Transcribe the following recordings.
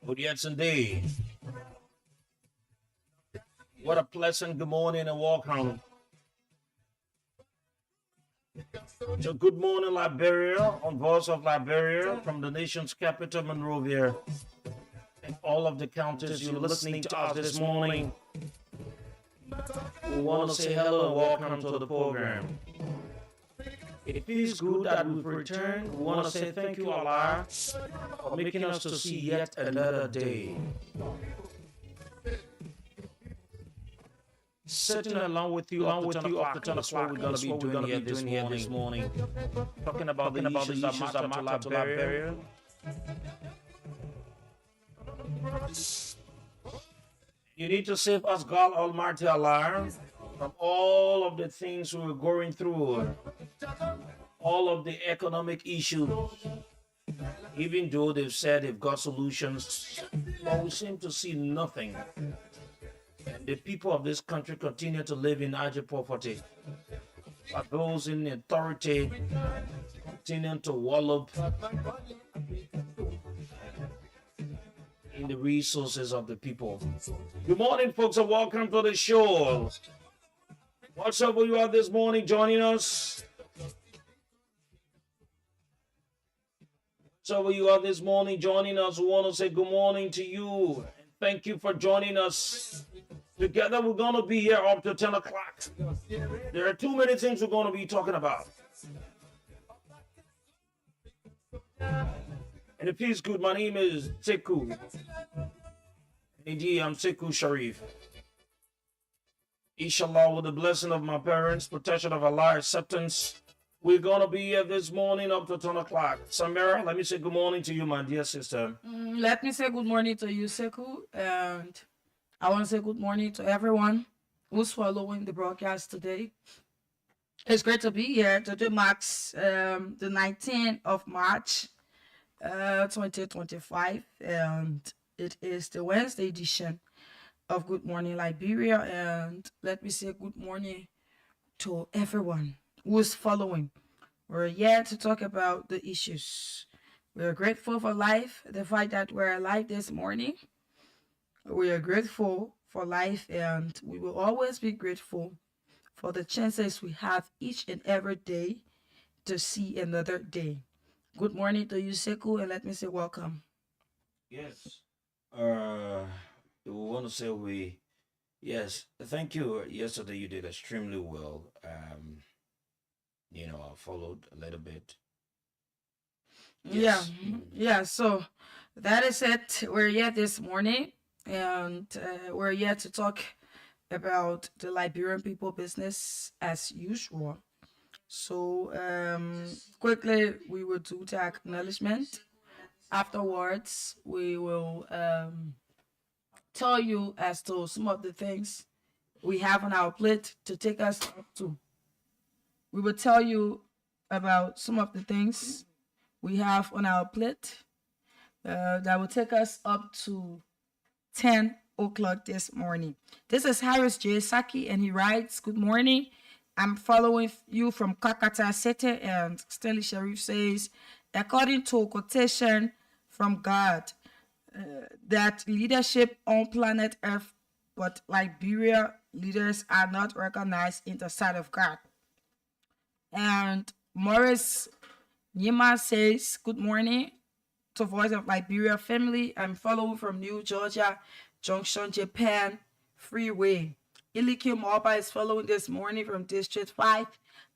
Good yes indeed. What a pleasant good morning and welcome to Good Morning Liberia on Voice of Liberia from the nation's capital Monrovia and all of the counties you're listening to us this morning. We want to say hello and welcome to the program. It feels good that we've returned. We want to say thank you, Allah, for making us to see yet another day. Sitting along with you up to 10 o'clock, we're going to be doing here this morning. Talking about the issues that matter to Liberia. You need to save us, God Almighty Allah, from all of the things we're going through, all of the economic issues. Even though they've said they've got solutions, but we seem to see nothing. And the people of this country continue to live in utter poverty. But those in authority continue to wallop in the resources of the people. Good morning, folks, and welcome to the show. What's up where you are this morning joining us? So where you are this morning joining us, we want to say good morning to you. And thank you for joining us. Together we're going to be here up to 10 o'clock. There are too many things we're going to be talking about. And it feels good. My name is Sekou. Indeed, I'm Sekou Sharif. Inshallah, with the blessing of my parents, protection of Allah, acceptance, we're going to be here this morning up to 10 o'clock. Samira, let me say good morning to you, my dear sister. Let me say good morning to you, Sekou. And I want to say good morning to everyone who's following the broadcast today. It's great to be here. Today marks the 19th of March, 2025. And it is the Wednesday edition of Good Morning Liberia. And let me say good morning to everyone who's following. We're here to talk about the issues. We're grateful for life, the fact that we're alive this morning. We are grateful for life, and we will always be grateful for the chances we have each and every day to see another day. Good morning to you, Sekou, and let me say welcome. Yes. We want to say yes, thank you. Yesterday you did extremely well. I followed a little bit. Yes. Yeah. So that is it. We're here this morning, and we're here to talk about the Liberian people business as usual. So quickly, we will do the acknowledgement. Afterwards, we will tell you as to some of the things we have on our plate to take us up to. We will tell you about some of the things we have on our plate that will take us up to 10 o'clock this morning. This is Harris J. Saki, and he writes, good morning. I'm following you from Kakata City, and Stanley Sharif says, according to a quotation from God, that leadership on planet Earth, but Liberia leaders are not recognized in the sight of God. And Morris Nima says, good morning to Voice of Liberia family. I'm following from New Georgia Junction, Japan Freeway. Iliki Moba is following this morning from District 5,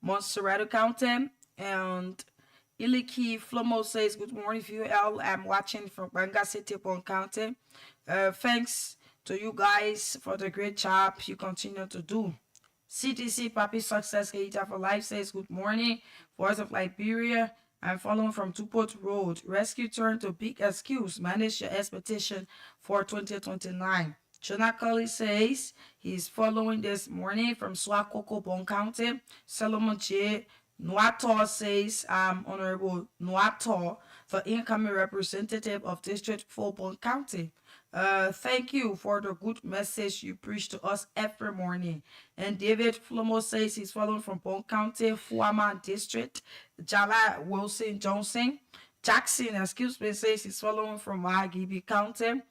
Montserrat County. And Iliki Flomo says, good morning, VOL. I'm watching from Banga City, Bon County. Thanks to you guys for the great job you continue to do. CTC Papi Success Creator for Life says, good morning, Voice of Liberia. I'm following from Tupot Road. Rescue turn to big excuse. Manage your expectation for 2029. Jonah Colley says he's following this morning from Swakoko, Bon County. Solomon J. Nuator says, Honorable Nuator, the incoming representative of District 4, Bon County. Thank you for the good message you preach to us every morning. And David Flomo says he's following from Bon County, Fuama District. Jala Wilson Johnson. Jackson, says he's following from Mahagibi County.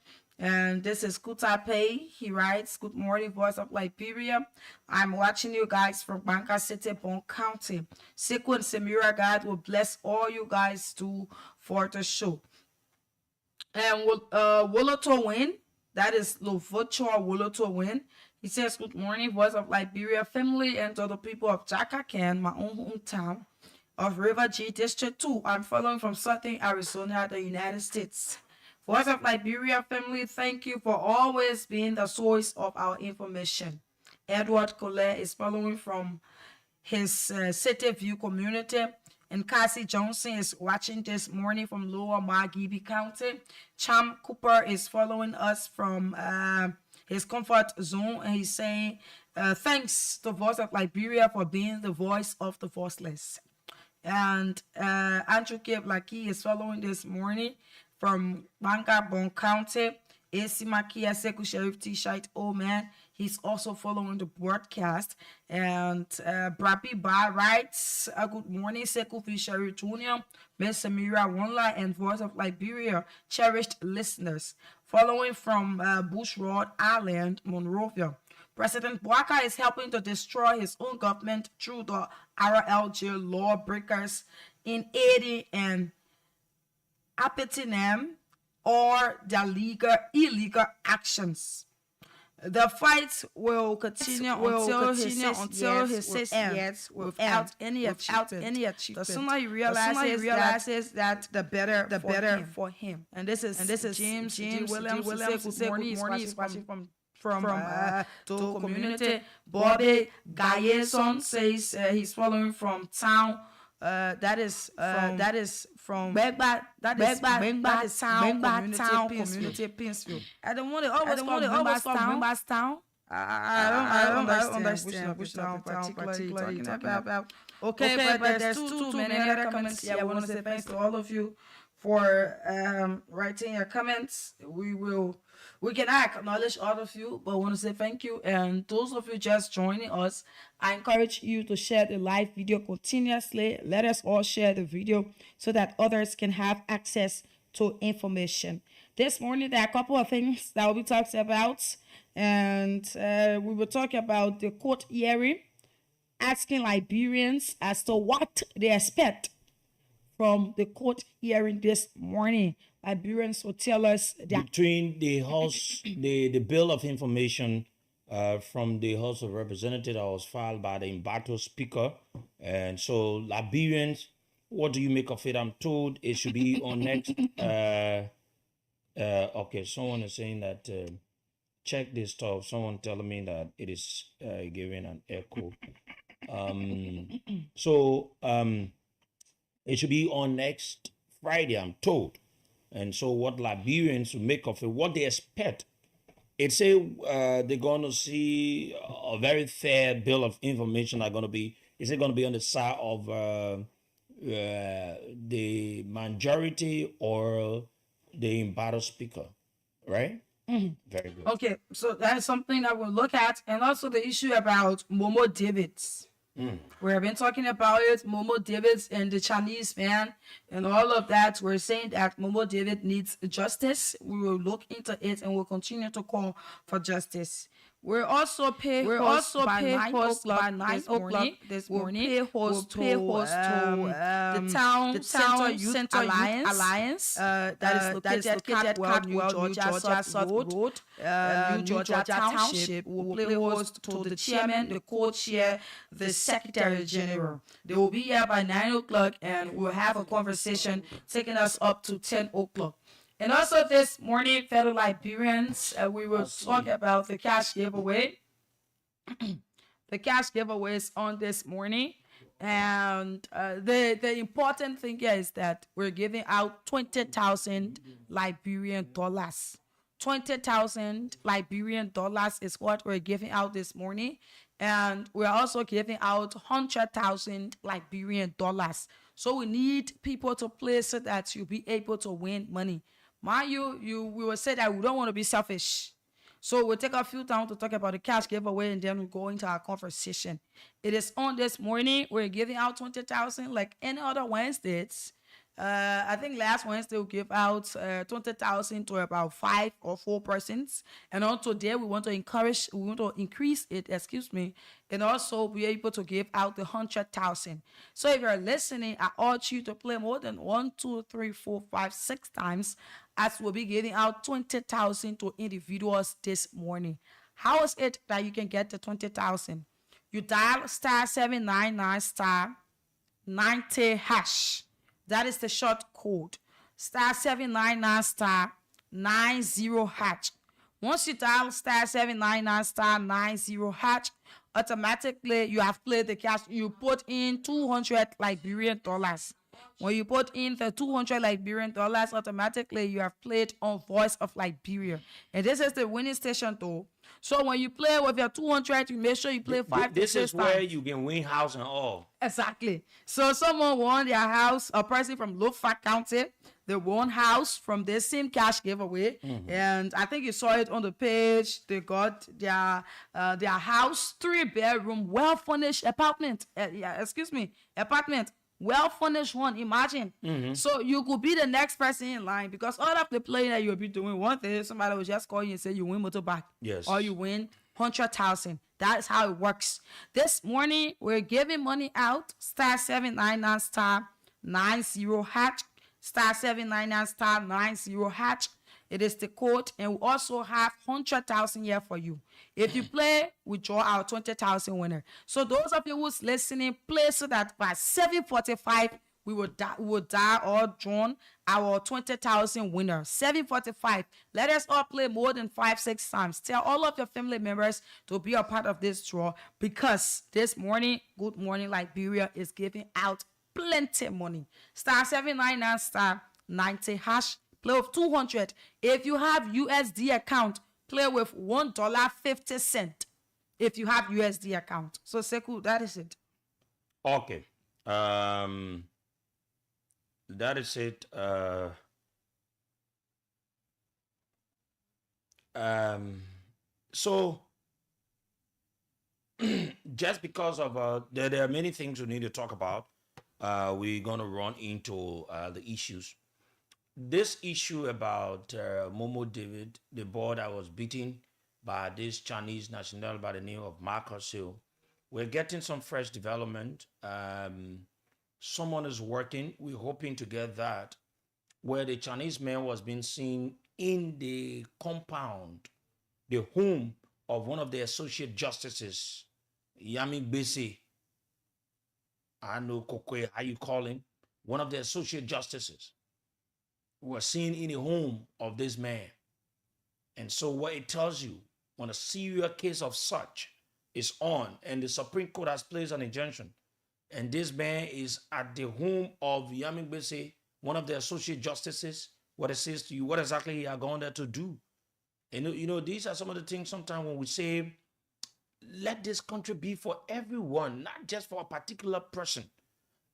And this is Kutape. He writes, good morning, Voice of Liberia. I'm watching you guys from Banka City, Bon County. Sekou and Samira, God will bless all you guys too for the show. And Woloto Win, that is Lovocho Woloto Win. He says, good morning, Voice of Liberia family, and to the people of Jakakan, my own hometown of River G District 2. I'm following from Southern Arizona, the United States. Voice of Liberia family, thank you for always being the source of our information. Edward Collet is following from his City View community. And Cassie Johnson is watching this morning from Lower Mahagibi County. Cham Cooper is following us from his comfort zone. And he's saying, thanks to Voice of Liberia for being the voice of the voiceless. And Andrew K. Blackie is following this morning from Banga Bon County. AC Makia Sekou Sheriff T-Shite, oh man. He's also following the broadcast. And Brappy Ba writes, good morning, Sekou Fishery Jr., Miss Samira Wonla, and Voice of Liberia, cherished listeners. Following from Bushrod Island, Monrovia. President Bouaka is helping to destroy his own government through the RLJ lawbreakers in Haiti and Apetinem or their illegal actions. The fight will continue until his 6 years without any achievement. The sooner he realizes that the better for him. And this is James G. Williams. Good morning. He's watching from the community. Bobby Gayeson says he's following from town. That is from Begba, that is town community Pinsville. I don't want to always call Members town. I don't understand which town particularly talking about. Okay, but there's too many other comments here. I want to say thanks to all of you for writing your comments. We can acknowledge all of you, but I want to say thank you. And those of you just joining us, I encourage you to share the live video continuously. Let us all share the video so that others can have access to information. This morning, there are a couple of things that will be talked about. And we will talk about the court hearing, asking Liberians as to what they expect from the court hearing this morning. Liberians will tell us that between the House, the bill of information from the House of Representatives that was filed by the embattled speaker, and so Liberians, what do you make of it? I'm told it should be on next. Okay, someone is saying that check this stuff. Someone telling me that it is giving an echo. It should be on next Friday, I'm told. And so what Liberians will make of it, what they expect. It say they're going to see a very fair bill of information are going to be, is it going to be on the side of the majority or the embattled speaker, right? Mm-hmm. Very good. Okay, so that's something that we'll look at. And also the issue about Momo Davids. We have been talking about it, Momo Davids and the Chinese man and all of that. We're saying that Momo David needs justice. We will look into it and we'll continue to call for justice. We're also pay host by 9 o'clock this morning. We'll pay host to the Town Center Youth Alliance that is located Caldwell, New Georgia South Road, New Georgia Township. We'll play host to the chairman, the co-chair, the secretary general. They will be here by 9 o'clock and we'll have a conversation taking us up to 10 o'clock. And also this morning, fellow Liberians, we will talk about the cash giveaway. The cash giveaway is on this morning. And the important thing here is that we're giving out 20,000 Liberian dollars. 20,000 Liberian dollars is what we're giving out this morning. And we're also giving out 100,000 Liberian dollars. So we need people to play so that you'll be able to win money. Mind you, we will say that we don't want to be selfish. So we'll take a few time to talk about the cash giveaway and then we'll go into our conversation. It is on this morning. We're giving out 20,000 like any other Wednesdays. I think last Wednesday we gave out 20,000 to about 5 or 4 persons. And on today we want to increase it, and also be able to give out the 100,000. So if you're listening, I urge you to play more than 1, 2, 3, 4, 5, 6 times, as we'll be giving out 20,000 to individuals this morning. How is it that you can get the 20,000? You dial *799 *90#. That is the short code. *799 *90#. Once you dial *799 *90#, automatically you have played the cash. You put in 200 Liberian dollars. When you put in the 200 Liberian dollars, automatically you have played on Voice of Liberia. And this is the winning station though. So when you play with your 200, you make sure you play 5 to 6 times. This is where you can win house and all. Exactly. So someone won their house, a person from Lofa County, they won house from the same cash giveaway. And I think you saw it on the page. They got their house, 3-bedroom, well-furnished apartment. Apartment. Well-furnished one, imagine. So you could be the next person in line because all of the playing that you'll be doing, one thing, somebody will just call you and say you win motorbike. Yes. Or you win 100,000. That's how it works. This morning, we're giving money out. Star 799 star 90 hatch. Star 799 star 90 hatch. It is the code, and we also have 100,000 here for you. If you play, we draw our 20,000 winner. So those of you who's listening, play so that by 7:45 we will die or drawn our 20,000 winner. 7:45. Let us all play more than 5-6 times. Tell all of your family members to be a part of this draw because this morning, Good Morning Liberia is giving out plenty money. Star 799 star 90 hash. Play with 200. If you have USD account, play with $1.50. If you have USD account. So Sekou, that is it. Okay. That is it. So just because of there are many things we need to talk about, we're gonna run into the issues. This issue about Momo David, the boy that was beaten by this Chinese national by the name of Marcus Hill, we're getting some fresh development. Someone is working. We're hoping to get that, where the Chinese man was being seen in the compound, the home of one of the associate justices, Yami Bese. I know Kokwe, how you call him, one of the associate justices were seen in the home of this man. And so what it tells you, when a serious case of such is on and the Supreme Court has placed an injunction, and this man is at the home of Yami Bese, one of the associate justices, what it says to you, what exactly he are going there to do. And you know, these are some of the things sometimes when we say, let this country be for everyone, not just for a particular person.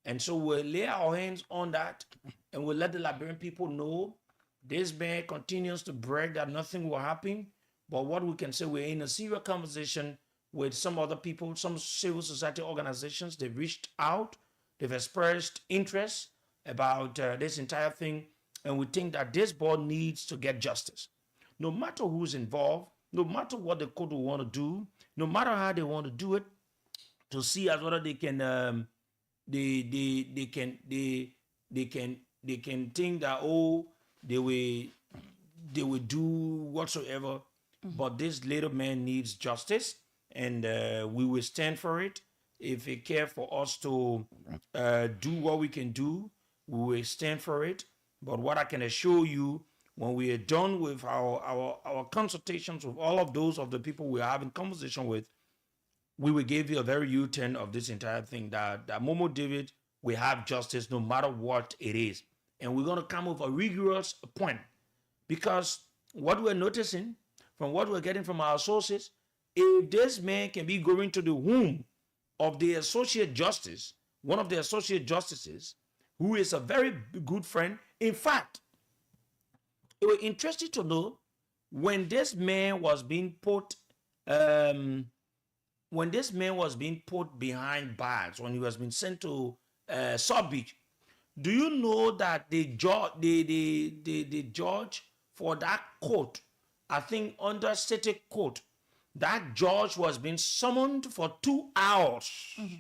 And so we'll lay our hands on that and we'll let the Liberian people know this man continues to brag that nothing will happen. But what we can say, we're in a serious conversation with some other people, some civil society organizations. They've reached out, they've expressed interest about this entire thing. And we think that this board needs to get justice. No matter who's involved, no matter what the court will want to do, no matter how they want to do it, to see as whether they can they can think that they will do whatsoever. But this little man needs justice, and we will stand for it. If it care for us to do what we can do, we will stand for it. But what I can assure you, when we are done with our consultations with all of those of the people we are having conversation with, we will give you a very U-turn of this entire thing, that Momo David will have justice no matter what it is. And we're going to come with a rigorous point, because what we're noticing from what we're getting from our sources, if this man can be going to the home of the associate justice, one of the associate justices, who is a very good friend. In fact, it was interesting to know when this man was being put behind bars, when he was being sent to South Beach. Do you know that the judge for that court, I think under city court, that judge was being summoned for 2 hours. Mm-hmm.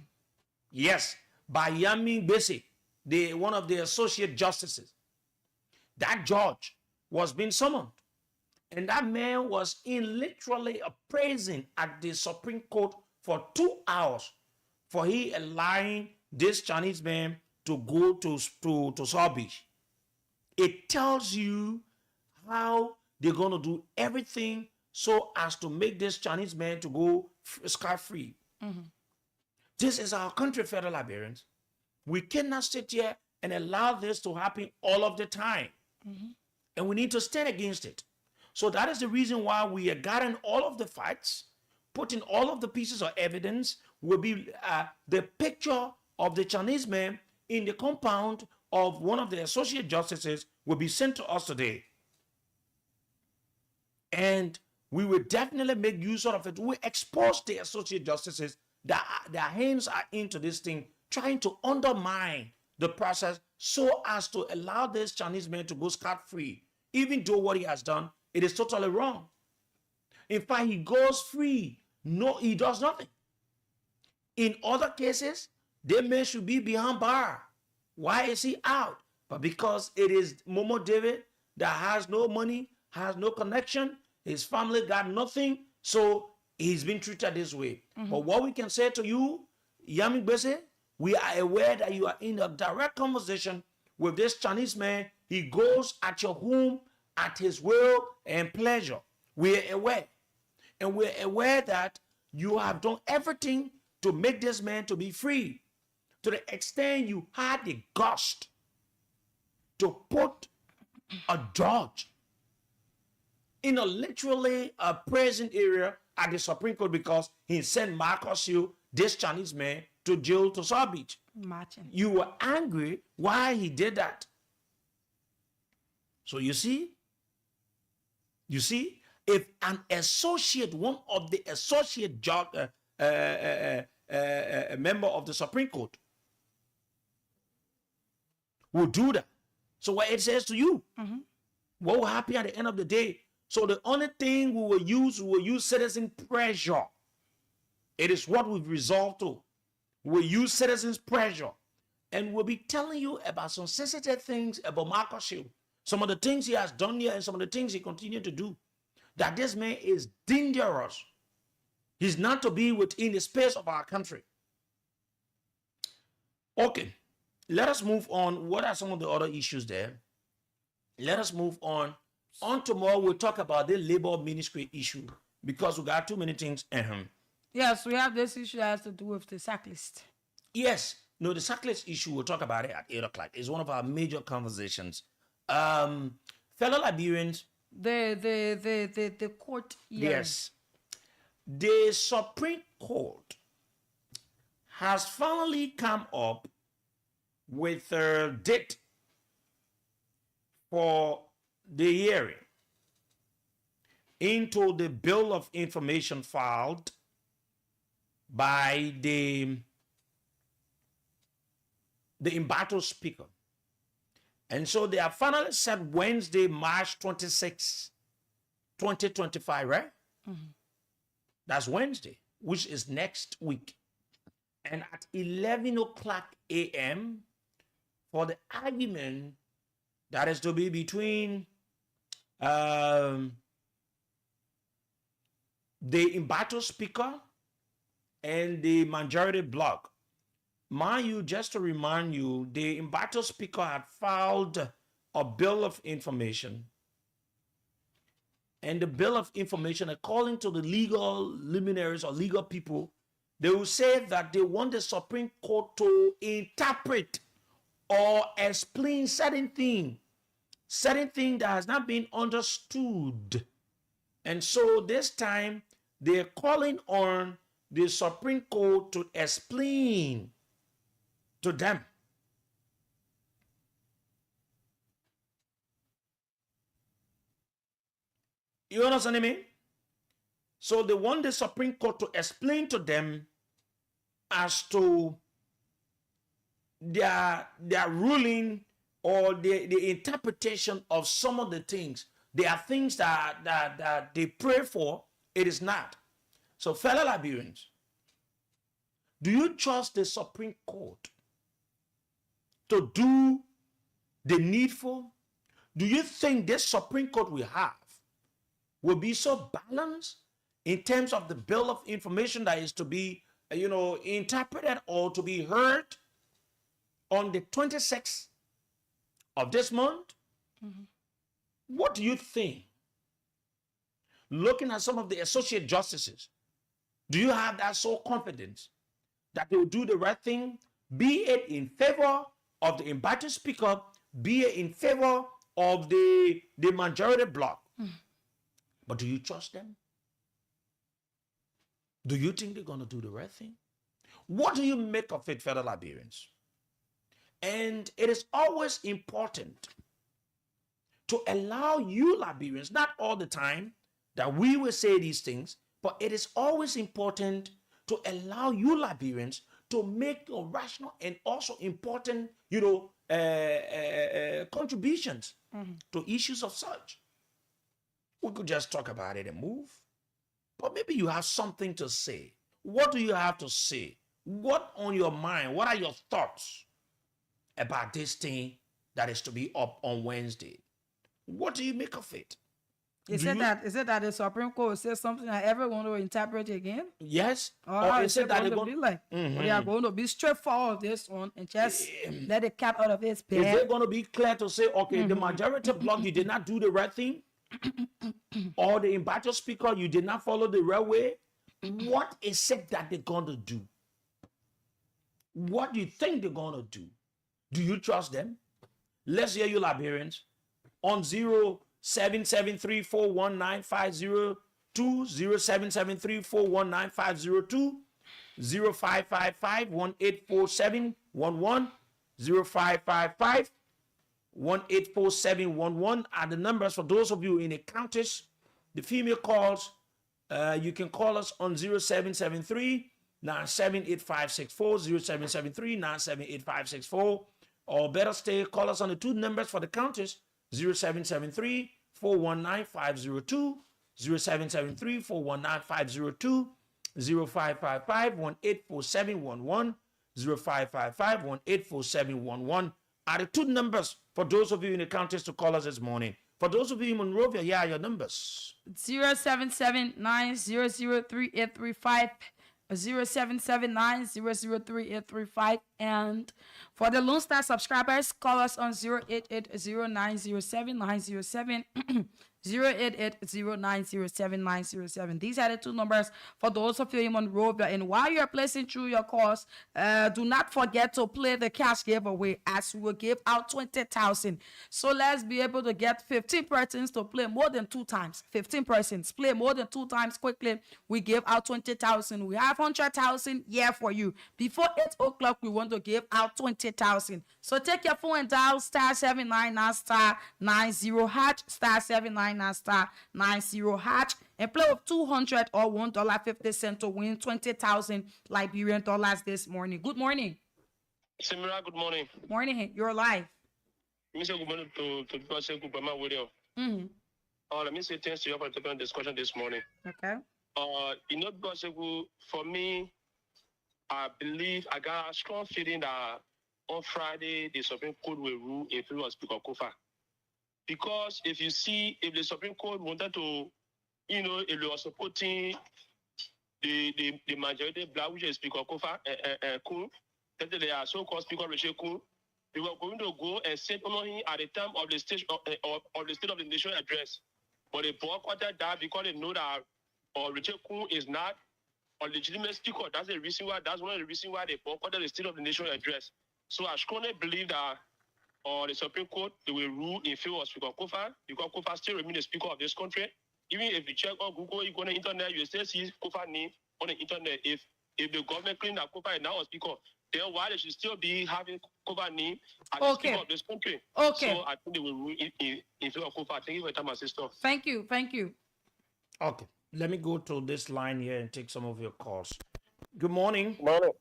Yes, by Yami Bese, one of the associate justices. That judge was being summoned. And that man was in literally a prison at the Supreme Court for 2 hours for he allowing this Chinese man to go to South Beach. It tells you how they're going to do everything so as to make this Chinese man to go scot-free. Mm-hmm. This is our country, fellow Liberians. We cannot sit here and allow this to happen all of the time. And we need to stand against it. So that is the reason why we are gathering all of the facts, putting all of the pieces of evidence, will be the picture of the Chinese man in the compound of one of the associate justices will be sent to us today. And we will definitely make use of it. We expose the associate justices that their hands are into this thing, trying to undermine the process so as to allow this Chinese man to go scot-free. Even though what he has done, it is totally wrong. In fact, he goes free. No, he does nothing. In other cases, the man should be behind bar. Why is he out? But because it is Momo David that has no money, has no connection, his family got nothing, so he's been treated this way. But what we can say to you, Yami Bese, we are aware that you are in a direct conversation with this Chinese man. He goes at your home at his will and pleasure. We are aware. And we're aware that you have done everything to make this man to be free, to the extent you had the gust to put a judge in a literally a prison area at the Supreme Court because he sent Marcus Yu, this Chinese man, to jail to South Beach. Imagine. You were angry why he did that. So you see, if an associate, one of the associate judge, a member of the Supreme Court will do that. So what it says to you, what will happen at the end of the day? So the only thing we will use citizen pressure. It is what we've resolved to. We'll use citizens pressure. And we'll be telling you about some sensitive things about Marcus Hill. Some of the things he has done here and some of the things he continues to do. That this man is dangerous. He's not to be within the space of our country. Okay, let us move on. What are some of the other issues there? Let us move on. On tomorrow, we'll talk about the labor ministry issue because we got too many things. Yes, we have this issue that has to do with the sack list. Yes, no, the sack list issue, we'll talk about it at 8 o'clock. It's one of our major conversations. Fellow Liberians. The court hearing. Yes. The Supreme Court has finally come up with a date for the hearing into the bill of information filed by the embattled speaker. And so they have finally set Wednesday, March 26, 2025, right? That's Wednesday, which is next week. And at 11 o'clock a.m. for the argument that is to be between the embattled speaker and the majority bloc. Mind you, just to remind you, the embattled speaker had filed a bill of information. And the bill of information, according to the legal luminaries or legal people, they will say that they want the Supreme Court to interpret or explain certain thing that has not been understood. And so this time, they're calling on the Supreme Court to explain to them. You understand me? So they want the Supreme Court to explain to them as to their ruling or the interpretation of some of the things. There are things that they pray for, it is not. So fellow Liberians, do you trust the Supreme Court to do the needful? Do you think this Supreme Court we have will be so balanced in terms of the bill of information that is to be, interpreted or to be heard on the 26th of this month? What do you think? Looking at some of the associate justices, do you have that sole confidence that they will do the right thing, be it in favor of the invited speaker be in favor of the majority bloc. But do you trust them? Do you think they're going to do the right thing? What do you make of it, fellow Liberians? And it is always important to allow you Liberians, not all the time that we will say these things, but it is always important to allow you Liberians to make your rational and also important, contributions to issues of such. We could just talk about it and move. But maybe you have something to say. What do you have to say? What on your mind? What are your thoughts about this thing that is to be up on Wednesday? What do you make of it? Is it that the Supreme Court says something that everyone will interpret again? Yes. Or is it that they're going to be like, they are going to be straightforward with this one and just let the cat out of its bag? Is it going to be clear to say, okay, the majority bloc, you did not do the right thing? Or the invited speaker, you did not follow the right way? What is it that they're going to do? What do you think they're going to do? Do you trust them? Let's hear you, Liberians, on 0773419502, 0773419502, 0555-184711, 0555-184711 are the numbers for those of you in the counties. The female calls, you can call us on 0773 978564, 0773 978564, or better still, call us on the two numbers for the counties, 0773 419 502, 0773 419 502, 0555 184711, 0555 184711 are the two numbers for those of you in the counties to call us this morning. For those of you in Monrovia, here are your numbers. 077-900-3835, 077-900-3835, and for the Lone Star subscribers, call us on 0880907-907, 0880907-907. These are the two numbers for those of you in Monrovia. And while you're placing through your calls, do not forget to play the cash giveaway, as we will give out 20,000. So let's be able to get 15 persons to play more than 2 times. 15 persons play more than 2 times quickly. We give out 20,000. We have 100,000 here for you. Before 8 o'clock, we want to give out 20,000. So take your phone and dial *799 *90# *799 *90# and play with 200 or $1.50 to win 20,000 Liberian dollars this morning. Good morning. Samira, good morning. Morning. You're live. Mr. Good morning to Pastor Kupama William. Let me say thanks to you for taking the discussion this morning. Okay. For me, I believe I got a strong feeling that on Friday the Supreme Court will rule in favor of Speaker Kofa. Because if you see, if the Supreme Court wanted to, if they were supporting the majority black, which is Speaker Kofa, Kun, that they are so-called Speaker Richard Kun, they were going to go and sit on him at the time of the State of the Nation address. But they boycotted that because they know that Richard Kun is not a legitimate speaker. That's the reason why. That's one of the reasons why they boycotted the State of the Nation address. So I strongly believe that the Supreme Court, they will rule in favor of Speaker Kofa, because Kofa still remains the speaker of this country. Even if you check on Google, you go on the internet, you still see Kofa's name on the internet. If the government claims that Kofa is now a speaker, then why they should still be having Kofa's name as the speaker of this country? Okay. So I think they will rule in favor of Kofa. Thank you for your time, my sister. Thank you. Thank you. Okay. Let me go to this line here and take some of your calls. Good morning. Morning.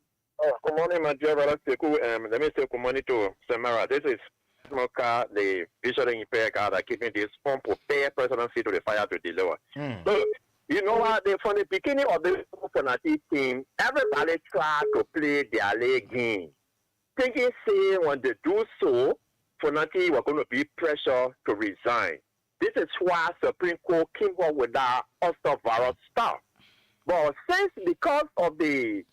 Good morning, my dear brother. Let me say good morning to Samara. This is Smoker, the visually impaired guy that keeping this form prepared presidency to the fire to deliver. So, you know what? From the beginning of the Fonati team, everybody tried to play their leg game. Thinking, say, when they do so, Fonati were going to be pressure to resign. This is why Supreme Court came up with that virus stuff. But since because of the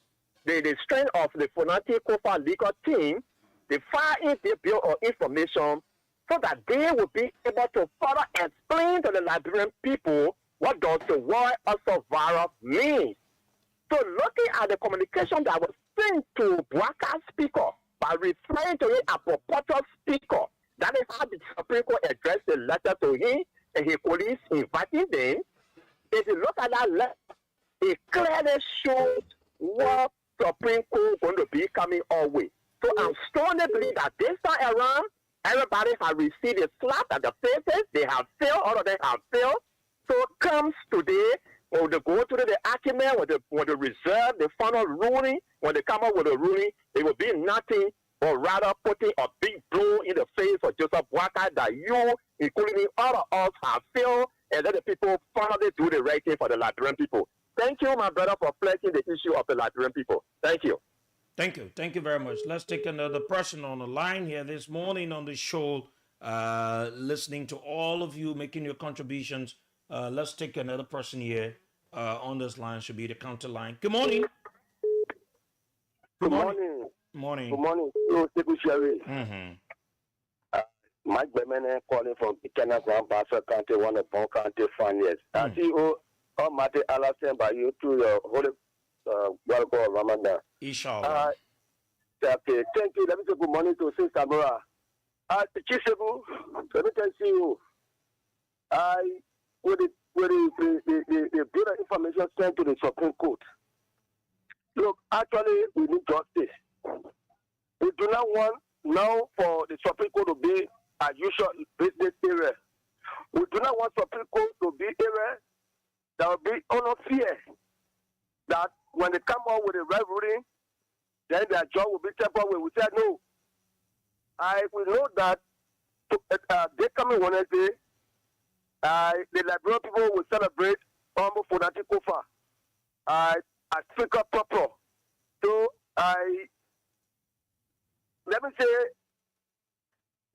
strength of the Fonati Kofa legal team, they file in the bill of information so that they will be able to further explain to the Liberian people what does the word virus mean. So looking at the communication that was sent to Buaka's speaker, by referring to him as purported speaker. That is how the Supreme Court addressed the letter to him and his colleagues inviting them. If you look at that letter, it clearly shows what Supreme Court is going to be coming our way. So I'm strongly believe that this time around, everybody has received a slap at the faces. They have failed. All of them have failed. So comes today, when they go through the argument, when they reserve the final ruling, when they come up with a ruling, it will be nothing but rather putting a big blow in the face of Joseph Walker that you, including all of us, have failed, and let the people finally do the right thing for the Liberian people. Thank you, my brother, for fleshing the issue of the Liberian people. Thank you. Thank you. Thank you very much. Let's take another person on the line here this morning on the show, listening to all of you making your contributions. Let's take another person here on this line. Should be the counter line. Good morning. Good morning. Morning. Good morning. Secretary. Mike Bemene calling from Ikena Grand Bassa County, one of Bon County Finance. I see you, Almighty Allah sent by you to your holy welcome Ramadan. Inshallah. Okay, thank you. Let me say good morning to Sister Mura. Chisebu, let me tell you, with the bit of information sent to the Supreme Court. Look, actually, we need justice. We do not want now for the Supreme Court to be a usual business area. We do not want Supreme Court to be area that will be under fear that when they come out with a right ruling, then their job will be temporary. We said no. We know that they coming Wednesday, the Liberian people will celebrate almost Funati Kofa as Speaker proper. So let me say,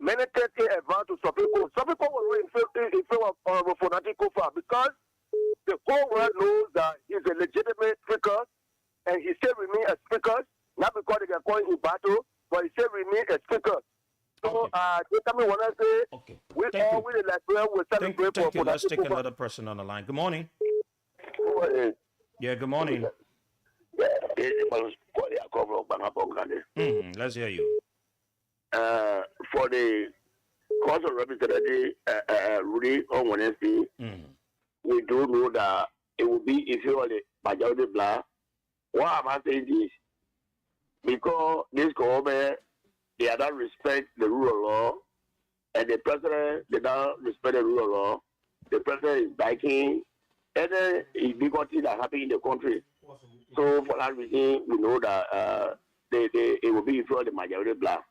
many take advantage to Supreme Court. Supreme Court will in favor of Funati Kofa because the whole world knows that he's a legitimate speaker and he still remains a speaker, not because they can call him in battle, but he still remains a speaker. So, they come in Wednesday, we all with the Liberian will celebrate for Funati Kofa. Let's take another person on the line. Good morning. Yeah, good morning. Let's hear you. For the House of Representatives ruling on Wednesday, we do know that it will be if you are the majority black. Why am I saying this? Because this government, they do not respect the rule of law, and the president did not respect the rule of law. The president is biking, and then it's bigger things that happen in the country. So for that reason, we know that it will be for the majority black.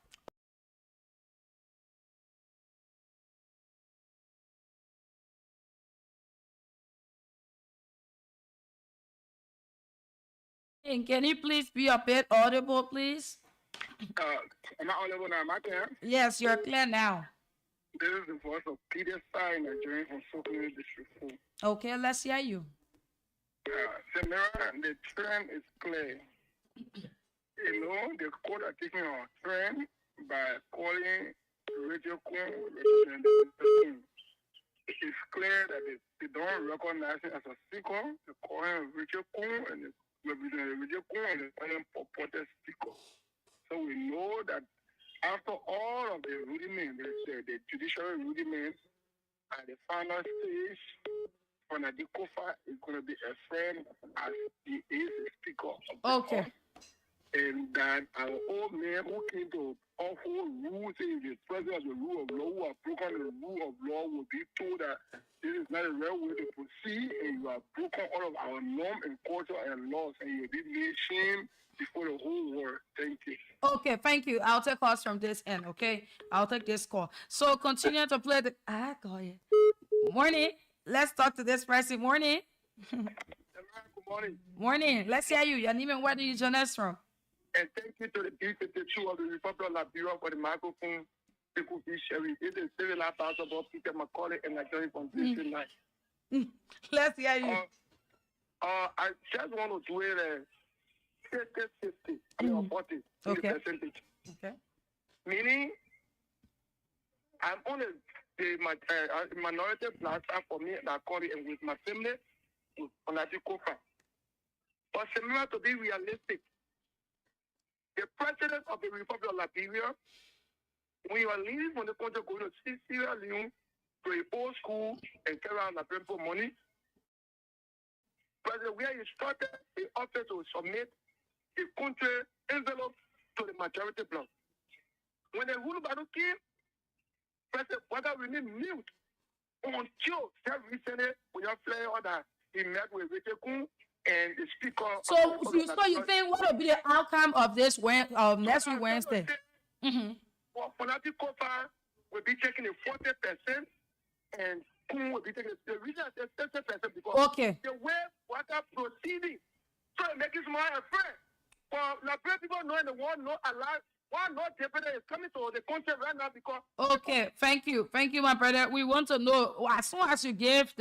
And can you please be a bit audible, please? Am I audible now? Am I clear? Yes, you're clear now. This is the voice of Peter Stein, Nigerian from Sokoto District 4. Okay, let's hear you. Samira, the trend is clear. You know, the court are taking our trend by calling Radio Kun representative. It is clear that they don't recognize him as a speaker. They call him Radio Kun and Radio Kun and they call him purported speaker. So we know that after all of the rudiments, the judicial rudiments at the final stage, Funati Kofa is going to be a friend as he is the speaker of the court. And that our old man who came to awful rules, saying the president of the rule of law, who have broken the rule of law, will be told that this is not a real way to proceed, and you have broken all of our norm and culture and laws, and you'll be made shame before the whole world. Thank you. Okay, thank you. I'll take calls from this end, okay? I'll take this call. So continue to play the... go ahead. Morning. Let's talk to this person. Morning. Good morning. Morning. Let's hear you. Your name and where do you join us from? And thank you to the B52 of the Republic of Liberia for the microphone. People be sharing. It is very loud about Peter McCauley and Nigerian from District 9. Let's hear you. I just want to do it 50-50. I mean, 40 percentage. Okay. Meaning, I'm on the minority platform for me, and with my family, with Funati Kofa. But similar to be realistic, the president of the Republic of Liberia, when you are leaving from the country, going to Sierra Leone to a old school and carry out Liberian money, President, we are instructed the office to submit a country envelope to the majority bloc. When the rule battle came, President, whether we need mute until that recently we have flare order, he met with Richard Kuhn and the speaker. So you think what will be the outcome of this next week Wednesday? For Fanatic Kofa will be taking a 40% and Kuhn will be taking the reason I said 30% because the way water proceeding, so it makes it more afraid. For Liberia people knowing the world not allowed. Why not deputy is coming to the country right now because thank you, my brother. We want to know as soon as you give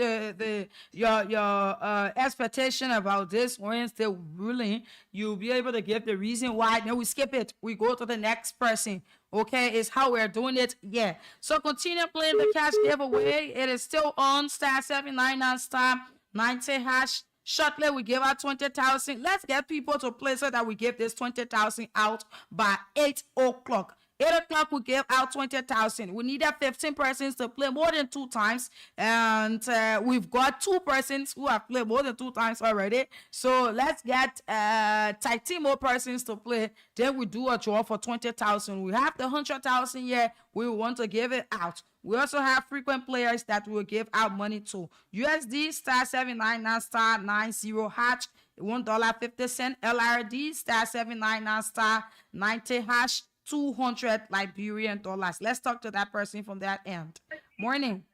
your expectation about this Wednesday ruling, you'll be able to give the reason why. Then we skip it. We go to the next person. Okay, it's how we're doing it. Yeah. So continue playing the cash giveaway. It is still on *799 *90#. Shortly, we give out 20,000. Let's get people to play so that we give this 20,000 out by 8 o'clock. 8 o'clock, we give out 20,000. We needed 15 persons to play more than 2 times. And we've got 2 persons who have played more than 2 times already. So let's get 13 more persons to play. Then we do a draw for 20,000. We have the 100,000 here. We want to give it out. We also have frequent players that will give out money to. USD *799 *90#, $1.50. LRD *799 *90#, 200 Liberian dollars. Let's talk to that person from that end. Morning.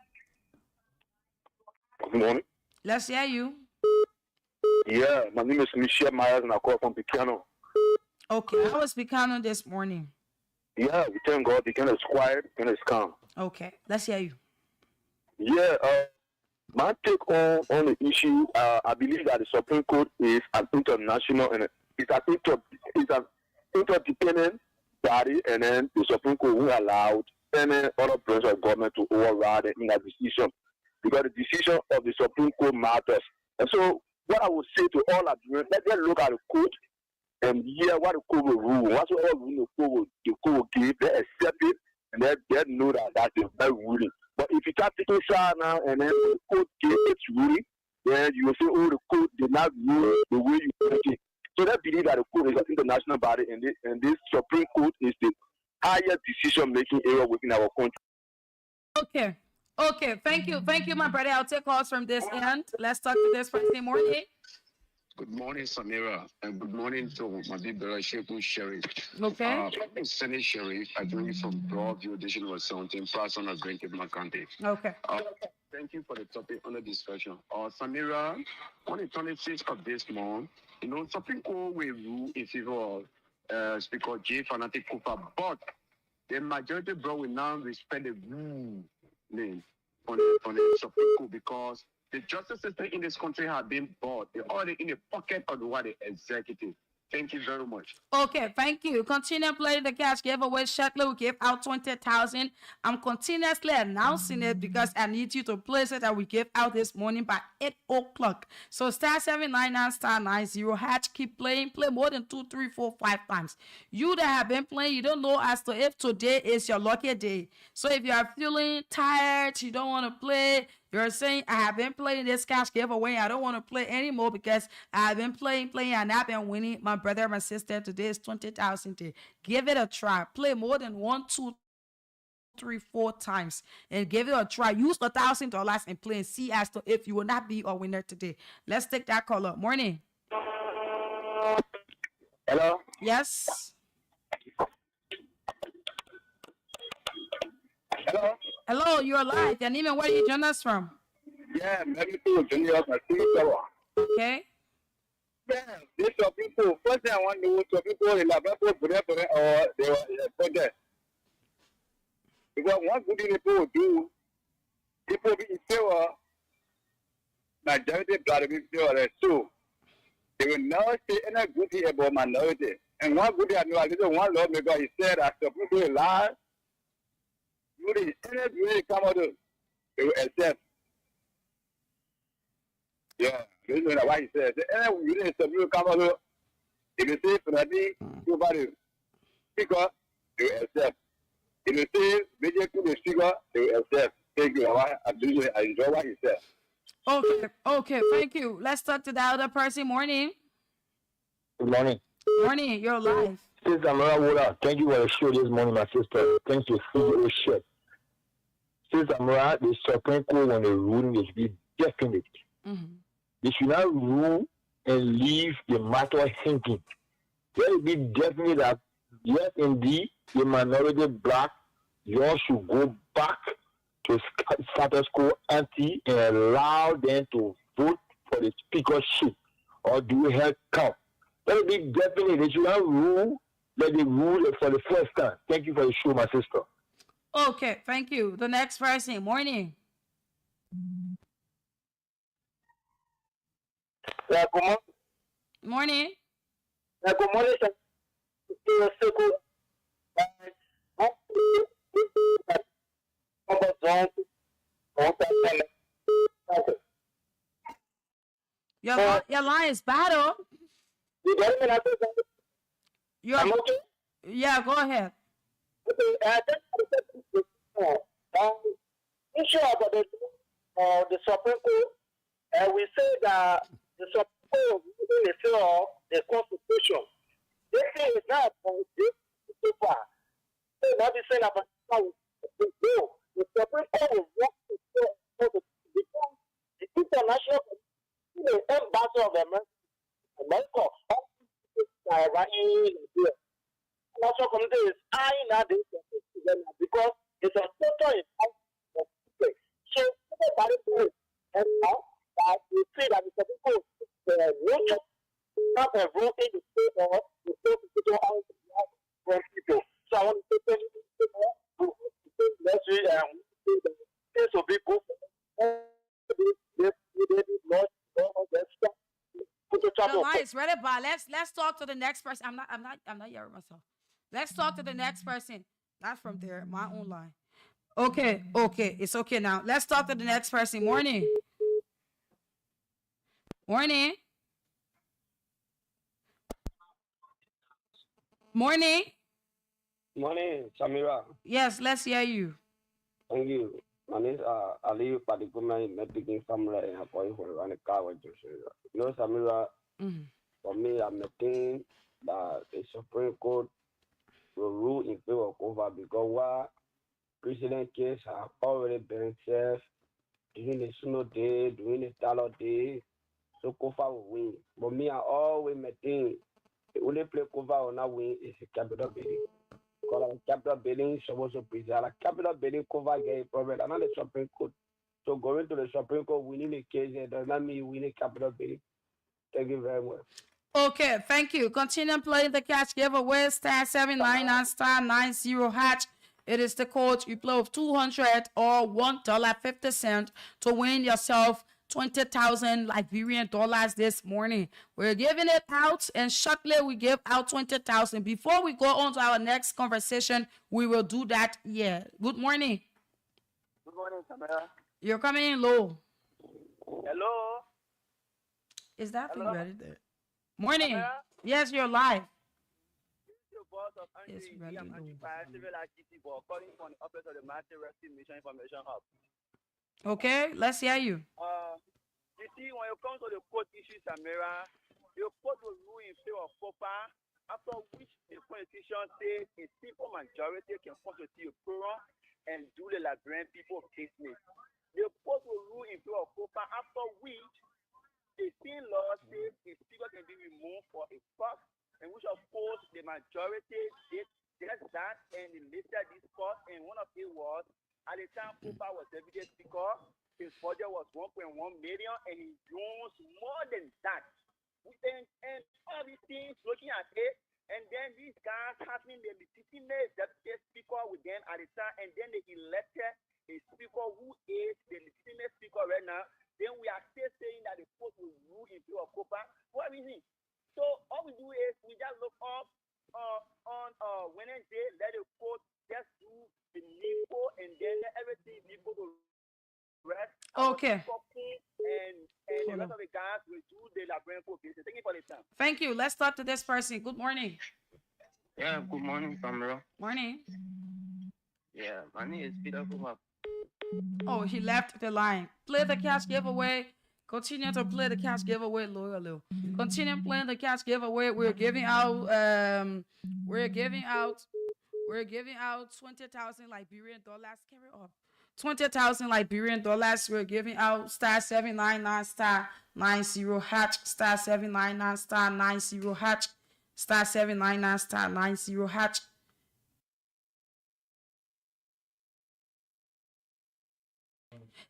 Good morning. Let's hear you. Yeah, my name is Michelle Myers and I call from Picano. Okay, how was Picano this morning? Yeah, we thank God. Picano is quiet and it's calm. Okay, let's hear you. Yeah, my take on the issue, I believe that the Supreme Court is an international and it's an interdependent body, and then the Supreme Court will allow any other branch of government to override in a decision because the decision of the Supreme Court matters. And so, what I would say to all of you, let's look at the court and hear what the court will rule. What's all the court will give, they accept it, and they know that that's the right ruling. But if you start taking side now and then the court gives its ruling, then you will say, oh, the court did not rule the way you think it. So they believe that the court is an international body, and this Supreme Court is the highest decision-making area within our country. Okay. Thank you, my brother. I'll take calls from this end. Let's talk to this person. Morning. Good morning, Samira, and good morning to my big brother, Sheku Sherry. Okay. Senate Sherry, I joined from Broadview, Division was 17, person of Grand Cape County. Okay. Thank you for the topic on the discussion. Samira, on the 26th of this month, Supreme Court will rule in favor of Speaker J. Fanatic Kofa, but the majority bro will now respect the rule name on the Supreme Court because the justice system in this country have been bought. They're already in the pocket of the executive. Thank you very much. Okay, thank you. Continue playing the cash giveaway. Shortly, we give out 20,000. I'm continuously announcing it because I need you to place it that we give out this morning by 8 o'clock. So *799 *90#. Keep playing. Play more than 2, 3, 4, 5 times. You that have been playing, you don't know as to if today is your lucky day. So if you are feeling tired, you don't want to play, you're saying, I have been playing this cash giveaway. I don't want to play anymore because I've been playing, and I've been winning. My brother, my sister, today is 20,000. Give it a try. Play more than 1, 2, 3, 4 times and give it a try. Use $1,000 and play and see as to if you will not be a winner today. Let's take that caller. Morning. Hello? Yes. Hello? Hello, you're live. Your name and where you join us from? Yeah, maybe people join us at 3 hours. Okay. Yeah, these are people. First thing I want to know is people in Liberia or they were project. Because one good thing people do, people be in favor, majority blood be in favor. So they will never say any good thing about minority. And one good thing I know, I did one lawmaker, he said that the people lie. Any come out, they will accept. Yeah, this is why he says. Any come out, if you say for that, nobody speaker, they will accept. If you say media to the speaker, they will accept. Thank you. I enjoy what he said. Okay, thank you. Let's talk to the other person. Morning. Good morning. Morning, you're live. Sister Amara, thank you for the show this morning, my sister. Thank you for your shit. Sister Amara, the Supreme Court when the ruling is be definite. They should not rule and leave the matter hanging. Let it be definite that yes, indeed, the minority black, you all should go back to status quo ante and allow them to vote for the speakership or do head count. Let it be definite. They should not rule. Let it rule for the first time. Thank you for the show, my sister. Okay, thank you. The next person. Morning. Yeah, good morning. Morning. Yeah, good morning, sir. Your line is bad, oh. You get me now? I'm okay. Yeah, go ahead. Issue about the Supreme Court, and we say that the Supreme Court is in the of the Constitution. This thing is not from this so far. So not be saying about how we go. The Supreme Court will work to become the international ambassador of America. National community is eyeing at this because it's a total impact of people. So everybody knows, and now that we see that the people will not a vote in the state or the state to all the people. So I want to say let's read this will be good. The line is ready, but let's talk to the next person. I'm not hearing myself. Let's talk to the next person. Not from there, my own line. Okay, it's okay now. Let's talk to the next person. Morning. Morning. Morning. Morning, Samira. Yes, let's hear you. Thank you. My name is Ali Padikuma, Medical Family, and I'm going to run a car with you. You know, Samira, for me, I'm thinking that the Supreme Court will rule in favor of over because what precedent case have already been served during the Suno Day, during the Dollar Day, so Kofa will win. But me, I always maintain the only place Kofa will not win is the capital building. Because capital building is supposed to preserve. Capital building cover get a problem, and not the Supreme Court. So going to the Supreme Court winning a case does not mean winning capital building. Thank you very much. Okay, thank you. Continue playing the cash giveaway. Star 799 star 90 hatch. It is the code you play with 200 or $1.50 to win yourself 20,000 Liberian dollars this morning. We're giving it out, and shortly we give out 20,000. Before we go on to our next conversation, we will do that. Yeah. Good morning. Good morning, Samara. You're coming in low. Hello. Is that thing ready there? Morning. Samara? Yes, you're live. Your boss of It's ready low. civil activity for calling for the office of the Master Rescue Mission Information Hub. Okay, let's hear you. You see, when it comes to the court issues, Samira, the court will rule in favor of COPA, after which the constitution says a simple majority can constitute a quorum and do the Liberian people business. The court will rule in favor of COPA, after which the same law says a speaker can be removed for a cause, and which of course the majority did just that, and they listed this cause, and one of it was at the time COPA was deputy speaker. His budget was 1.1 million, and he used more than that. And all these things, looking at it, and then these guys having the legitimate deputy speaker with them at the time, and then they elected a speaker who is the legitimate speaker right now. Then we are still saying that the court will rule in favor of COPA. What reason? So all we do is we just look up on Wednesday, let the court just do the NIPO, and then let everything NIPO to rest. Okay. And the rest of the guys will do the Liberian business. Thank you for the time. Thank you. Let's talk to this person. Good morning. Yeah, good morning, Pamela. Morning. Yeah, my name is Peter Kuma. Oh, he left the line. Play the cash giveaway. Continue to play the cash giveaway, Loyal. Continue playing the cash giveaway. We're giving out 20,000 Liberian dollars. Carry up. 20,000 Liberian dollars. We're giving out star 799 star 90 hatch star 799 star 90 hatch star 799 star 90 hatch.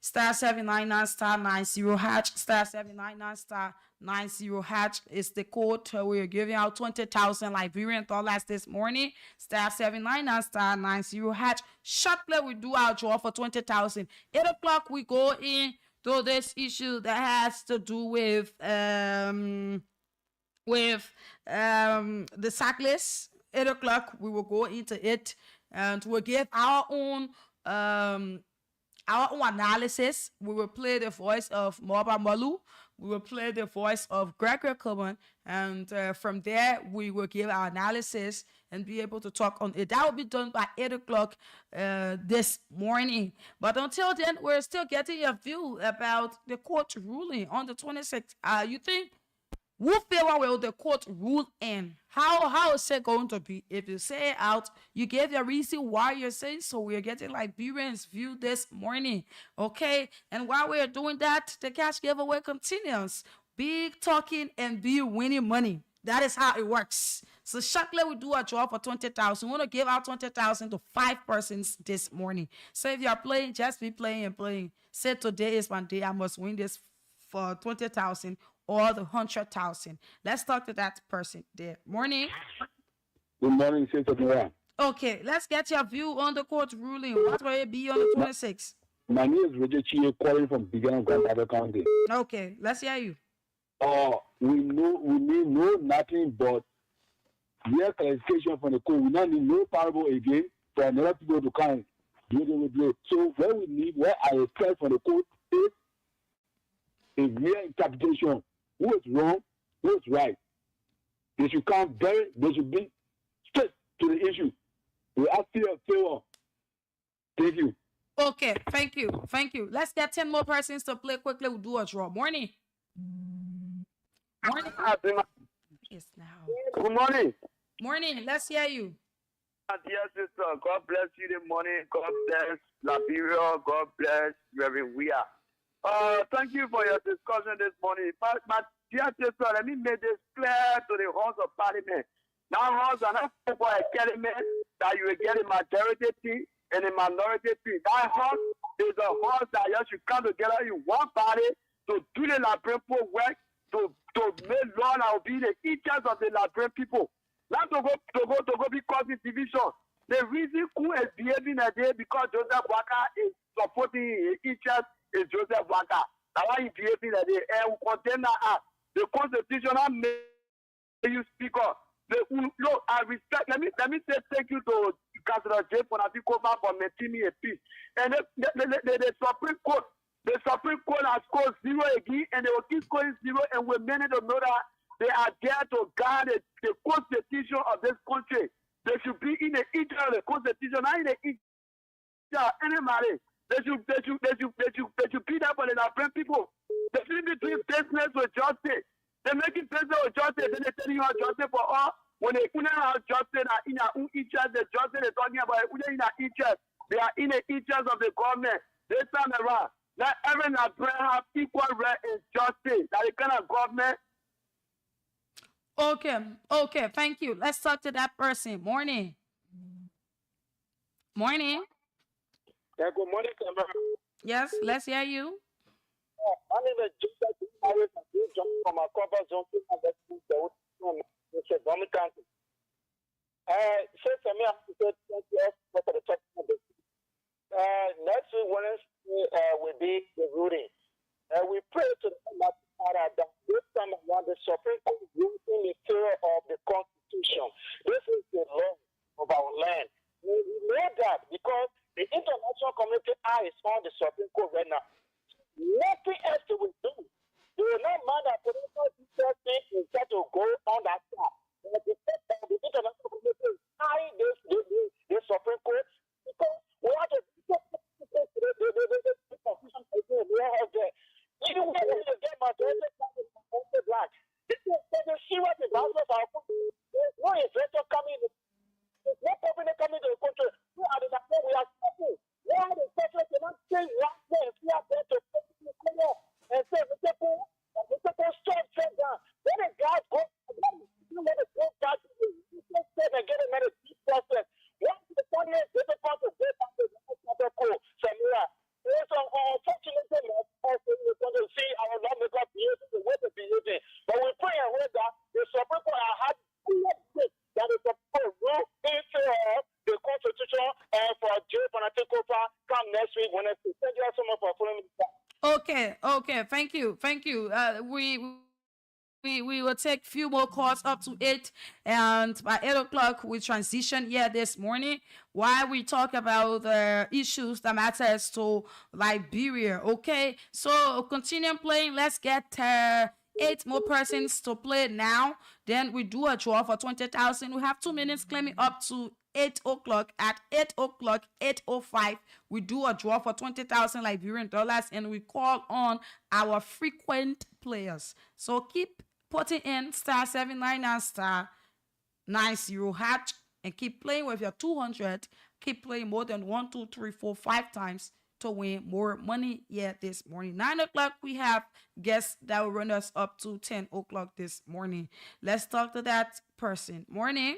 Star 799 star 90 hatch star 799 star 90 hatch is the code. We're giving out 20,000 Liberian dollars this morning. Star 799 star 90 hatch. Shortly we do our draw for 20,000. 8 o'clock we go in to this issue that has to do with the sack list. 8 o'clock we will go into it and we'll give our own analysis. We will play the voice of Moba Malu. We will play the voice of Gregor Coleman. And from there, we will give our analysis and be able to talk on it. That will be done by 8 o'clock this morning. But until then, we're still getting a view about the court ruling on the 26th. You think who favor will the court rule in? How is it going to be? If you say it out, you give your reason why you're saying so. We're getting Liberians' view this morning. Okay? And while we're doing that, the cash giveaway continues. Big talking and big winning money. That is how it works. So shortly we do a draw for 20,000. We want to give out 20,000 to 5 persons this morning. So if you're playing, just be playing and playing. Say today is my day. I must win this for 20,000. Or the 100,000. Let's talk to that person there. Morning. Good morning, Sister Mara. Okay, let's get your view on the court ruling. What will it be on the 26th? My name is Roger Chie, calling from Beginning Grand County. Okay, let's hear you. We need no nothing but clear clarification from the court. We don't need no parable again for another people to come. So what I expect from the court is a real interpretation. Who is wrong? Who is right? They should come they should be straight to the issue. We ask you a favor. Thank you. Okay, thank you. Thank you. Let's get 10 more persons to play quickly. We'll do a draw. Morning. Morning. Yes, now. Good morning. Morning. Let's hear you. Dear sister, God bless you this morning. God bless Liberia. God bless Reverend Weir. Thank you for your discussion this morning. My dear sister, let me make this clear to the House of Parliament. Now, House are not for a element that you will get a majority thing and a minority thing. That House is a House that you should come together in one party to do the Liberian work, to make law that will be the interests of the Liberian people. Not to go be causing division. The reason who is behaving a day because Joseph Waka is supporting his interests is Joseph Waka. That's why he's behaving a day. And we condemn that. The constitutional may you speak up. Look, I respect. Let me say thank you to Councillor J. Ponapikova for making me a peace. And the Supreme Court, has scored 0 again, and they will keep scoring 0, and we manage to know that they are there to guard the constitution of this country. They should be in the interest of the constitution, not in the interest of anybody. They should be there for the Liberian people. They shouldn't be doing business with justice. They're making business with justice, then they're telling you how justice for all. When they couldn't have justice in their own interest, the justice they're talking about, in their interest, they are in the interest of the government. This time around, let every Liberian have equal right and justice. That the kind of government. Okay, thank you. Let's talk to that person. Morning. Morning. Yeah, good morning, Camera. Yes, let's hear you. My name is Joseph from our comfort zone in County. Say to me, I'm for the top of it. Next week, Wednesday, will be the ruling. We pray to the Father that this time around the Supreme Court will be in favor of the Constitution. This is the law of our land. We know that because the international community is on the Supreme Court right now. Nothing else they will do. They will not mind that political thing is to go on that side. The international community is high the Supreme Court because we have to even when you get majority black. This is the serious advantage of our country. There's no investor coming in. There's no company coming to the country. We are the we are suffering. Why the investor cannot change one way if we are going to come up and say we take straight down. When the guys go, you let it go back to the and get another deep process. Once the money is difficult to get back to the cool, Samira. It's unfortunately going to see our lawmakers behaving the way they're behaving. But we pray and hope that the Supreme Court are happy that the Supreme Court will into the Constitution and for Joe Panatikofa come next week when it's thank you so much for following me. Okay. Thank you. We will take few more calls up to 8, and by 8 o'clock we transition here this morning while we talk about the issues that matters to Liberia. Okay, so continue playing. Let's get 8 more persons to play now. Then we do a draw for 20,000. We have 2 minutes claiming up to 8 o'clock. At 8 o'clock, 8:05, we do a draw for 20,000 Liberian dollars, and we call on our frequent players. So keep putting in *799 *90# and keep playing with your 200. Keep playing more than 1, 2, 3, 4, 5 times to win more money here this morning. 9 o'clock, we have guests that will run us up to 10 o'clock this morning. Let's talk to that person. Morning.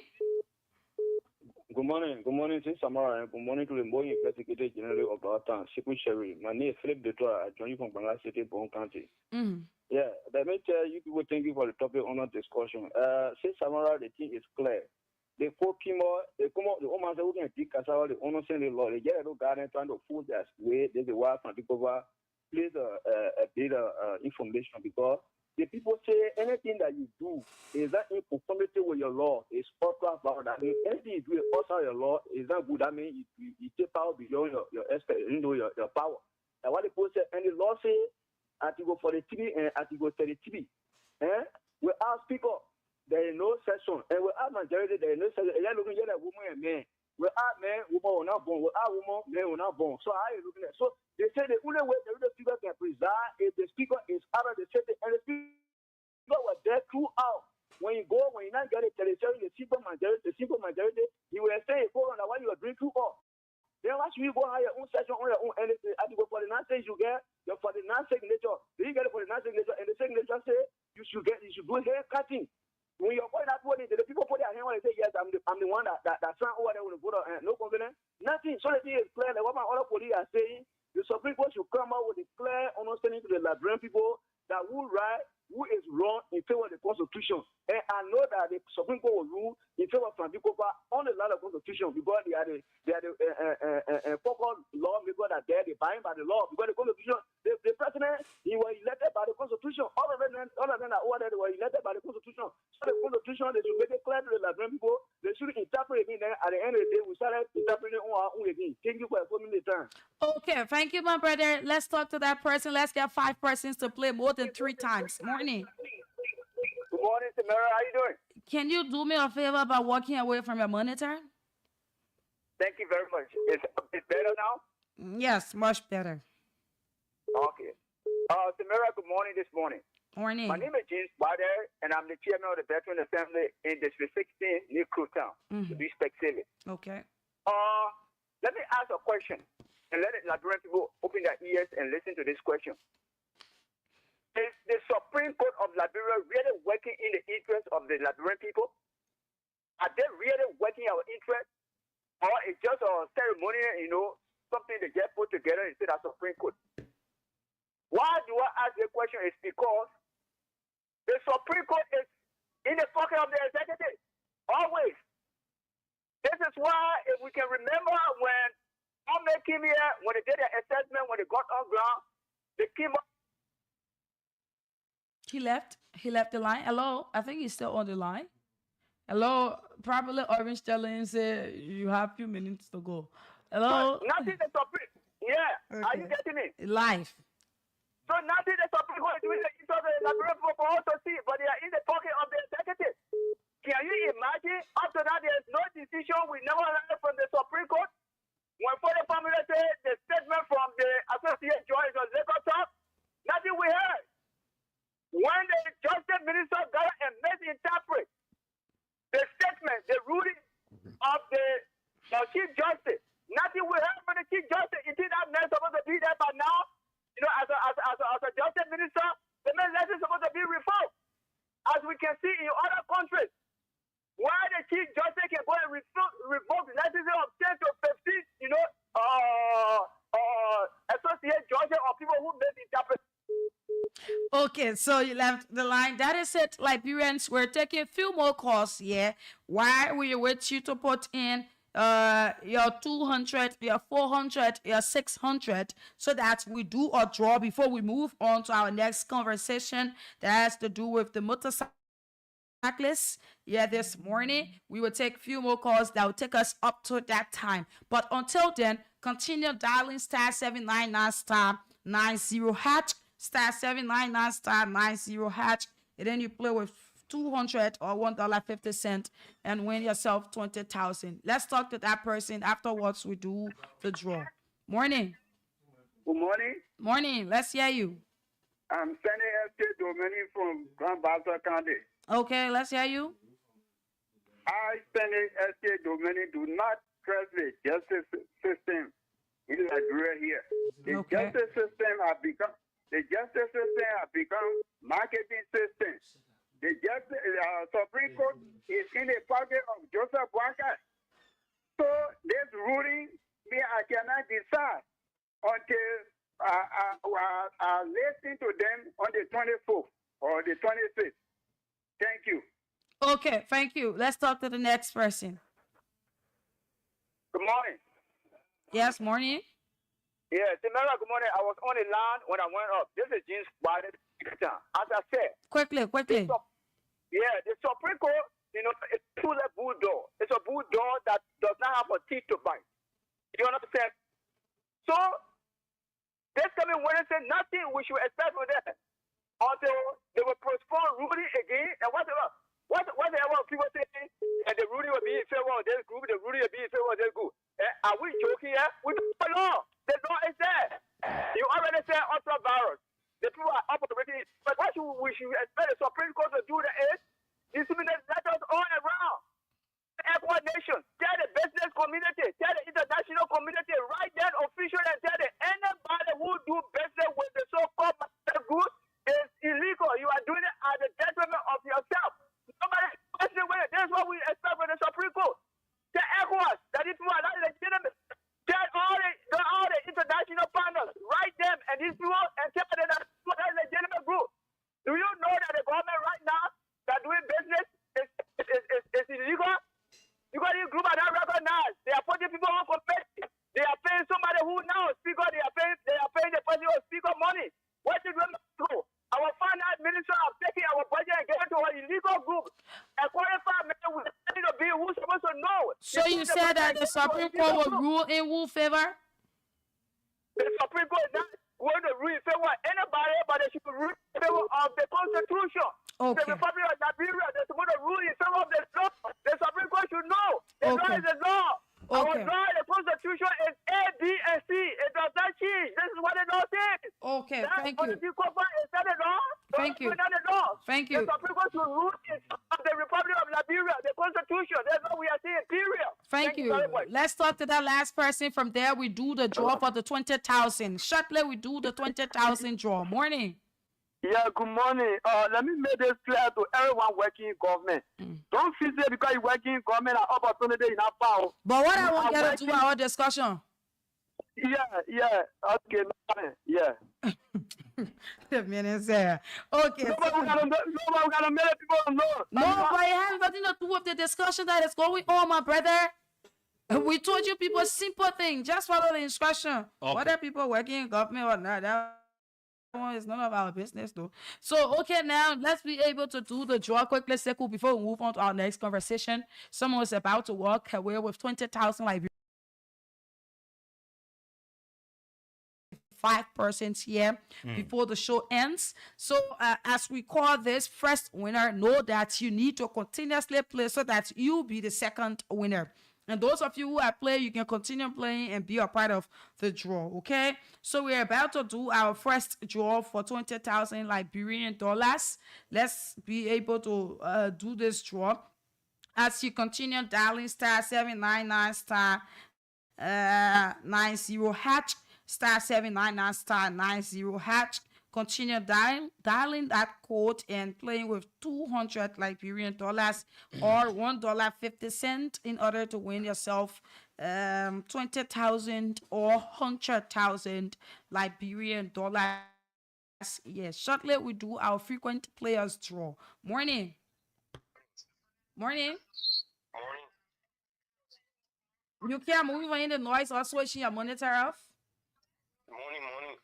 Good morning to Samara, and good morning to the Boy Investigator General of our town, Shipu Sherry. My name is Philip Detroit. I join you from Bangladesh City, Bon County. Yeah, let me tell you people, thank you for the topic on our discussion. Since Samara, the thing is clear. The four people, they come out, the woman said, we can take Cassava, the honor the law. They get a little garden trying to fool their way. There's a wife and people please a bit information because the people say anything that you do is that in conformity with your law. It's proper about that. If anything you do outside your law is not good. That means you take power beyond your expert, your power. And what the people say, and the law say, Article 43 and Article 33. We ask people, there is no section. And we ask majority, there is no section. And you're looking at woman and man. We are men, woman will not born. We are woman, men will not born. So how are you looking at? So they say the only way the speaker can preside is the speaker is out of the city. And the speaker was there throughout. When you not get it, the simple majority, you will say, go on, while you are doing through all. Then once you go on your own section, on your own anything, and you go for the non-signature, you get for the non-signature. Then you get it for the non-signature, and the signature say you should do hair cutting. When you're going that way, the people put their hand on and say, yes, I'm the one that signed over there with the vote, no confidence, nothing. So the thing is clear. Like what my other police are saying, the Supreme Court should come out with a clear understanding to the Liberian people that who right, who is wrong in favor of the Constitution. And I know that the Supreme Court will rule in favor of Francopa on the land of Constitution because they are the focal lawmakers that they bind by the law. Because the Constitution, the president, he was elected by the Constitution. All of them that over there were elected by the Constitution. So the Constitution, they should make it clear to the Liberian people. They should interpret it. Then at the end of the day, we started interpreting on our own again. Thank you for informing the time. Okay, thank you, my brother. Let's talk to that person. Let's get 5 persons to play more than 3 times. Morning. Good morning, Samara. How you doing? Can you do me a favor by walking away from your monitor? Thank you very much. It's better now? Yes, much better. Okay. Samara, good morning this morning. Morning. My name is James Bader, and I'm the chairman of the Veteran Assembly in District 16, New Crewtown, to be specific. Okay. Let me ask a question, and let the Liberian people open their ears and listen to this question. Is the Supreme Court of Liberia really working in the interest of the Liberian people? Are they really working our interest? Or it's just a ceremonial, something they get put together and say that Supreme Court? Why do I ask the question is because the Supreme Court is in the pocket of the executive, always. This is why, if we can remember when Ahmed came here, when they did their assessment, when they got on ground, they came up. He left the line. Hello, I think he's still on the line. Hello, probably Orange telling said you have few minutes to go. Hello. Nothing the Supreme. Yeah, okay. Are you getting it? Live. So nothing the Supreme Court is doing the interest of the Liberian people for us to see, but they are in the pocket of the executive. Can you imagine? After that, there is no decision hear Georgia or people who made it happen. Okay, so you left the line. That is it, Liberians. We're taking a few more calls here. Why we wait you to put in your 200, your 400, your 600, so that we do a draw before we move on to our next conversation that has to do with the motorcyclists. Yeah, this morning we will take a few more calls that will take us up to that time. But until then, continue dialing *799 *90#, *799 *90#, and then you play with 200 or $1.50 and win yourself 20,000. Let's talk to that person afterwards. We do the draw. Morning. Good morning. Morning. Let's hear you. I'm sending Estate Dominic from Grand Bassa County. Okay, let's hear you. I sending Estate Dominic do not trust the justice system in Liberia here. The Okay. justice system has become marketing system. The justice Supreme Court is in the pocket of Joseph Blanca. So this ruling, me, I cannot decide until I listen to them on the 24th or the 26th. Thank you. Okay, thank you. Let's talk to the next person. Good morning. Yes, morning. Yeah, Samara, good morning. I was on the line when I went up. This is James Biden. As I said, Quickly. the Supreme Court, you know, it's a two-legged bulldog. It's a bulldog that does not have a teeth to bite. You understand? So, this coming Wednesday, nothing we should expect from them until they will postpone ruling again and whatever people say, and the ruling will be in favor of this group, the ruling will be in favor of this group. Are we joking here? We do the law. The law is there. You already said ultra-virus. The people are operating. But what we should expect the Supreme Court to do the is disseminate letters all around. Equal nation, tell the business community, tell the international community, write that official and tell anybody who do business with the so-called goods is illegal. You are doing it at the detriment of yourself. Nobody question with it. That's what we expect from the Supreme Court. Tell ECOWAS that these people are not legitimate. Tell all the international partners, write them and these people and tell them that it's a legitimate group. Do you know that the government right now that doing business is illegal? You got these groups are not recognized. They are putting people on competition. They are paying somebody who now speaker. They are paying the person who speaker money. What did we do? Our finance minister are taking our budget and giving it to an illegal group. And qualified men with to be who's supposed to know. So you said that the Supreme Court will rule in who favor? The Supreme Court is not going to rule in favor of anybody, but they should rule in favor of the Constitution. Okay. The Republic of Liberia, they're supposed to rule in favor of the law. The Supreme Court should know. The law is the law. Our law, the Constitution is A, B, and C. It does not change. This is what the law says. Okay, thank you. Is that the law? Thank you. Not the law. Thank you. The Supreme Court should rule in the Republic of Liberia, the Constitution. That's what we are saying, period. Thank you. very much. Let's talk to that last person. From there, we do the draw for the 20,000. Shortly, we do the 20,000 draw. Morning. Yeah, good morning. Let me make this clear to everyone working in government. Don't feel say because you working in government an opportunity in our power. But what I want to do our discussion. Yeah. Okay, yeah. The minute there. Okay. Nobody gonna make people know. No, but it has nothing to do with the discussion that is going on, my brother. We told you people simple thing. Just follow the instruction. Okay. Whether people working in government or not, that one is none of our business, though. So, okay, now let's be able to do the draw quickly, Sekou, before we move on to our next conversation. Someone is about to walk away with 20,000 like 5% here before the show ends. So as we call this first winner, know that you need to continuously play so that you be the second winner. And those of you who are playing, you can continue playing and be a part of the draw, okay? So we're about to do our first draw for 20,000 Liberian dollars. Let's be able to do this draw. As you continue dialing *799 *90#, *799 *90#, Continue dialing that code and playing with 200 Liberian dollars or $1.50 in order to win yourself 20,000 or 100,000 Liberian dollars. Yes, shortly we do our frequent players draw. Morning. Morning. Morning. You can't move in the noise or switching your monitor off. Morning, morning.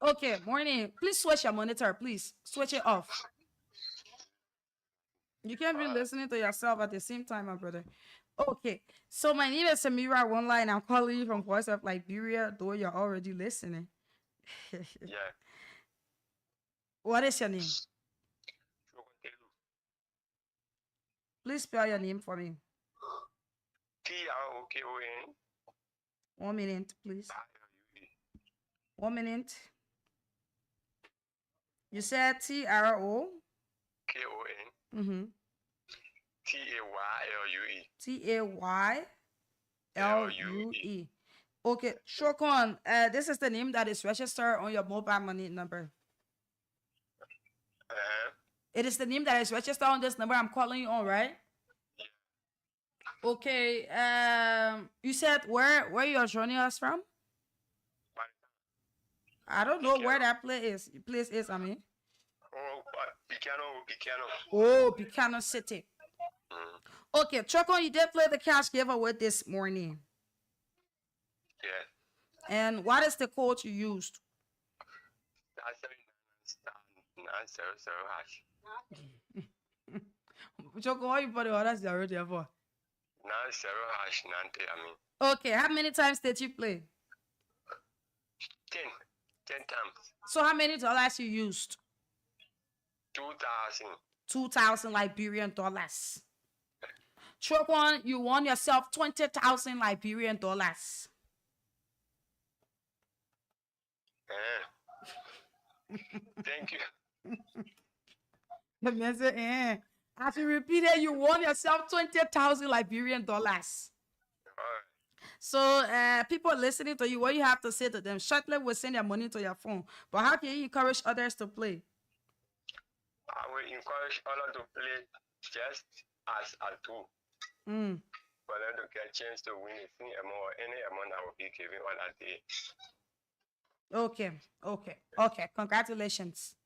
Okay, morning. Please switch your monitor, please. Switch it off. You can't be listening to yourself at the same time, my brother. Okay, so my name is Samira One Line. I'm calling you from Voice of Liberia, though you're already listening. Yeah. What is your name? Please spell your name for me. Trokon. 1 minute, please. 1 minute. You said TRO? KON. Mm-hmm. TAYLUE. TAYLUE. Okay, Trokon, this is the name that is registered on your mobile money number. It is the name that is registered on this number I'm calling you on, right? Okay. You said where you're joining us from? I don't know where that place is. I mean. Oh, Picano. Oh, Picano City. Okay, Trokon, you did play the cash giveaway this morning. Yeah. And what is the code you used? That's 900 hash. Trokon, what you put the others there already for? 90 hash 90, I mean. Okay, how many times did you play? 10 times. So how many dollars you used? 2,000. 2,000 Liberian dollars. Trokon, you won yourself 20,000 Liberian dollars. Thank you. The man said, as you repeated, you won yourself 20,000 Liberian dollars. So people listening to you, what you have to say to them? Shortly will send their money to your phone. But how can you encourage others to play? I will encourage others to play just as I do. For them to get a chance to win a thing amount or any amount I will be giving on that day. Okay. Congratulations.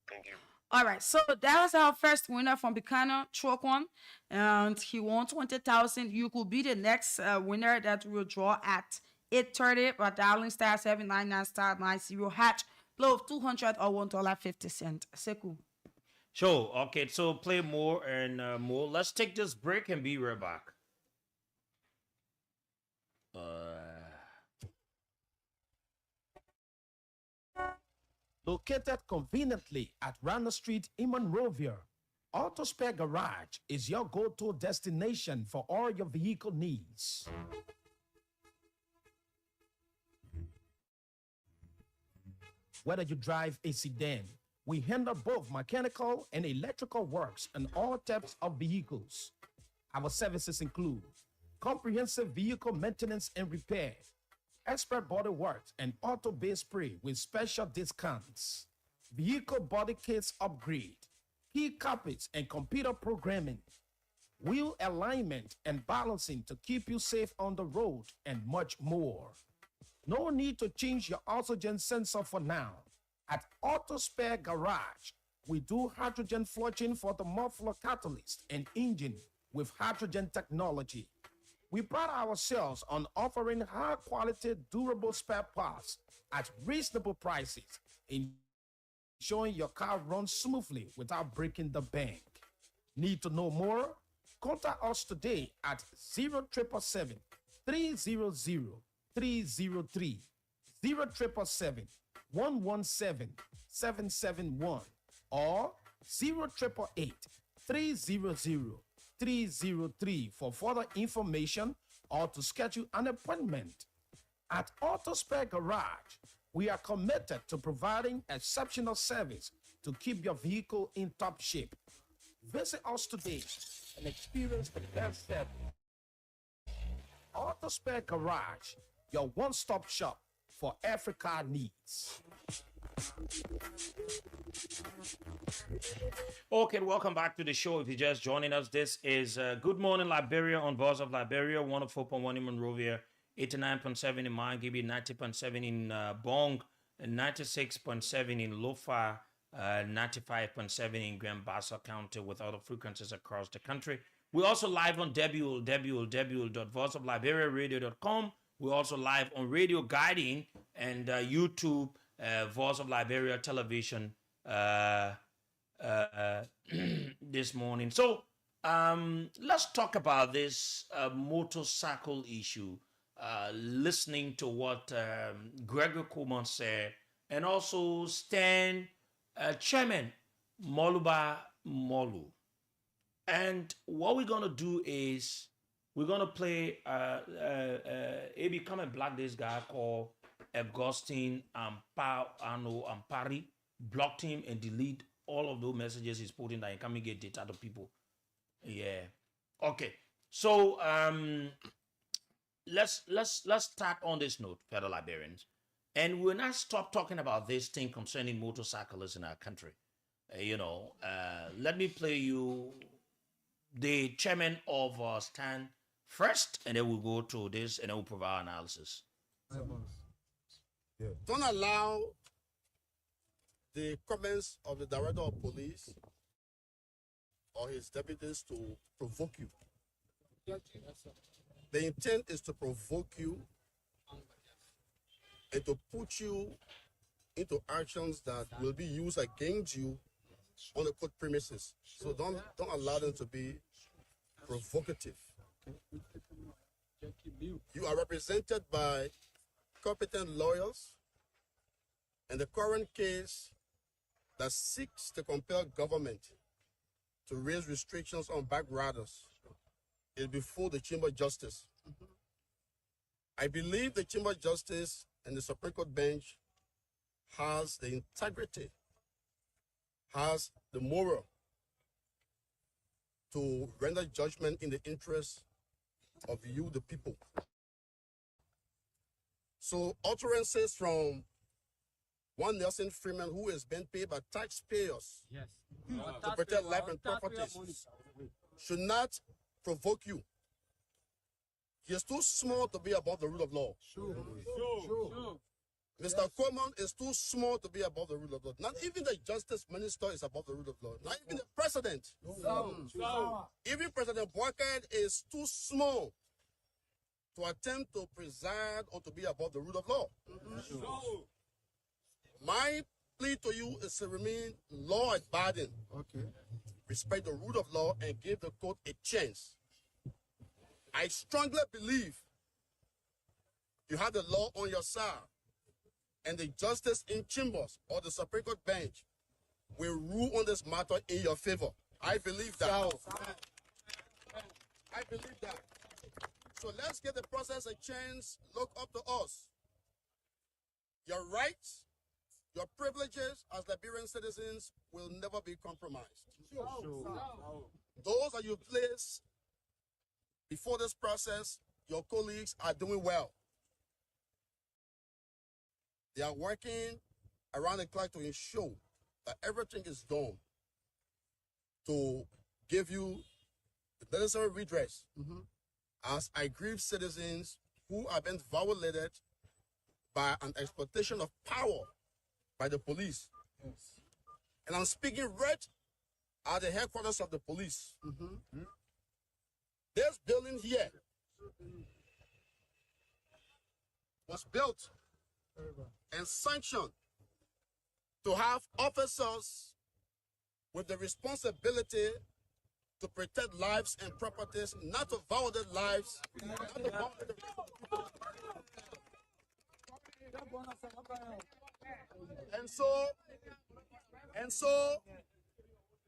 Thank you. All right, so that was our first winner from Bicano, Trokon, and he won 20,000. You could be the next winner that will draw at 8:30 by dialing star 799 star 90 hatch, play of 200 or $1.50. Seku. Sure. Okay, so play more and more. Let's take this break and be right back. Located conveniently at Rana Street in Monrovia, Auto Spare Garage is your go-to destination for all your vehicle needs. Whether you drive a sedan, we handle both mechanical and electrical works on all types of vehicles. Our services include comprehensive vehicle maintenance and repair, expert body works and auto base spray with special discounts, vehicle body kits upgrade, key carpets and computer programming, wheel alignment and balancing to keep you safe on the road, and much more. No need to change your oxygen sensor for now. At Auto Spare Garage, we do hydrogen flushing for the muffler catalyst and engine with hydrogen technology. We pride ourselves on offering high-quality, durable spare parts at reasonable prices, ensuring your car runs smoothly without breaking the bank. Need to know more? Contact us today at 0777 300 303, 0777 117 771, or 0888 300 303 for further information or to schedule an appointment. At Auto Spare Garage, we are committed to providing exceptional service to keep your vehicle in top shape. Visit us today and experience the best service. Auto Spare Garage, your one-stop shop for every car needs. Okay, welcome back to the show. If you're just joining us, this is Good Morning Liberia on Voice of Liberia, 104.1 in Monrovia, 89.7 in Mangibi, 90.7 in Bong, and 96.7 in Lofa, 95.7 in Grand Bassa County, with other frequencies across the country. We're also live on www.voiceofliberiaradio.com. We're also live on Radio Guiding and YouTube, Voice of Liberia Television, this morning. So let's talk about this motorcycle issue. Listening to what Gregor Coleman said, and also Stan Chairman Moluba Molu. And what we're gonna do is we're gonna play a becoming black this guy called Augustine Ampari, blocked him and delete all of those messages he's putting that he can't get data to people. Yeah. Okay. So let's start on this note, fellow Liberians, and we'll not stop talking about this thing concerning motorcyclists in our country. Let me play you the chairman of Stan first, and then we'll go to this, and then we'll provide analysis. Yeah. Don't allow the comments of the director of police or his deputies to provoke you. The intent is to provoke you and to put you into actions that will be used against you on the court premises. So don't allow them to be provocative. You are represented by competent lawyers, and the current case that seeks to compel government to raise restrictions on bike riders is before the Chamber of Justice. I believe the Chamber of Justice and the Supreme Court bench has the integrity, has the moral to render judgment in the interest of you, the people. So utterances from one Nelson Freeman, who is being paid by taxpayers to protect life and properties, should not provoke you. He is too small to be above the rule of law. Mr. Coleman is too small to be above the rule of law. Not even the justice minister is above the rule of law. Not even the president. Even President Boakad is too small to attempt to preside or to be above the rule of law. My plea to you is to remain law-abiding. Respect the rule of law and give the court a chance. I strongly believe you have the law on your side, and the justice in chambers or the Supreme Court bench will rule on this matter in your favor. I believe that. I believe that. So let's give the process a chance. Look up to us. Your rights, your privileges as Liberian citizens will never be compromised. Those that you place before this process, your colleagues are doing well. They are working around the clock to ensure that everything is done to give you the necessary redress as aggrieved citizens who have been violated by an exploitation of power by the police. And I'm speaking right at the headquarters of the police. This building here was built and sanctioned to have officers with the responsibility to protect lives and properties, not to violate lives, not to violate the and so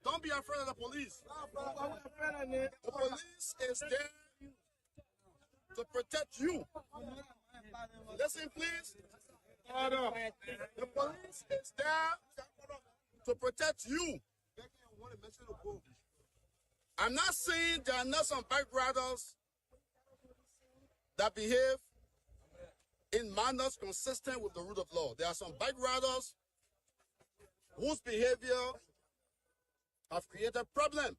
don't be afraid of the police. The police is there to protect you. Listen, please. The police is there to protect you. I'm not saying there are not some bike riders that behave in manners consistent with the rule of law. There are some bike riders whose behavior have created problem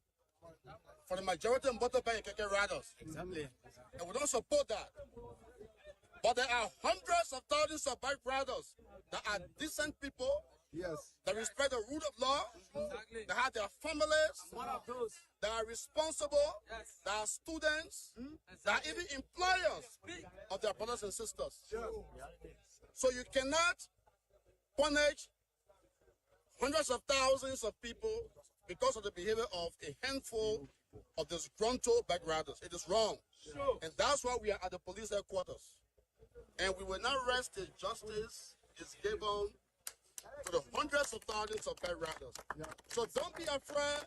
for the majority of motorbike and keke riders. Exactly. And we don't support that. But there are hundreds of thousands of bike riders that are decent people, yes, that respect the rule of law, exactly, that have their families, one of those, that are responsible, yes, that are students, that are even employers of their brothers and sisters. Sure. So you cannot punish hundreds of thousands of people because of the behavior of a handful of disgruntled bike riders. It is wrong. Sure. And that's why we are at the police headquarters. And we will not rest till justice is given to the hundreds of thousands of bike riders. Yeah. So don't be afraid.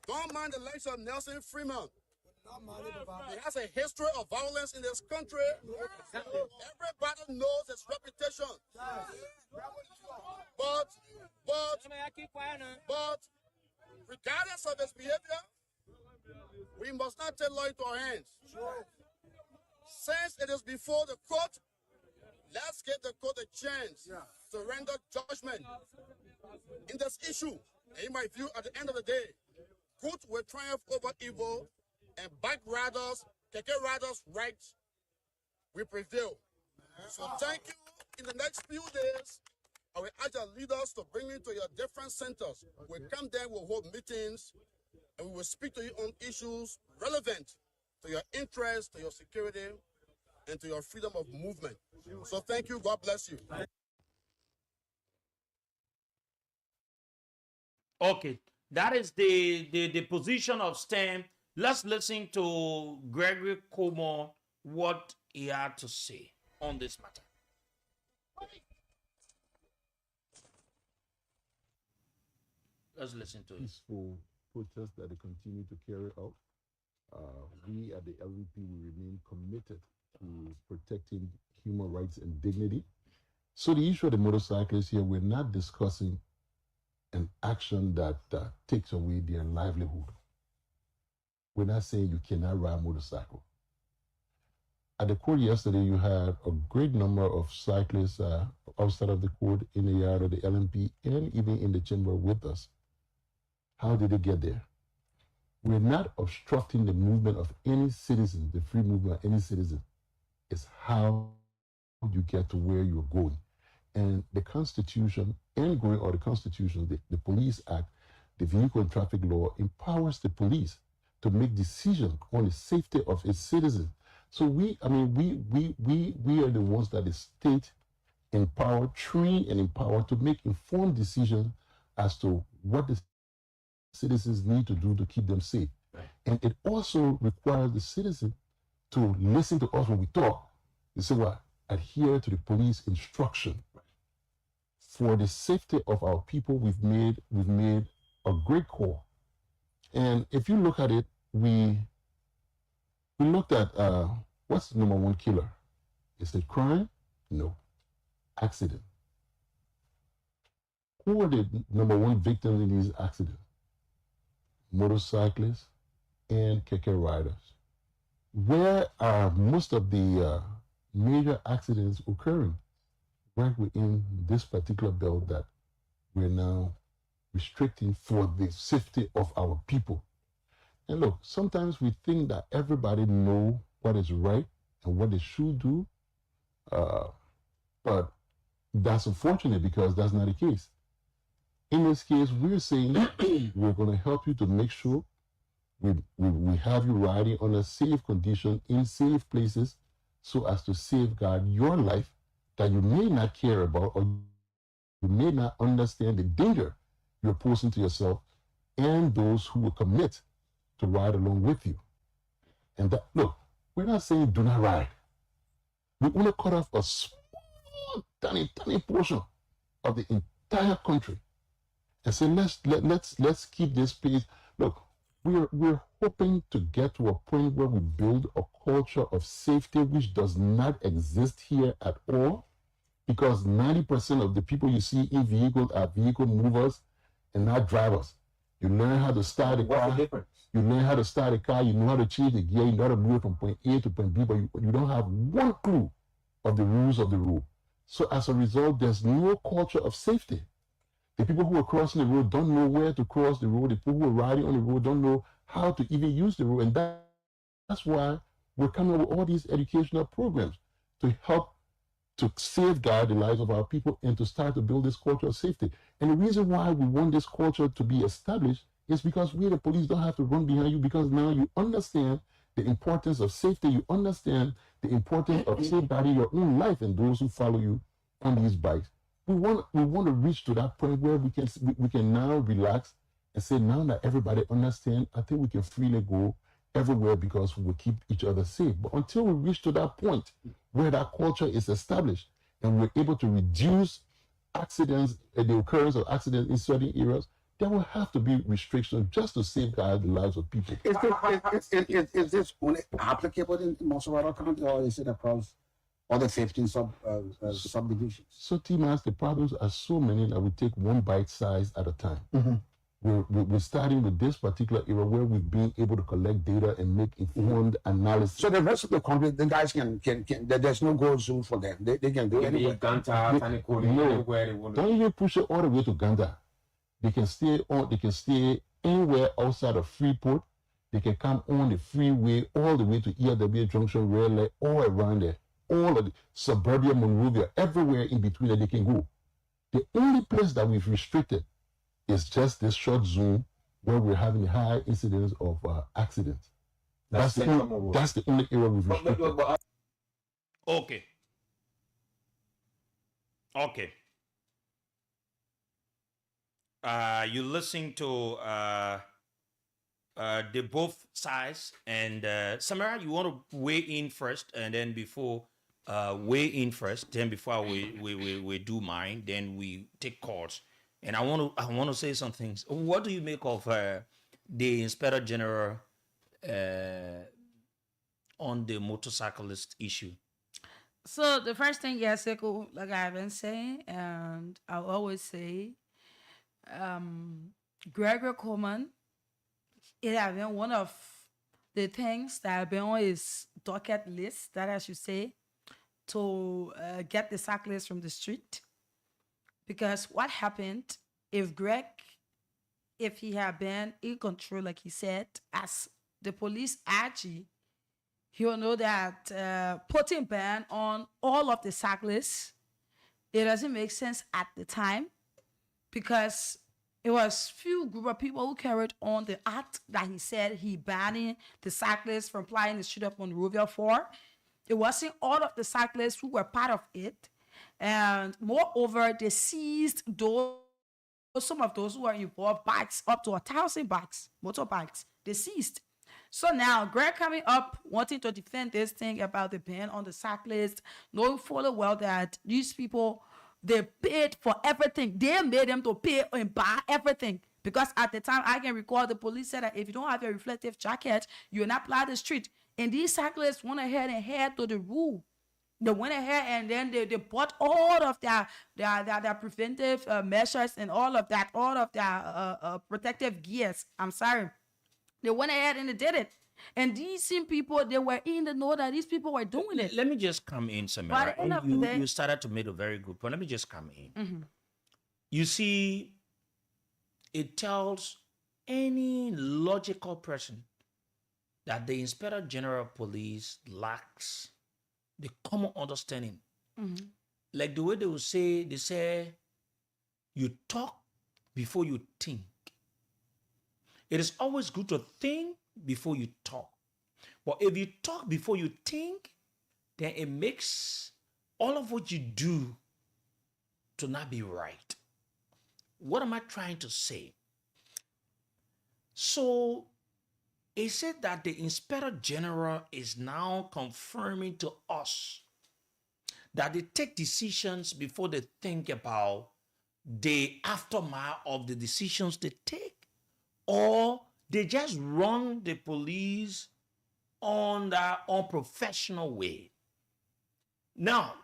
Don't mind the likes of Nelson Freeman. He has a history of violence in this country. Everybody knows his reputation. But regardless of his behavior, we must not take law into our hands. Since it is before the court, let's give the court a chance to render judgment in this issue. And in my view, at the end of the day, good will triumph over evil, and bike riders, keke riders' rights will prevail. So thank you. In the next few days, I will ask your leaders to bring me to your different centers. We'll come there, we'll hold meetings, and we will speak to you on issues relevant to your interests, to your security, and to your freedom of movement. So thank you. God bless you. Okay, that is the position of STEM. Let's listen to Gregory Como, what he had to say on this matter. Let's listen to it. Peaceful protests that they continue to carry out. We at the LVP will remain committed to protecting human rights and dignity. So the issue of the motorcyclists here, we're not discussing an action that takes away their livelihood. We're not saying you cannot ride a motorcycle. At the court yesterday, you had a great number of cyclists outside of the court, in the yard of the LMP, and even in the chamber with us. How did they get there? We're not obstructing the movement of any citizen, the free movement of any citizen. It's how you get to where you're going. And the Constitution, and going on the Constitution, the Police Act, the Vehicle and Traffic Law empowers the police to make decisions on the safety of its citizens. So we are the ones that the state empowered, trained and empowered to make informed decisions as to what the citizens need to do to keep them safe. Right. And it also requires the citizen to listen to us when we talk. They say, well, adhere to the police instruction. Right. For the safety of our people, we've made a great call. And if you look at it, we looked at what's the number one killer? Is it crime? No. Accident. Who are the number one victims in these accidents? Motorcyclists and keke riders. Where are most of the major accidents occurring? Right within this particular belt that we're now restricting for the safety of our people. And look, sometimes we think that everybody know what is right and what they should do, but that's unfortunate because that's not the case. In this case, we're saying we're going to help you to make sure we have you riding on a safe condition in safe places so as to safeguard your life that you may not care about or you may not understand the danger you're posing to yourself and those who will commit to ride along with you. And that, look, we're not saying do not ride. We want to cut off a small, tiny portion of the entire country and say let's keep this pace. Look, we're hoping to get to a point where we build a culture of safety which does not exist here at all, because 90% of the people you see in vehicles are vehicle movers and not drivers. You learn how to start a car. What's the difference? You learn how to start a car. You know how to change the gear. You know how to move it from point A to point B, but you don't have one clue of the rules of the road. So as a result, there's no culture of safety. The people who are crossing the road don't know where to cross the road. The people who are riding on the road don't know how to even use the road. And that's why we're coming up with all these educational programs to help to safeguard the lives of our people and to start to build this culture of safety. And the reason why we want this culture to be established is because we, the police, don't have to run behind you, because now you understand the importance of safety. You understand the importance of safeguarding your own life and those who follow you on these bikes. We want to reach to that point where we can now relax and say, now that everybody understands, I think we can freely go everywhere because we will keep each other safe. But until we reach to that point where that culture is established and we're able to reduce accidents, the occurrence of accidents in certain areas, there will have to be restrictions just to safeguard the lives of people. Is this only applicable in Montserrat County, or is it across other 15 subdivisions? So, T-Mas, the problems are so many that we take one bite size at a time. Mm-hmm. We're starting with this particular era where we've been able to collect data and make informed analysis. So the rest of the country, the guys can there's no go zone for them. They can go anywhere. No, don't even push it all the way to Ganda. They can stay anywhere outside of Freeport. They can come on the freeway all the way to ERW Junction, Railway, all around there. All of the suburbia, Monrovia, everywhere in between that they can go. The only place that we've restricted is just this short zone where we're having high incidence of accidents. That's the only area we've restricted. Okay. You listen to the both sides, and Samara, you want to weigh in first, and then before before we do mine, then we take calls. And I want to say some things. What do you make of the Inspector General on the motorcyclist issue? So the first thing, yes, like I've been saying, and I'll always say, Gregory Coleman, it has been one of the things that have been on his docket list, that I should say, to get the cyclists from the street. Because what happened if Greg, if he had been in control, like he said, as the police IG, he'll know that putting ban on all of the cyclists, it doesn't make sense at the time, because it was few group of people who carried on the act that he said he banning the cyclists from plying the street up on Monrovia for. It wasn't all of the cyclists who were part of it. And moreover, they seized some of those who were involved bikes, up to 1,000 bikes, motorbikes, they seized. So now Greg coming up wanting to defend this thing about the ban on the cyclists, knowing fully well that these people, they paid for everything. They made them to pay and buy everything. Because at the time, I can recall the police said that if you don't have a reflective jacket, you're not plow the street. And these cyclists went ahead and adhered to the rule. They went ahead and then they bought all of their preventive measures and all of their protective gears. I'm sorry. They went ahead and they did it. And these same people, they were in the know that these people were doing it. Let me just come in, Samara. You started to make a very good point. Let me just come in. Mm-hmm. You see, it tells any logical person that the Inspector General of Police lacks the common understanding. Mm-hmm. Like the way they say, you talk before you think. It is always good to think before you talk. But if you talk before you think, then it makes all of what you do to not be right. What am I trying to say? So, it said that the Inspector General is now confirming to us that they take decisions before they think about the aftermath of the decisions they take, or they just run the police on their unprofessional way. Now,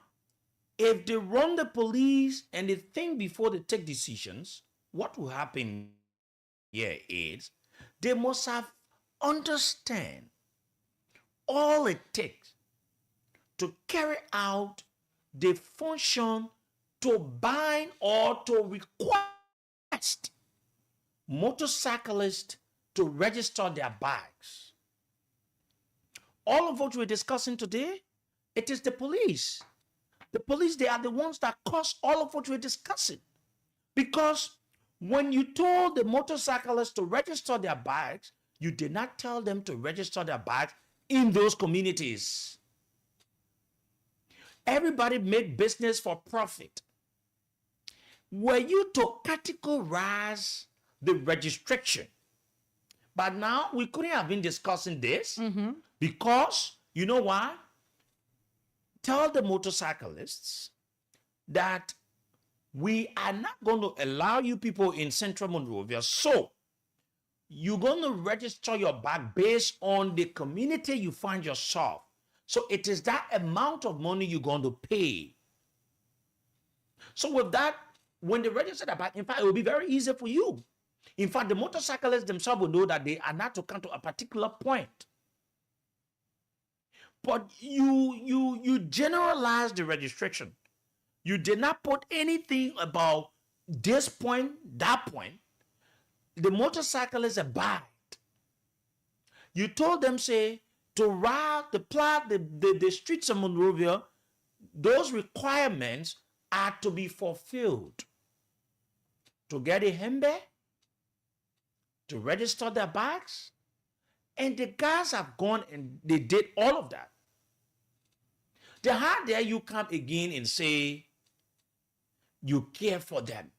if they run the police and they think before they take decisions, what will happen here is they must have understand all it takes to carry out the function to bind or to require asked motorcyclists to register their bikes. All of what we're discussing today, it is the police. The police, they are the ones that cause all of what we're discussing. Because when you told the motorcyclists to register their bikes, you did not tell them to register their bikes in those communities. Everybody make business for profit. Were you to categorize the registration? But now we couldn't have been discussing this because, you know why? Tell the motorcyclists that we are not going to allow you people in Central Monrovia. So you're going to register your bike based on the community you find yourself. So it is that amount of money you're going to pay. So with that, when they register the bike, in fact, it will be very easy for you. In fact, the motorcyclists themselves will know that they are not to come to a particular point. But you generalize the registration. You did not put anything about this point, that point. The motorcyclists abide. You told them, say, to ride, to plow the streets of Monrovia, those requirements are to be fulfilled. To get a hembe, to register their bikes, and the guys have gone and they did all of that. Then how dare you come again and say you care for them?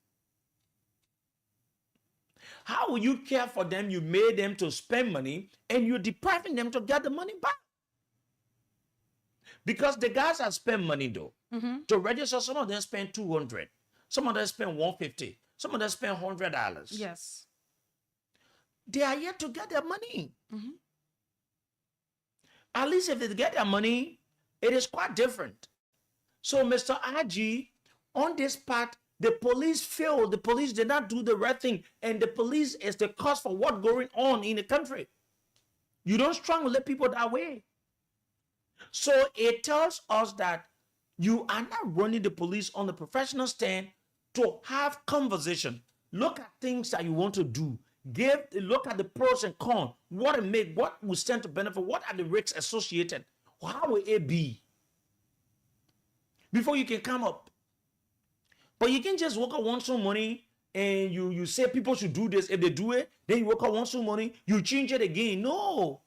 How will you care for them? You made them to spend money and you're depriving them to get the money back. Because the guys have spent money though. To register, some of them spend $200. Some of them spend $150. Some of them spend $100. Yes. They are yet to get their money. At least if they get their money, it is quite different. So, Mr. RG, on this part, the police failed. The police did not do the right thing. And the police is the cause for what's going on in the country. You don't strangulate people that way. So it tells us that you are not running the police on the professional stand to have conversation. Look at things that you want to do. Look at the pros and cons. What will stand to benefit? What are the risks associated? How will it be? Before you can come up. But you can just work out want some money and you say people should do this. If they do it, then you work out want some money, you change it again. No.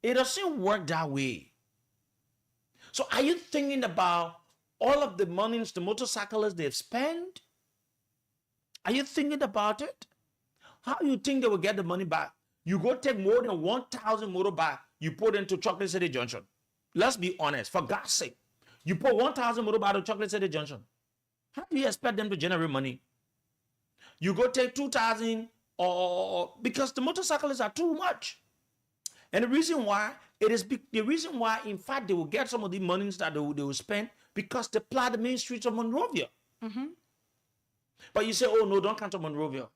It doesn't work that way. So are you thinking about all of the monies the motorcyclists they've spent? Are you thinking about it? How do you think they will get the money back? You go take more than 1,000 motorbike, you put into Chocolate City Junction. Let's be honest, for God's sake. You put 1,000 motorbike to Chocolate City Junction. How do you expect them to generate money? You go take 2,000 or because the motorcyclists are too much. And the reason why, in fact, they will get some of the monies that they will spend because they plow the main streets of Monrovia. But you say, oh no, don't come to Monrovia.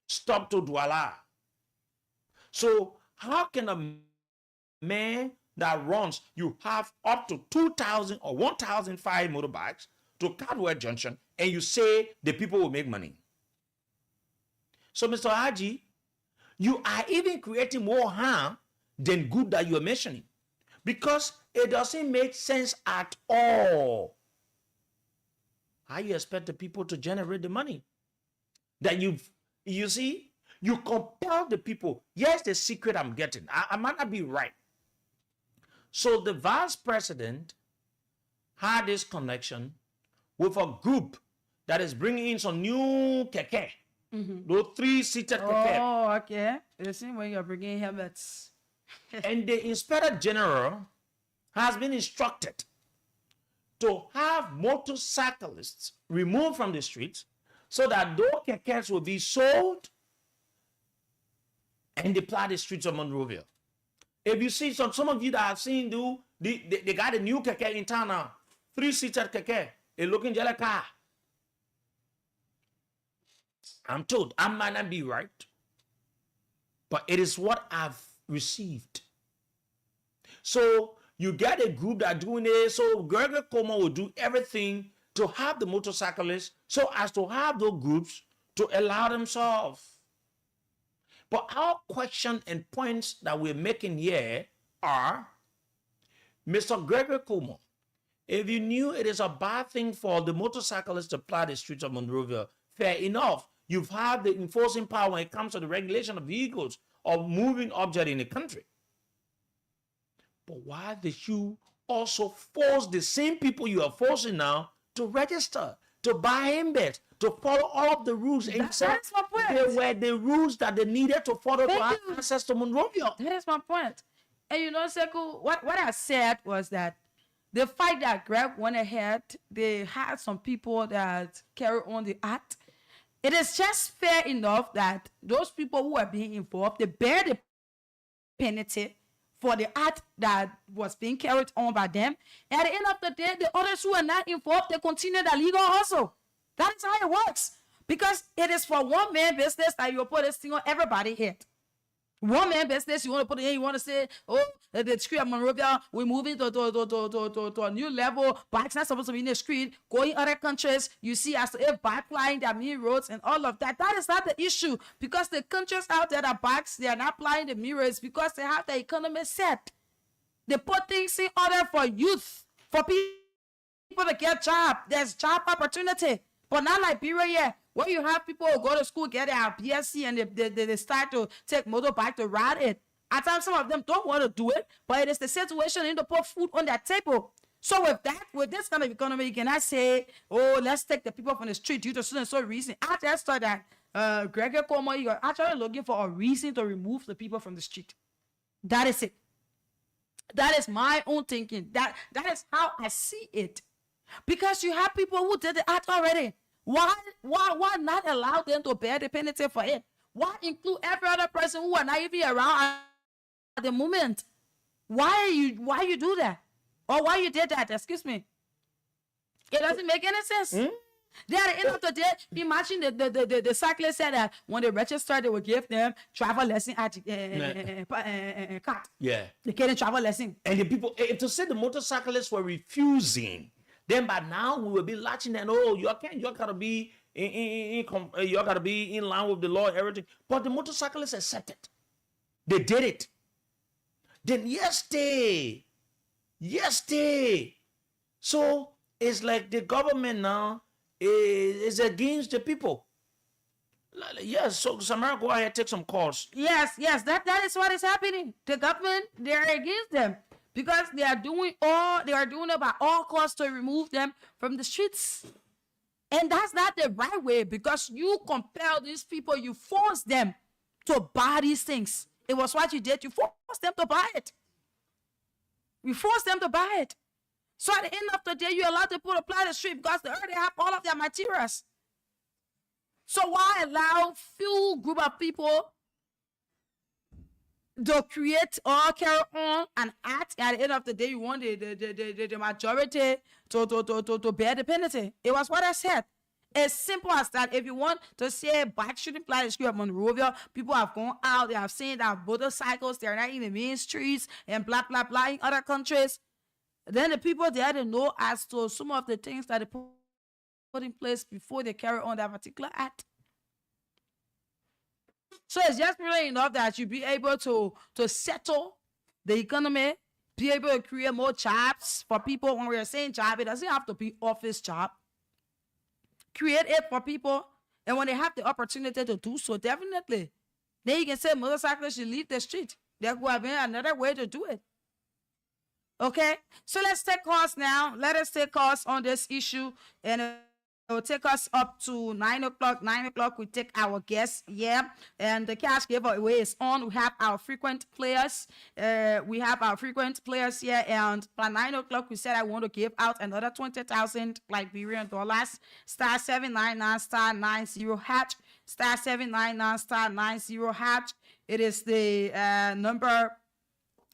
Stop to Douala. So how can a man that runs, you have up to 2,000 or 1,005 motorbikes to Cardwell Junction and you say the people will make money? So Mr. Haji, you are even creating more harm than good that you are mentioning because it doesn't make sense at all. How you expect the people to generate the money? That you see, you compel the people. Here's the secret I'm getting. I might not be right. So the vice president had this connection with a group that is bringing in some new keke. Those 3-seater keke. Oh, okay. The same way you're bringing helmets. And the inspector general has been instructed to have motorcyclists removed from the streets so that those kekes will be sold and they plow the streets of Monrovia. If you see some of you that have seen they got a new keke in town now, 3-seater keke, a looking jelly car. I'm told I might not be right, but it is what I've received. So you get a group that doing it. So Gregory Coleman will do everything to have the motorcyclists so as to have those groups to allow themselves. But our question and points that we're making here are, Mr. Gregory Kumo, if you knew it is a bad thing for the motorcyclists to ply the streets of Monrovia, fair enough. You've had the enforcing power when it comes to the regulation of vehicles or moving object in the country. But why did you also force the same people you are forcing now to register, to buy embeds, to follow all of the rules? That's my point. They were the rules that they needed to follow to have you. access to Monrovia. That is my point. And you know, Sekou, what I said was that the fight that Greg went ahead, they had some people that carry on the act. It is just fair enough that those people who are being involved, they bear the penalty for the act that was being carried on by them. And at the end of the day, the others who are not involved, they continue the legal hustle. That is how it works. Because it is for one man business that you put this thing on everybody hit. One man business, you want to put it in, you want to say, oh, the street of Monrovia, we're moving to a new level. Bikes not supposed to be in the street. Going other countries, you see as if bike flying their main roads and all of that. That is not the issue. Because the countries out there that bikes, they are not flying the mirrors because they have the economy set. They put things in order for youth, for people to get job. There's job opportunity. But not Liberia yet. Where you have people who go to school, get their BSc, and they start to take motorbike to ride it. At times, some of them don't want to do it, but it is the situation in to put food on their table. So with this kind of economy, you cannot say, oh, let's take the people from the street due to so and so reason. I just thought that Gregory Cuomo, you're actually looking for a reason to remove the people from the street. That is it. That is my own thinking. That is how I see it. Because you have people who did the act already. Why not allow them to bear the penalty for it? Why include every other person who are not even around at the moment? Why you do that? Or why you did that? Excuse me. It doesn't make any sense. Then at the end of the day, imagine the cyclist said that when they register, they will give them travel lesson at card. Yeah. They get a travel lesson. And the people, if to say the motorcyclists were refusing, then by now we will be latching and you gotta be you gotta be in line with the law and everything. But the motorcyclists accepted. They did it. Then yesterday. So it's like the government now is against the people. Yes, so Samara, go ahead, take some calls. Yes, that is what is happening. The government, they are against them. Because they are doing it by all costs to remove them from the streets. And that's not the right way, because you compel these people, you force them to buy these things. It was what you did. You forced them to buy it. You forced them to buy it. So at the end of the day, you allow people to apply the street because they already have all of their materials. So why allow few group of people to create or carry on an act? At the end of the day, you want the majority to bear the penalty. It was what I said. As simple as that. If you want to say bike shouldn't fly the street of Monrovia, people have gone out, they have seen that motorcycles, they're not in the main streets and blah, blah, blah in other countries. Then the people there, they know as to some of the things that they put in place before they carry on that particular act. So it's just really enough that you be able to settle the economy, be able to create more jobs for people. When we're saying job, it doesn't have to be office job. Create it for people, and when they have the opportunity to do so, definitely, then you can say motorcyclists should leave the street. There could have been another way to do it. Okay, so let's take calls now. Let us take calls on this issue, and it will take us up to 9 o'clock. 9 o'clock, we take our guests, and the cash giveaway is on. We have our frequent players. Here, and by 9 o'clock, we said I want to give out another 20,000 Liberian dollars. Star 799 star 90 hatch. Star 799 star 90 hatch. It is the number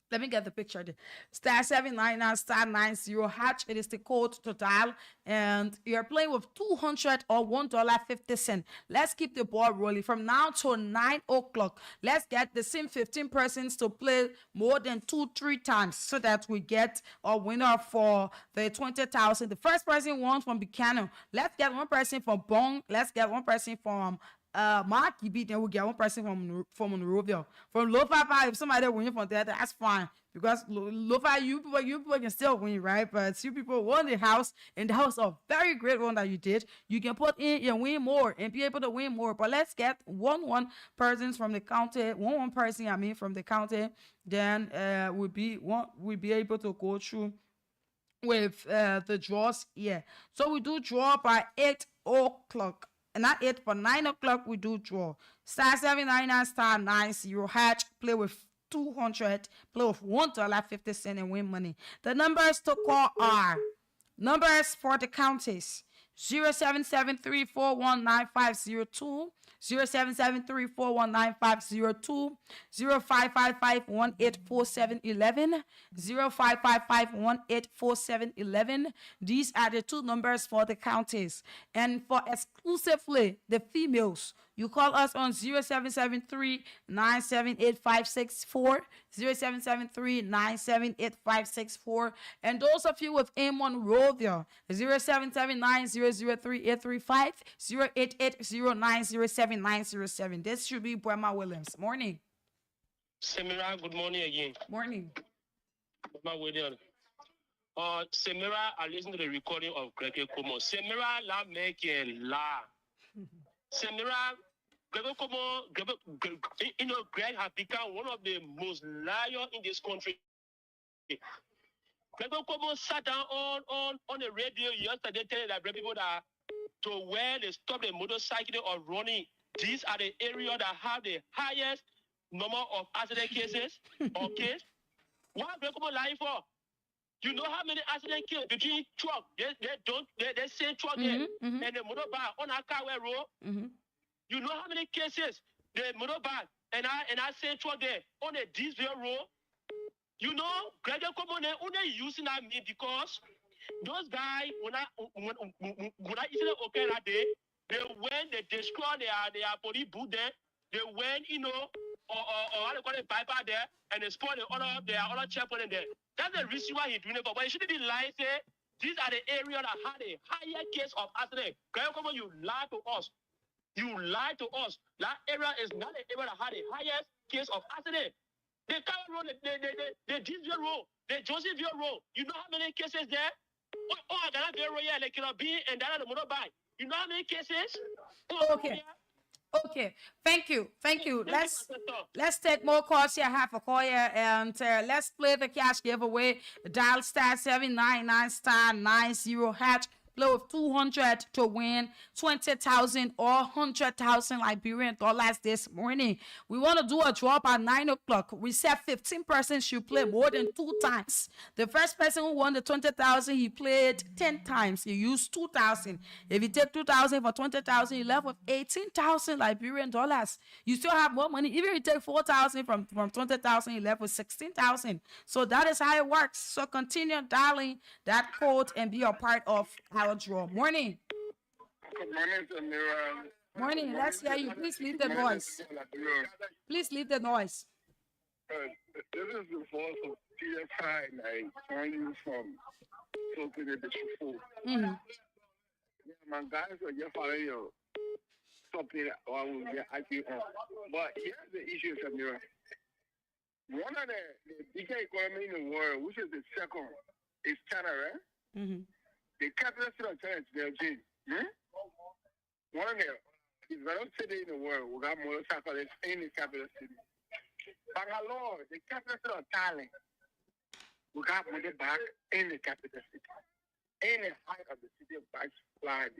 Let me get the picture there. Star 799 star 90 hatch. It is the code to dial. And you're playing with 200 or $1.50. Let's keep the ball rolling from now till 9 o'clock. Let's get the same 15 persons to play more than 2-3 times so that we get a winner for the 20,000. The first person won from Buchanan. Let's get one person from Bong. Let's get one person from Mark beat, then we get one person from Monrovia. From Lofa, if somebody win from there, that's fine. Because Lofa, you people can still win, right? But you people won the house, and that was a very great one that you did. You can put in and win more and be able to win more. But let's get one persons from the county, one person, I mean, from the county, then we'll be able to go through with the draws here. So we do draw by 8 o'clock. Not 8, but 9 o'clock we do draw. Star 799 star 90 hatch. Play with 200. Play with $1.50 and win money. The numbers to call are numbers for the counties: 0773419502, 0773419502, 0555184711, 0555184711. These are the two numbers for the counties. And for exclusively the females, you call us on 0773-978-564, 0773-978-564. And those of you with M1 Rovia, 0779-003-835, 0880-907-907. This should be Brahma Williams. Morning. Samira, good morning again. Morning. Brahma Williams. Samira, I listened to the recording of Greg Como. Samira, la make la. Samira, Greg Como, Greg has become one of the most liars in this country. Greg Como sat down on the radio yesterday telling that people that to where they stop the motorcycle or running, these are the areas that have the highest number of accident cases or case. What Greg Como lying for? You know how many accident cases between truck, they say truck there, and the motorbike on a car road. You know how many cases the motorbike and I say truck there on a diesel road. You know, Greg Como only using that me because those guys when I easily okay that day, they went, they destroy their police boot there, they went, you know, or how they call it, piper there, and they spoil their other checkpoint there. That's the reason why he's doing it, but it shouldn't be lying. Say these are the areas that had a higher case of accident. Greg Como, you lie to us. You lied to us. That area is not the area that had the highest case of accident. The car road, the diesel road, the Josephville road. You know how many cases there? Oh, that road, yeah, like be and that the motorbike. You know how many cases? Okay. Okay, thank you. Let's take more calls here. Half a call here, and let's play the cash giveaway. Dial star 799 star 90 hatch. Play with 200 to win 20,000 or 100,000 Liberian dollars this morning. We want to do a draw by 9 o'clock. We said 15 persons should play more than 2 times. The first person who won the 20,000, he played 10 times. He used 2,000. If you take 2,000 for 20,000, you left with 18,000 Liberian dollars. You still have more money. Even if you take 4,000 from 20,000, you left with 16,000. So that is how it works. So continue dialing that code and be a part of our draw. Morning. Good morning, Samira. Morning. Let's hear you. Please leave the noise. Please leave the noise. This is the voice of PSI, like, calling you from talking to the show. Yeah, my guys are just following you. Something or will get acting on. But here's the issue, Samira. One of the biggest economy in the world, which is the second, is China, right? The capital city of China is Beijing. One of the developed cities in the world, we got motorcycles in the capital city. Bangalore, the capital city of Thailand, we got motorbike in the capital city. In the height of the city of Bangladesh.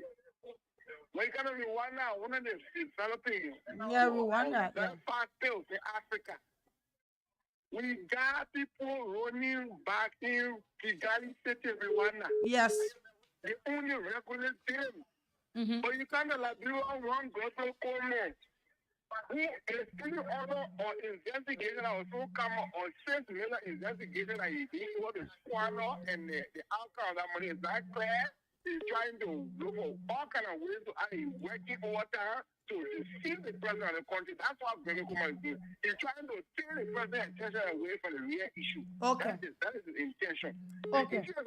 When you come to Rwanda, one of the developing Rwanda. Very fast pills in Africa. We got people running back in Kigali City, Rwanda. Yes. The only regular thing. But you kind of like do one go to Congo. Who is any other or investigation that also come on 6 million investigation that he did what the squander and the outcome of that money is not clear. He's trying to look for all kind of ways to working overtime to deceive the president of the country. That's what Governor Kuma is doing. He's trying to steer the president's attention away from the real issue. Okay. That is his intention. Okay. The issue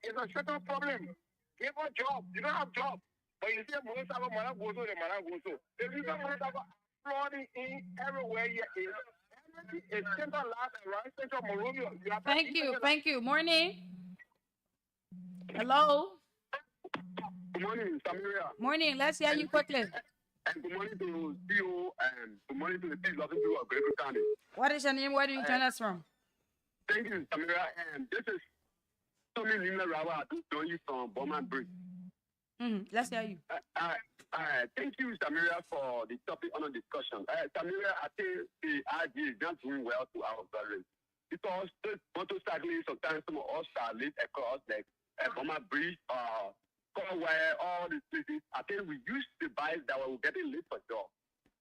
is a shuttle problem. Give a job. You don't have job. But you say Monosaba Managoso, the Managoso. The reason Monosaba flooding in everywhere here is central last and right central Monrovia. Thank you. Morning. Hello. Good morning, Samaria. Morning. Let's hear you quickly. And good morning to CEO and good morning to the peace loving people of Greater County. What is your name? Where do you join us from? Thank you, Samaria. And this is Tommy Lina Rawa to join you from Bowman Bridge. Let's hear you. Thank you, Samaria, for the topic on the discussion. Samaria, I think the idea is not doing well to our brothers. Because this motorcycling, sometimes some of us are late across like Bowman Bridge, Cornwall, all these places. I think we used the bikes that were getting late for job.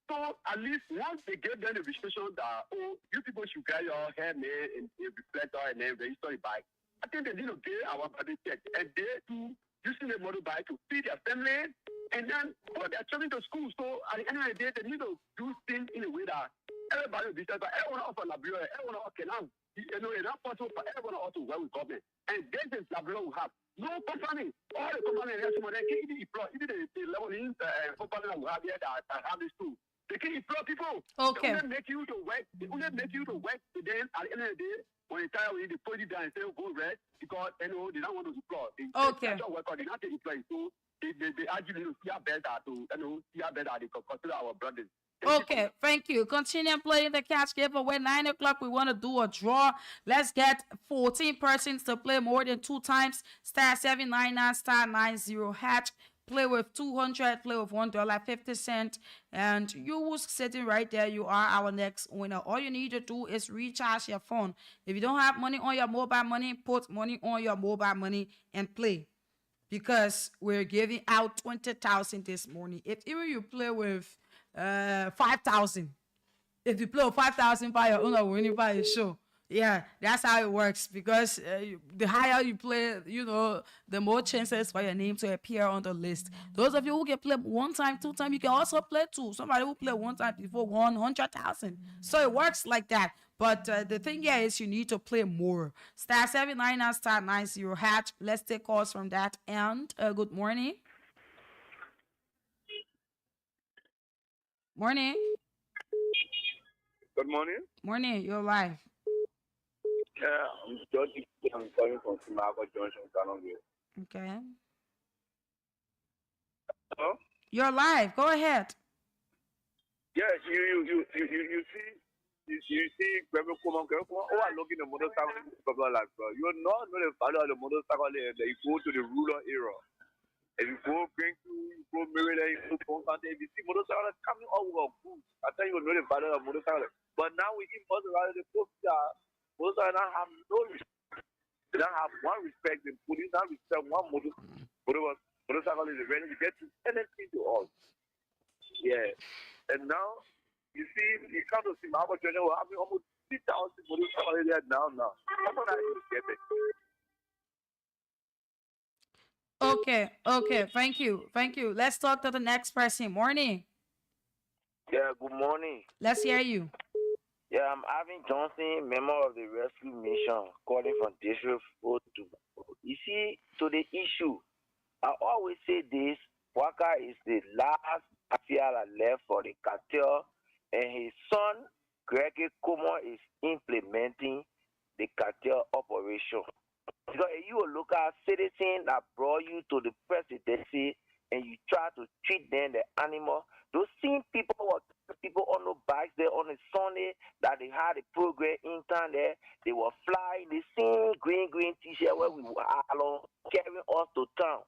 So at least once they give them the restriction that, oh, you people should carry your helmet and a reflector and then register the bike, I think they need to give our body check. And they too using the motorbike to feed their family and then put their children to school. So at the end of the day, they need to do things in a way that everybody will be satisfied. Everyone of Liberia, everyone of Canaan, it's not possible for everyone else to work with government. And this is Liberia we have. No company, all the companies have some of them can employ, even the level in company that we have here that have this too. They can employ people. Okay. They only make you to work. They only make you to work. Then at the end of the day, when you tire, they put it down and say, go rest because they don't want to employ. Okay. They not to employ. So they actually see better to see better they consider our brothers. Okay, thank you. Continue playing the catch giveaway. 9 o'clock, we want to do a draw. Let's get 14 persons to play more than 2 times. Star 799, star 90 hatch. Play with 200, play with $1.50. And you was sitting right there. You are our next winner. All you need to do is recharge your phone. If you don't have money on your mobile money, put money on your mobile money and play. Because we're giving out 20,000 this morning. If even you play with 5,000. If you play 5,000 by your own winning by your show. Yeah, that's how it works. Because the higher you play, the more chances for your name to appear on the list. Those of you who can play 1 time, 2 times, you can also play 2. Somebody who play 1 time before 100,000. So it works like that. But the thing here is you need to play more. Star 799, star 90 hatch. Let's take calls from that. And good morning. Morning. Good morning. Morning, you're live. Yeah, I'm calling from Simago Junction, Canonville. Okay. Hello? You're live. Go ahead. Yes, you see, Grandma Kuma, oh, I'm looking at the motorcycle, like, you know the value of the motorcycle, they go to the rural area. If you go Maryland, you go Constantine, if you see motorcycles coming over goods, I tell you, know the value of motorcycle. But now we in motorcycle, the motorcycle don't have no respect. They don't have one respect. The police don't respect one motorcycle is ready to get to anything to us. Yeah. And now, you see, you come to see my opportunity, we're having almost 3,000 motorcycles there now. How about I get it? Okay. Thank you. Let's talk to the next person. Morning. Yeah, good morning. Let's hear you. Yeah, I'm Ivan Johnson, member of the Rescue Mission, calling from District 4 to. You see, to the issue, I always say this, Waka is the last Afiala left for the cartel, and his son, Gregory Como, is implementing the cartel operation. Because if you a local citizen that brought you to the presidency and you try to treat them the animal, those same people on the bikes there on a Sunday that they had a program in town there, they were flying the same green t-shirt where we were along, carrying us to town.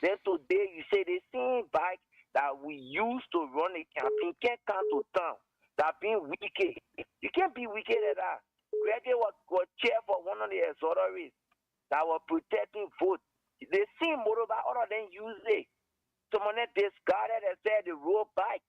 Then today you say the same bike that we used to run a campaign can't come to town. That being wicked. You can't be wicked at that. Gregory was chair for one of the authorities that were protecting votes. The same motorbike other than use it. Someone discarded and said the road bike.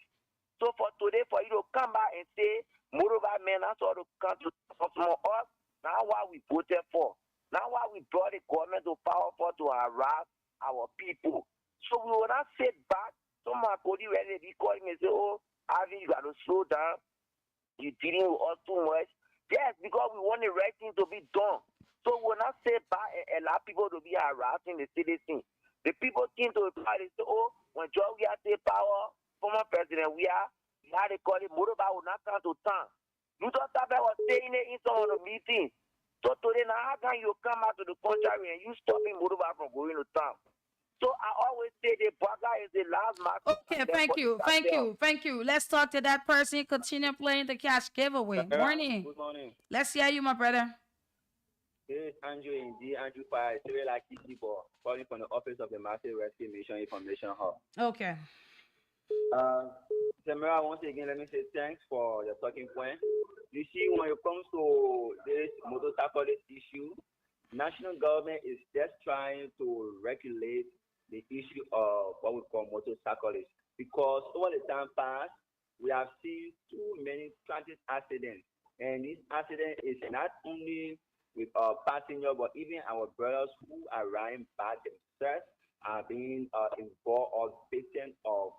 So for today, for you to come back and say, moreover, man, that's all to come to us. Now what we voted for. Now what we brought the government to power for to harass our people. So we will not sit back. Someone could be ready to be calling and say, oh, Avi, you got to slow down. You're dealing with us too much. Yes, because we want the right thing to be done. So we will not sit back and allow people to be harassing the citizens. The people came to the power, they say, oh, when George we are take power, former president, we had to call it, motorbike will not come to town. You just have was saying it in some of the meetings. So today, now how can you come out to the contrary and you stopping motorbike from going to town? So I always say the burger is the last mark. Okay, thank you. Let's talk to that person. Continue playing the cash giveaway. Morning. Good morning. Let's hear you, my brother. This is Andrew Indy, Andrew Pai, like people calling from the office of the Massive Rescue Mission Information Hub. Okay. Samira, once again, let me say thanks for your talking point. You see, when it comes to this motorcyclist issue, national government is just trying to regulate the issue of what we call motorcyclists, because over the time past, we have seen too many tragic accidents, and this accident is not only with our passengers, but even our brothers who are riding by themselves are being involved or victims of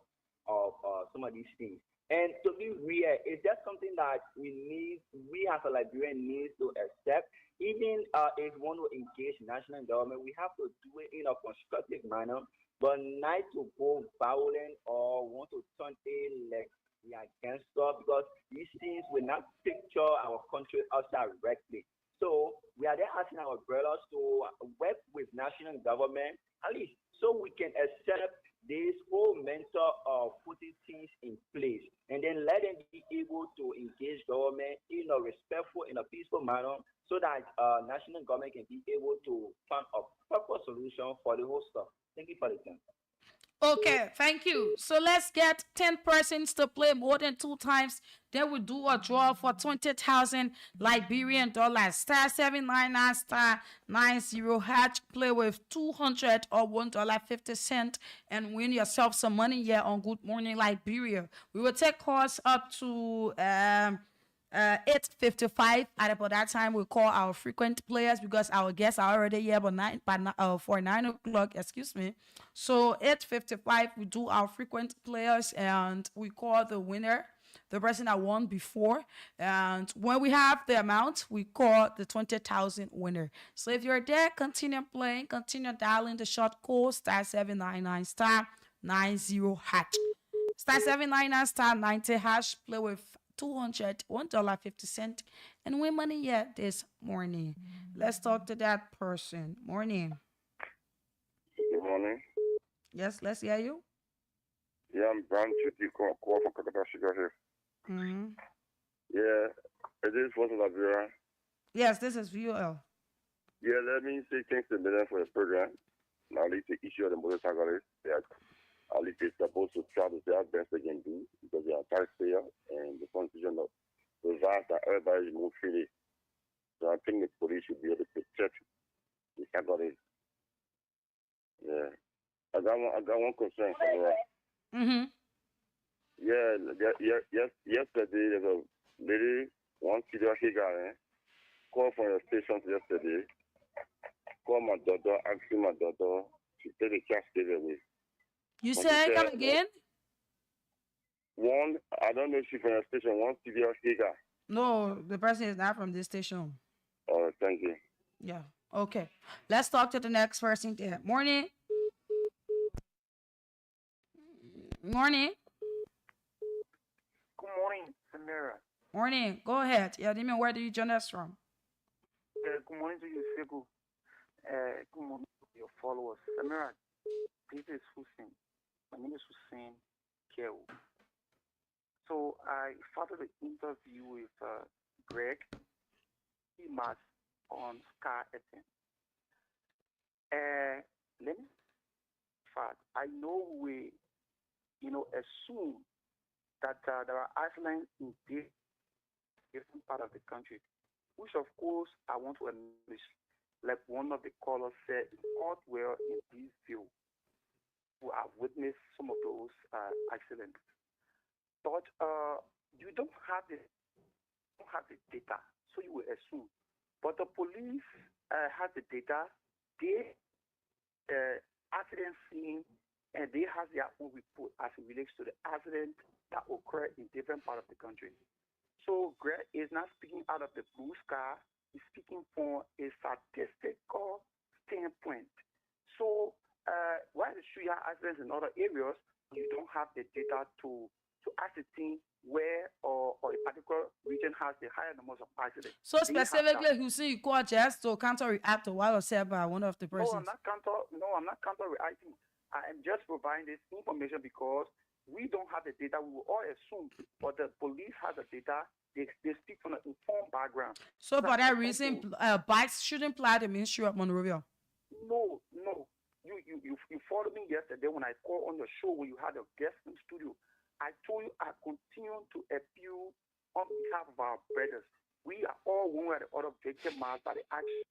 some of these things. And to be real, it's just something that we as a Liberian need to accept. Even if we want to engage national government, we have to do it in a constructive manner, but not to go violent or want to turn it like we are against us, because these things will not picture our country us directly. So we are there asking our brothers to work with national government, at least so we can accept this whole mentor of putting things in place, and then let them be able to engage government in a respectful, in a peaceful manner, so that national government can be able to find a proper solution for the whole stuff. Thank you for the time. Okay, thank you. So let's get 10 persons to play more than 2 times. Then we do a draw for 20,000 Liberian dollars. Star 799 star 90 hatch. Play with 200 or $1.50 and win yourself some money here on Good Morning Liberia. We will take calls up to 8:55. At about that time, we call our frequent players because our guests are already here for 9 o'clock. Excuse me. So 8:55, we do our frequent players and we call the winner, the person that won before. And when we have the amount, we call the 20,000 winner. So if you're there, continue playing, continue dialing the short code star 799 star 90 hatch. Star 799 star 90 hash. Play with 200, $1.50 and win money yet this morning. Let's talk to that person. Morning. Good morning. Yes, let's hear you. Yeah, I'm Brown Chitty, call from Kakata Sugar here. Mm-hmm. Yeah, is this Voice of Liberia? Yes, this is VOL. Yeah, let me say thanks a million for the program. Now, at least the issue of the motorcyclists, that at least they're supposed to try to do their best they can do, because they are taxpayers and the constitution of provides that everybody is more freely. So I think the police should be able to protect the cyclists. Yeah. I got one concern for you. Mm-hmm. Yeah, yesterday there's a lady, one serious guy, called from your station yesterday, called my daughter, asking my daughter to take the cash away. You say come again? One, I don't know if she's from your station, one serious guy. No, the person is not from this station. Oh, thank you. Yeah. Okay. Let's talk to the next person there. Morning. Morning. Good morning, Samira. Morning. Go ahead. Yeah, Dimi, where do you join us from? Good morning to you, Sekou. Good morning to your followers. Samira, this is Hussein. My name is Hussein Keo. So I followed the interview with Greg Imas on Sky FM. Let me fact, I know we, assume that there are islands in different part of the country, which of course I want to acknowledge, like one of the callers said, not well in this view, who have witnessed some of those accidents. But you don't have the data, so you will assume. But the police has the data. They accident scene, and they have their own report as it relates to the accident that occurred in different parts of the country. So Greg is not speaking out of the blue sky. He's speaking from a statistical standpoint. So while the shooting accidents in other areas, you don't have the data to ascertain where or a particular region has the higher numbers of accidents. So specifically, you call just to counter-react to what was said by one of the persons. I'm not counter-reacting. I am just providing this information because we don't have the data. We will all assume, but the police has the data. They speak from an informed background. So for that reason, bikes shouldn't fly the Ministry of Monrovia. No. You followed me yesterday when I called on the show when you had a guest in studio. I told you I continue to appeal on behalf of our brothers. We are all one way or the other victimized by the action,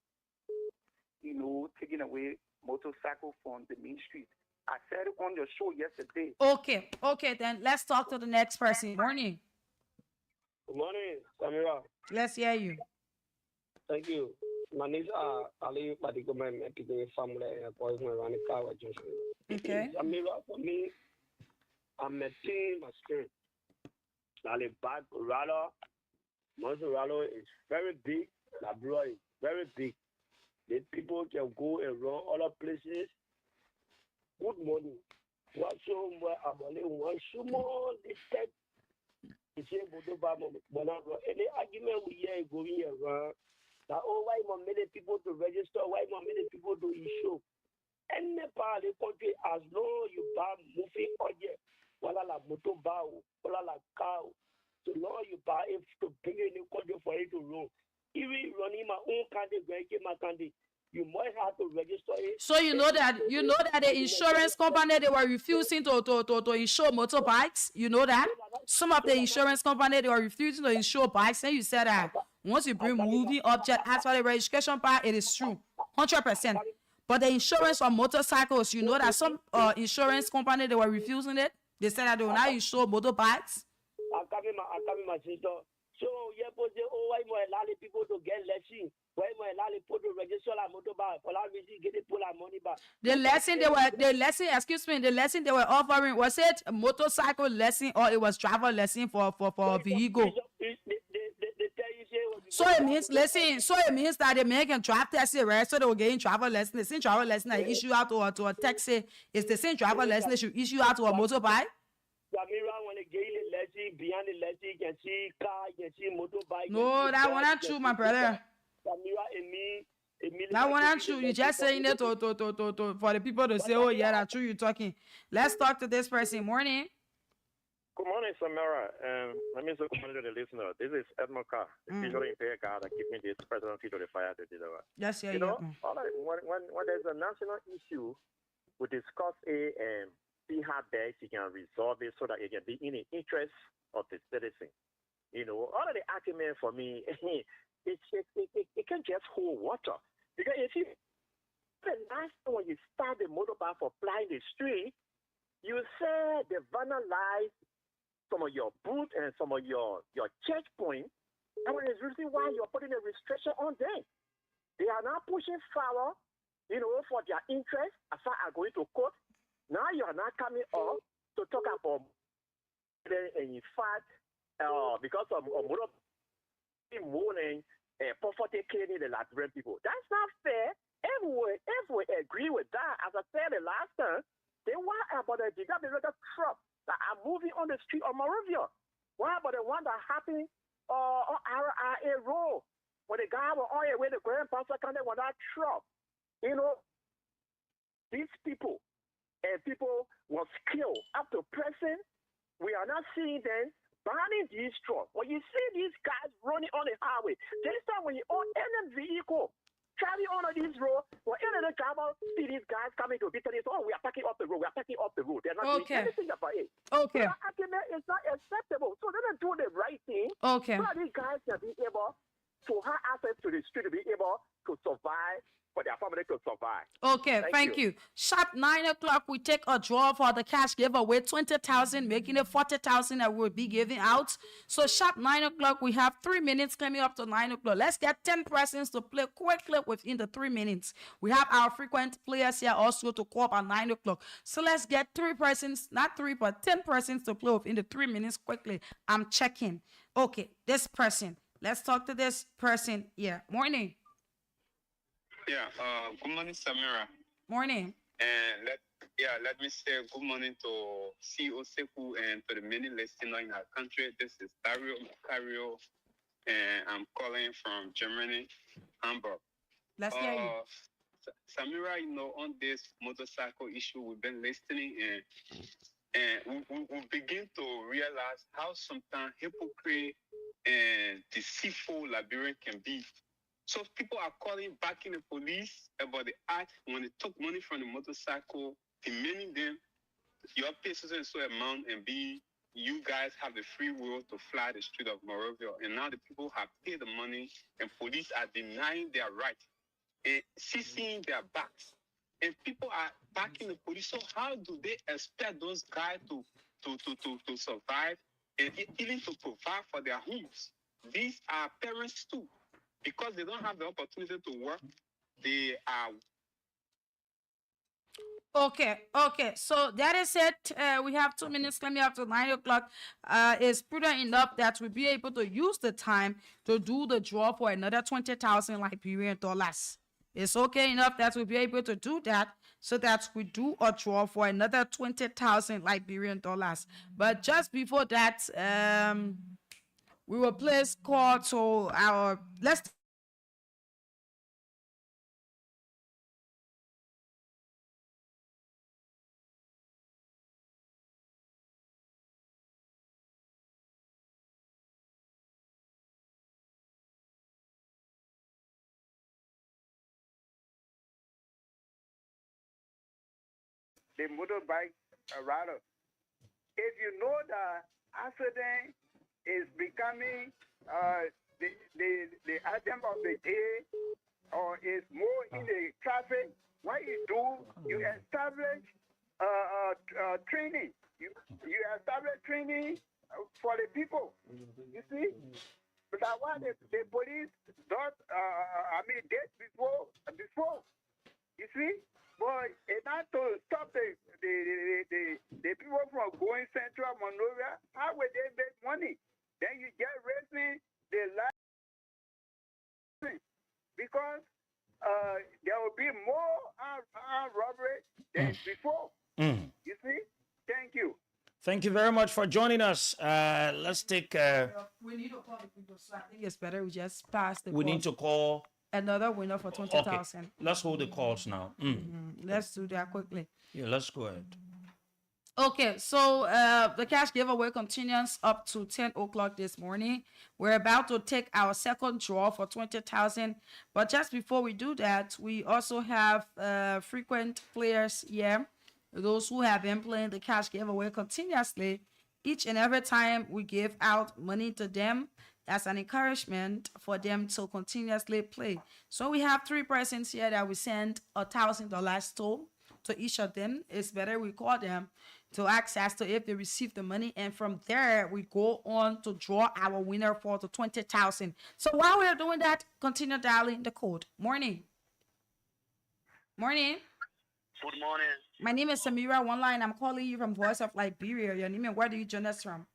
taking away motorcycle from the main street. I said it on the show yesterday. Okay, then let's talk to the next person. Morning. Good morning, Samira. Let's hear you. Thank you. My name is Ali Padikoman, Mexican family, and boys my running car. Okay. Samira, for me, I'm a team, my spirit. Ali Bad Ralo, Monserralo is very big. Labrador is very big. The people can go and run other places. Good morning. What show where I'm only one small detect. It's able to buy any argument we hear going around. That why many people to register, why many people to issue. Any part of the country, as long you buy moving audio, wala la motor bow, wala la cow, so long you buy it to bring a new country for it to run. Even running my own country, my country. You might have to register it. So you know that the insurance company they were refusing to insure motorbikes. You know that some of the insurance company they were refusing to insure bikes. And you said that once you bring moving object as for the registration part, it is true, 100%. But the insurance on motorcycles, you know that some insurance company they were refusing it. They said that they will not insure motorbikes. I come my sister. So yeah, but why more allow people to get lesson? Why more allow people to register a motorbike for that reason get pull our money back? The lesson they were offering, was it a motorcycle lesson or it was driver lesson for a vehicle? So it means that the man can drive taxi, right? So they were getting driver lesson. The same driver lesson they issue out to a taxi is the same driver lesson they should issue out to a motorbike. Behind the lesson, you can see car, you can see motorbike. No, that one not true, my brother. That one not true. You just saying it to for the people to say, oh yeah, that's true. You talking. Let's talk to this person. Morning. Good morning, Samara. Let me say good morning to the listener. This is Edmond Carr, the visually impaired guy that keeps me this presidency to the fire to deliver. Yes, yeah, you know, when there's a national issue, we discuss it and see how best you can resolve it so that it can be in the interest of the citizen. You know, all of the argument for me, it can just hold water. Because if you, the last time when you start the motorbike for flying the street, you say they vandalize some of your booth and some of your checkpoint. And when it's reason why you're putting a restriction on them. They are now pushing forward, for their interest as far as going to court. Now you are not coming up to talk about, and in fact, because of motor morning, poverty killing the Liberian people. That's not fair. If we agree with that, as I said the last time, then what about the gigabyte truck that are moving on the street of Monrovia? What about the one that happened on RIA Road when the guy was on the way to Grand Pastor County with that truck? These people was killed up to present. We are not seeing them banning these trucks. When you see these guys running on the highway, this time when you own any vehicle traveling on this road, when any of the drivers see these guys coming to visit us, we are packing up the road, They're not doing anything about it. Okay. So that argument is not acceptable. So they're not doing the right thing. Okay. So that these guys can be able to have access to the street to be able to survive for their family to survive. Okay, thank you. Sharp 9 o'clock, we take a draw for the cash giveaway, 20,000, making it 40,000 that we'll be giving out. So sharp 9 o'clock, we have 3 minutes coming up to 9 o'clock. Let's get 10 persons to play quickly within the 3 minutes. We have our frequent players here also to call up at 9 o'clock. So let's get 3 persons, not 3, but 10 persons to play within the 3 minutes quickly. I'm checking. Okay, this person. Let's talk to this person. Yeah, morning. Yeah, good morning, Samira. Morning. And let me say good morning to CEO Seku and to the many listeners in our country. This is Dario Macario, and I'm calling from Germany, Hamburg. Let's hear you. Samira, on this motorcycle issue, we've been listening, and we begin to realize how sometimes hypocrite and deceitful Liberian can be. So people are calling back in the police about the act when they took money from the motorcycle, demanding them, your pay so and so amount, and you guys have the free will to fly the street of Morovia. And now the people have paid the money, and police are denying their right and seizing their backs. And people are backing the police. So how do they expect those guys to survive and even to provide for their homes? These are parents too. Because they don't have the opportunity to work, they are. Okay. So that is it. We have 2 minutes coming up to 9 o'clock. It's prudent enough that we'll be able to use the time to do the draw for another 20,000 Liberian dollars. It's okay enough that we'll be able to do that so that we do a draw for another 20,000 Liberian dollars. But just before that, we will please call to our, let's the motorbike rider. If you know that accident is becoming the item of the day or is more in the traffic, what you do, you establish training. You establish training for the people. You see? But that's why the police don't, did before. You see? But it's not to stop the people from going Central Monrovia. How will they make money? Then you get racing the life because there will be more armed robbery than before. You see? Thank you. Thank you very much for joining us. Let's take. We need to call the people, so I think it's better we just pass the. We need to call another winner for 20,000. Okay. Let's hold the calls now. Let's do that quickly. Yeah, let's go ahead. Okay, so the cash giveaway continues up to 10 o'clock this morning. We're about to take our second draw for 20,000. But just before we do that, we also have frequent players here. Those who have been playing the cash giveaway continuously. Each and every time we give out money to them as an encouragement for them to continuously play. So we have 3 persons here that we send $1,000 to each of them. It's better we call them to access to if they receive the money, and from there we go on to draw our winner for the 20,000. So while we're doing that, continue dialing the code. Morning. Good morning. My name is Samira One Line. I'm calling you from Voice of Liberia. Your name and where do you join us from?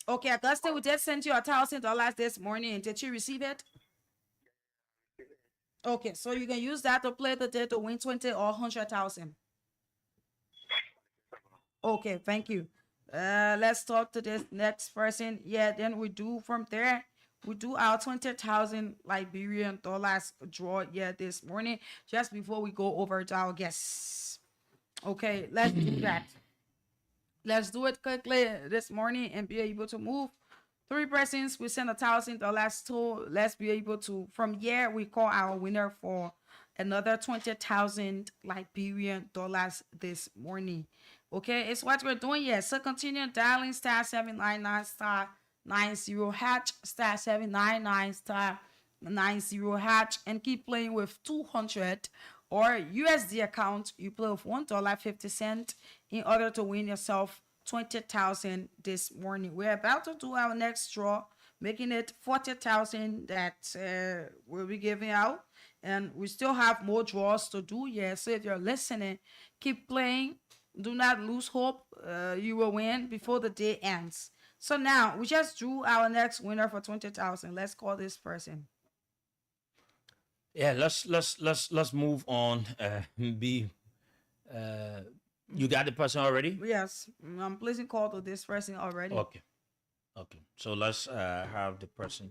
Okay, Augustine, we just sent you $1,000 this morning. Did you receive it? Okay, so you can use that to play the day to win 20 or 100,000. Okay, thank you. Let's talk to this next person. Yeah, then we do from there. We do our 20,000 Liberian dollars draw this morning, just before we go over to our guests. Okay, let's do that. Let's do it quickly this morning and be able to move. 3 persons, we send $1,000 to. Let's be able to, from here, we call our winner for another 20,000 Liberian dollars this morning. Okay, it's what we're doing here. So continue dialing *799*90# *799*90# 90 hatch and keep playing with 200 or USD account. You play with $1.50 in order to win yourself 20,000 this morning. We're about to do our next draw, making it 40,000 that we'll be giving out. And we still have more draws to do. Yeah, so if you're listening, keep playing. Do not lose hope. You will win before the day ends. So now we just drew our next winner for 20,000. Let's call this person. Yeah, let's move on. You got the person already? Yes, I'm placing call to this person already. Okay. So let's have the person.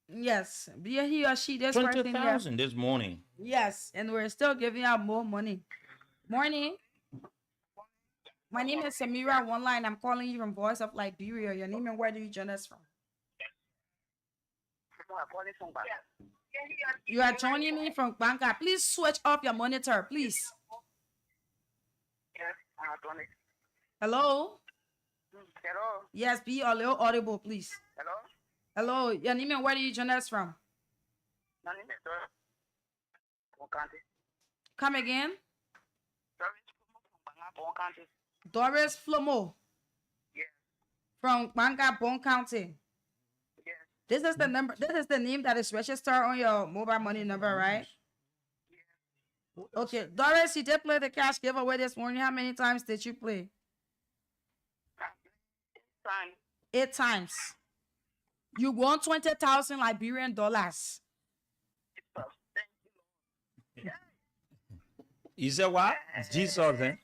Yes, be he or she. This person 20,000 this morning. Yes, and we're still giving out more money. Morning. My name is Samira One Line. I'm calling you from Voice of Liberia. Your name and where do you join us from? You are joining me from Banka. Please switch off your monitor, please. Hello? Hello? Yes, be a little audible, please. Hello? Hello, your name and where do you join us from? My name is Doris. Come again? County. Doris Flomo. Yes. From Banka, Bon County. Yes. This is the number. This is the name that is registered on your mobile money number, right? Yes. Okay, Doris, you did play the cash giveaway this morning. How many times did you play? 8 times. You won 20,000 Liberian dollars. You said what? Jesus, eh?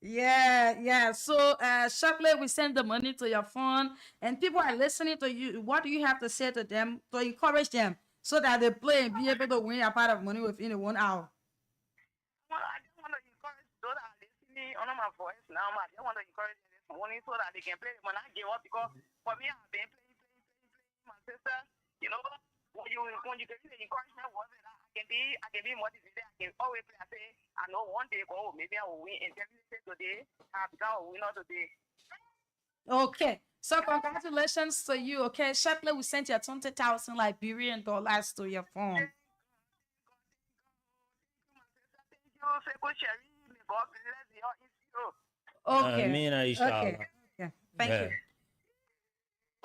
Yeah. So, shortly we send the money to your phone, and people are listening to you. What do you have to say to them to encourage them so that they play and be able to win a part of money within 1 hour? Well, I just want to encourage those that are listening under my voice now. I just want to encourage them this morning so that they can play when I give up. Because for me, I've been playing. My sister, you know, when you give me the encouragement, I can be motivated. I can always play. I say, I know one day, maybe I will win. And definitely today, I become a winner today. Okay. So congratulations to you. Okay, shortly we sent you 20,000 Liberian dollars to your phone. Okay. Okay. Thank you.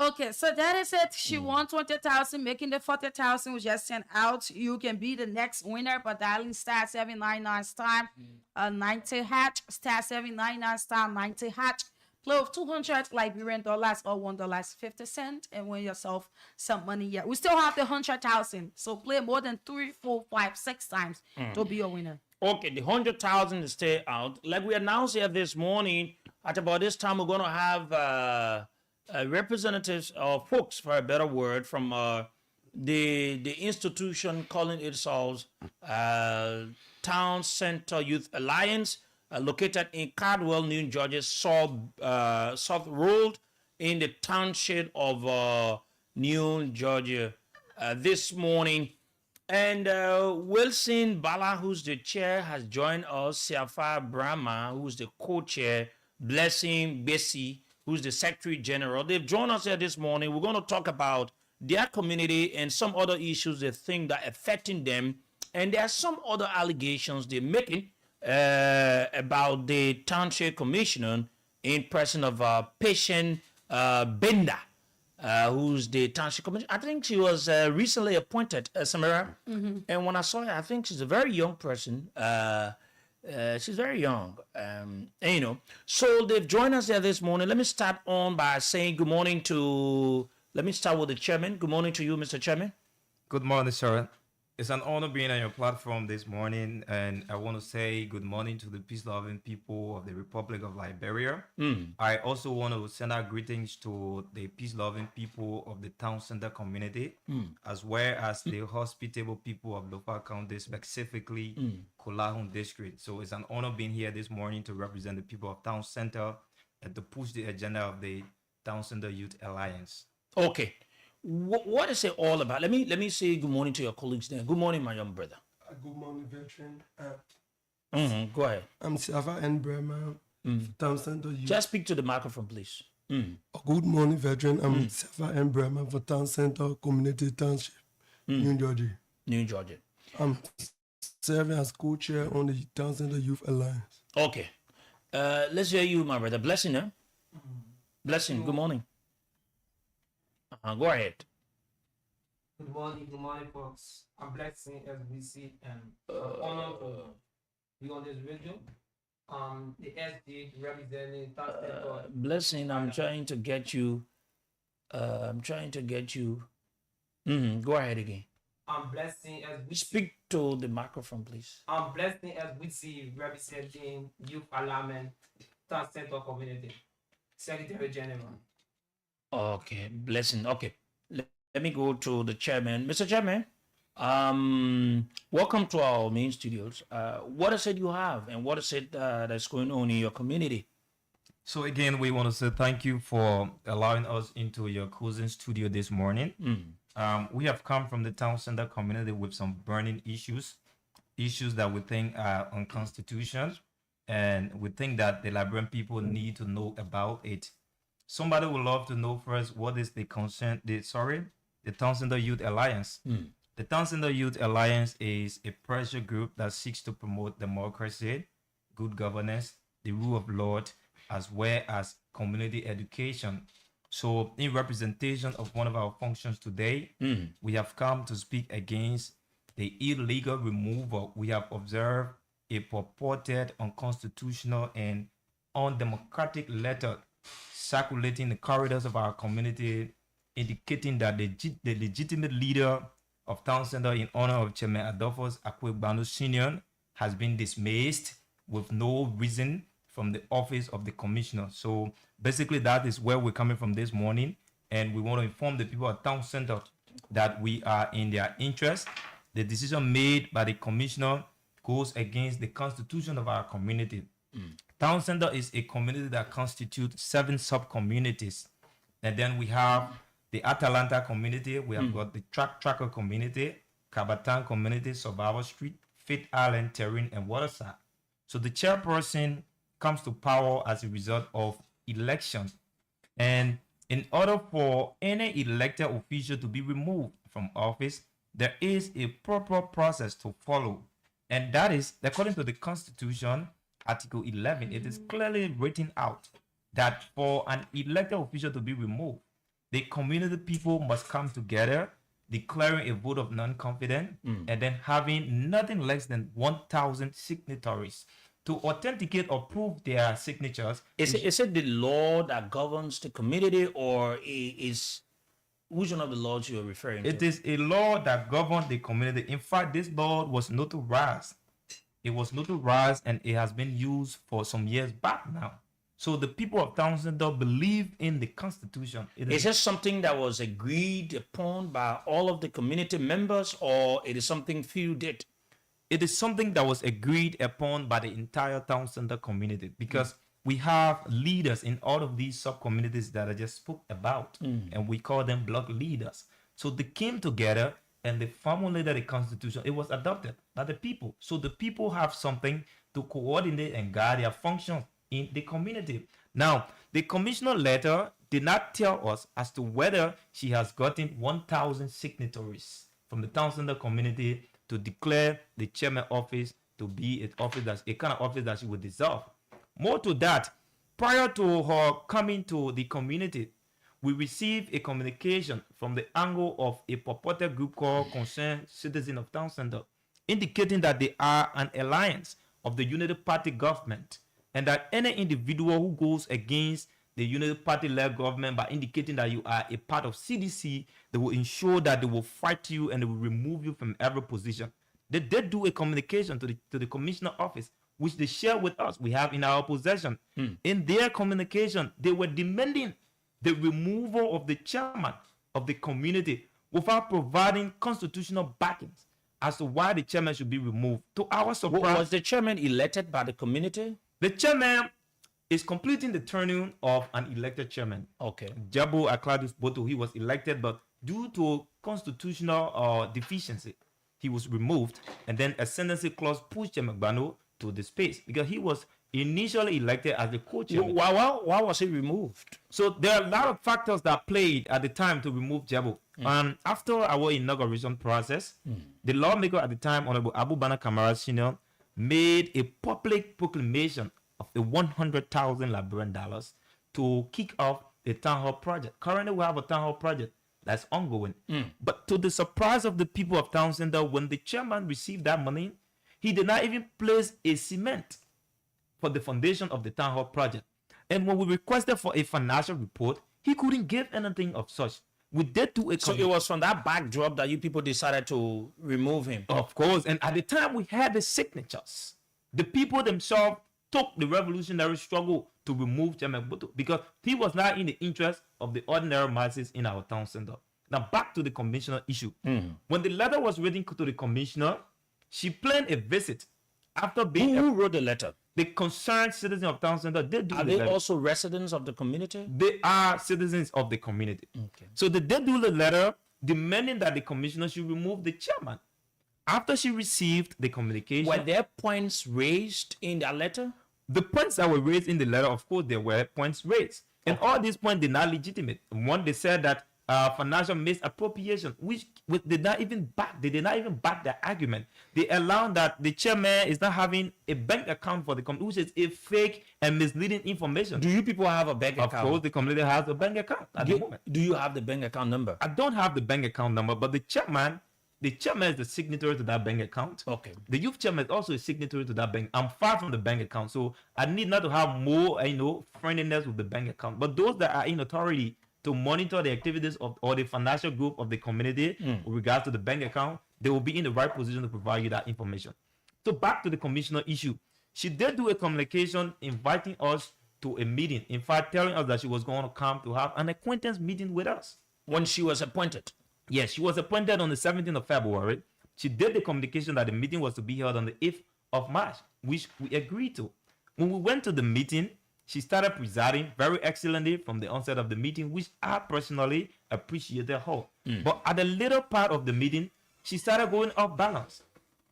Okay, so that is it. She won 20,000, making the 40,000 we just sent out. You can be the next winner by dialing star 799 star 90 hatch, star 799 star 90 hatch. Play with 200 Liberian dollars or $1.50 and win yourself some money. Yeah, we still have the 100,000. So play more than 3, 4, 5, 6 times to be a winner. Okay, the 100,000 is stay out. Like we announced here this morning, at about this time, we're going to have representatives or folks, for a better word, from the institution calling itself Town Center Youth Alliance, located in Caldwell, New Georgia, South Road, in the township of New Georgia this morning. And Wilson Bala, who's the chair, has joined us. Siafa Brahma, who's the co-chair. Blessing Bessie, who's the Secretary General. They've joined us here this morning. We're going to talk about their community and some other issues they think that are affecting them. And there are some other allegations they're making about the Township Commissioner in person of Patient Bender, who's the Township Commissioner. I think she was recently appointed, Samira. Mm-hmm. And when I saw her, I think she's a very young person. She's very young, and you know. So they've joined us here this morning. Let me start on by saying good morning to. Let me start with the chairman. Good morning to you, Mr. Chairman. Good morning, sir. It's an honor being on your platform this morning, and I want to say good morning to the peace-loving people of the Republic of Liberia. I also want to send out greetings to the peace-loving people of the Town Center community, as well as the hospitable people of Lofa County, specifically Kolahun District. So it's an honor being here this morning to represent the people of Town Center and to push the agenda of the Town Center Youth Alliance. Okay. What is it all about? Let me say good morning to your colleagues there. Good morning, my young brother. Good morning, veteran. Go ahead. I'm Siafa and Brahma, Town Center Youth. Just speak to the microphone, please. Good morning, veteran. I'm Sefa M. Bremer for Town Center Community Township, New Georgia. New Georgia. I'm serving as co-chair on the Town Center Youth Alliance. Okay. Let's hear you, my brother. Blessing, huh? Blessing, good morning. Go ahead. Good morning, folks. I'm Blessing SBC and honor to be on this video. The SD representing Blessing, I'm trying to get you. Go ahead again. I'm Blessing SBC. Speak to the microphone, please. I'm Blessing SBC representing Youth Alignment Town Center Community. Secretary General. Okay, Blessing. Okay. Let me go to the chairman. Mr. Chairman, welcome to our main studios. What is it you have and what is it that's going on in your community? So again, we want to say thank you for allowing us into your cousin studio this morning. We have come from the town center community with some burning issues that we think are unconstitutional, and we think that the Liberian people need to know about it. Somebody would love to know first what is the Town Center Youth Alliance. The Town Center Youth Alliance is a pressure group that seeks to promote democracy, good governance, the rule of law, as well as community education. So in representation of one of our functions today, we have come to speak against the illegal removal. We have observed a purported unconstitutional and undemocratic letter circulating the corridors of our community, indicating that the legitimate leader of Town Center in honor of Chairman Adolphus Akwegbanu Sr. has been dismissed with no reason from the office of the commissioner. So basically that is where we're coming from this morning, and we want to inform the people at Town Center that we are in their interest. The decision made by the commissioner goes against the constitution of our community. Town Center is a community that constitutes 7 sub-communities. And then we have the Atalanta community, we have got the Tracker community, Kabatan community, Survival Street, Fifth Island, Terrain, and Waterside. So the chairperson comes to power as a result of elections. And in order for any elected official to be removed from office, there is a proper process to follow. And that is, according to the Constitution, Article 11, it is clearly written out that for an elected official to be removed, the community people must come together, declaring a vote of non-confidence, and then having nothing less than 1,000 signatories to authenticate or prove their signatures. Is it the law that governs the community, or is which one of the laws you're referring to? It is a law that governs the community. In fact, this law was notarized. It was notarized and it has been used for some years back now. So the people of Town Center believe in the Constitution. Is it something that was agreed upon by all of the community members, or it is something few did? It is something that was agreed upon by the entire Town Center community, because we have leaders in all of these sub-communities that I just spoke about, and we call them block leaders. So they came together and they formulated the Constitution. It was adopted by the people. So the people have something to coordinate and guide their functions in the community. Now, the commissioner letter did not tell us as to whether she has gotten 1,000 signatories from the Town Center community to declare the chairman office to be an office that's a kind of office that she would dissolve. More to that, prior to her coming to the community, we received a communication from the angle of a purported group called Concerned Citizen of Town Center, indicating that they are an alliance of the Unity Party government, and that any individual who goes against the Unity Party-led government by indicating that you are a part of CDC, they will ensure that they will fight you and they will remove you from every position. They did do a communication to the commissioner office, which they share with us. We have in our possession. In their communication, they were demanding the removal of the chairman of the community without providing constitutional backings as to why the chairman should be removed. To our surprise, was the chairman elected by the community? The chairman is completing the turning of an elected chairman. Okay. Jabo Akladus Boto, he was elected, but due to constitutional deficiency, he was removed, and then a ascendancy clause pushed Chairman Gbano to the space because he was initially elected as the co-chairman. Why was he removed? So there are a lot of factors that played at the time to remove Jabo. After our inauguration process, the lawmaker at the time, Honorable Abu Bana Kamara Sr., made a public proclamation of the 100,000 Liberian dollars to kick off the town hall project. Currently, we have a town hall project that's ongoing. But to the surprise of the people of Town Center, when the chairman received that money, he did not even place a cement for the foundation of the town hall project. And when we requested for a financial report, he couldn't give anything of such. We did do a So it was from that backdrop that you people decided to remove him. Of course. And at the time we had the signatures. The people themselves took the revolutionary struggle to remove Chairman Boto because he was not in the interest of the ordinary masses in our town center. Now back to the commissioner issue. When the letter was written to the commissioner, she planned a visit after being. Who wrote the letter? The concerned citizens of Town Center. Are they also residents of the community? They are citizens of the community. Okay. So they did do the letter demanding that the commissioner should remove the chairman. After she received the communication, Were there points raised in that letter? The points that were raised in the letter, of course, there were points raised. And all these points did not legitimate. One, they said that financial misappropriation, which they did not even back their argument. They allowed that the chairman is not having a bank account for the company, which is a fake and misleading information. Do you people have a bank account? Of course, the community has a bank account at the moment. Do you have the bank account number? I don't have the bank account number, but the chairman is the signatory to that bank account. Okay. The youth chairman is also a signatory to that bank. I'm far from the bank account, so I need not to have more, friendliness with the bank account. But those that are in authority to monitor the activities of or the financial group of the community with regards to the bank account, they will be in the right position to provide you that information. So back to the commissioner issue. She did do a communication inviting us to a meeting. In fact, telling us that she was going to come to have an acquaintance meeting with us. When she was appointed? Yes, she was appointed on the 17th of February. She did the communication that the meeting was to be held on the 8th of March, which we agreed to. When we went to the meeting, she started presiding very excellently from the onset of the meeting, which I personally appreciated her. But at the later part of the meeting, she started going off balance.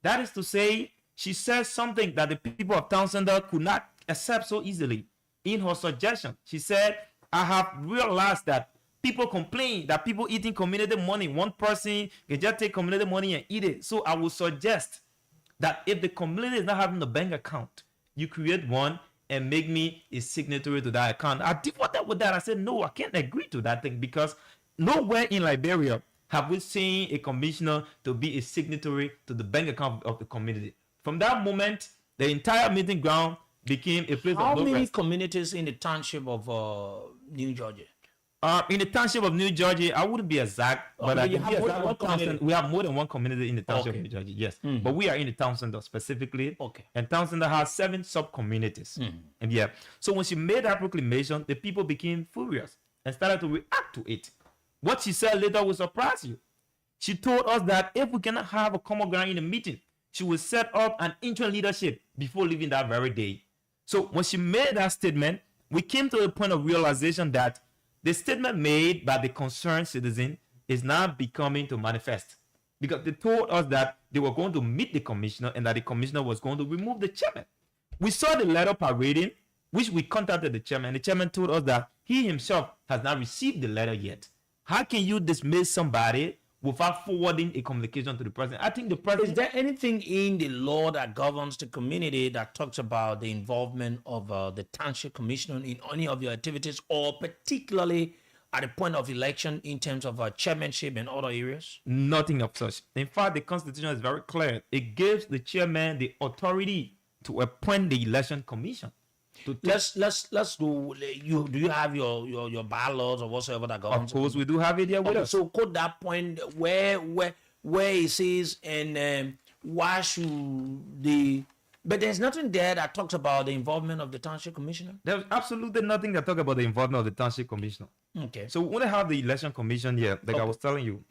That is to say, she said something that the people of Town Center could not accept so easily. In her suggestion, she said, I have realized that people complain that people eating community money, one person can just take community money and eat it. So I would suggest that if the community is not having a bank account, you create one and make me a signatory to that account. I defaulted with that. I said, no, I can't agree to that thing because nowhere in Liberia have we seen a commissioner to be a signatory to the bank account of the community. From that moment, the entire meeting ground became a place How of no many rest. communities in the township of New Georgia? In the township of New Georgia, I wouldn't be exact, but I you can have be more exact. than one community. We have more than one community in the township Okay. of New Georgia, yes. But we are in the town center specifically. Okay. And town center has 7 sub-communities. And yeah, so when she made that proclamation, the people became furious and started to react to it. What she said later will surprise you. She told us that if we cannot have a common ground in the meeting, she will set up an interim leadership before leaving that very day. So when she made that statement, we came to a point of realization that the statement made by the concerned citizen is now becoming to manifest, because they told us that they were going to meet the commissioner and that the commissioner was going to remove the chairman. We saw the letter parading, which we contacted the chairman. The chairman told us that he himself has not received the letter yet. How can you dismiss somebody without forwarding a communication to the president? I think the president... Is there anything in the law that governs the community that talks about the involvement of the township commissioner in any of your activities, or particularly at the point of election in terms of chairmanship and other areas? Nothing of such. In fact, the constitution is very clear. It gives the chairman the authority to appoint the election commission. Let's do you have your bylaws or whatsoever that governs? Of course, we do have it here with us. So quote that point where it says, and why should the... But there's nothing there that talks about the involvement of the township commissioner? There's absolutely nothing that talk about the involvement of the township commissioner. Okay. So when they have the election commission here, like I was telling you,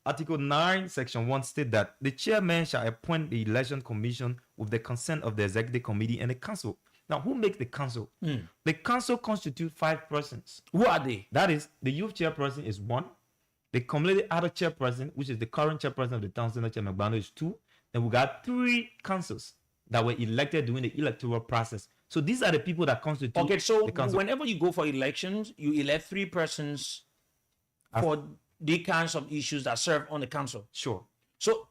Article 9, Section 1 state that the chairman shall appoint the election commission with the consent of the executive committee and the council. Now, who makes the council? The council constitutes 5 persons. Who are they? That is, the youth chairperson is 1. The community other chairperson, which is the current chairperson of the town center, Chairman Bano, is 2. And we got 3 councils. that were elected during the electoral process. So these are the people that constitute. Okay, so the council. whenever you go for elections, you elect 3 persons for the kinds of issues that serve on the council. Sure. So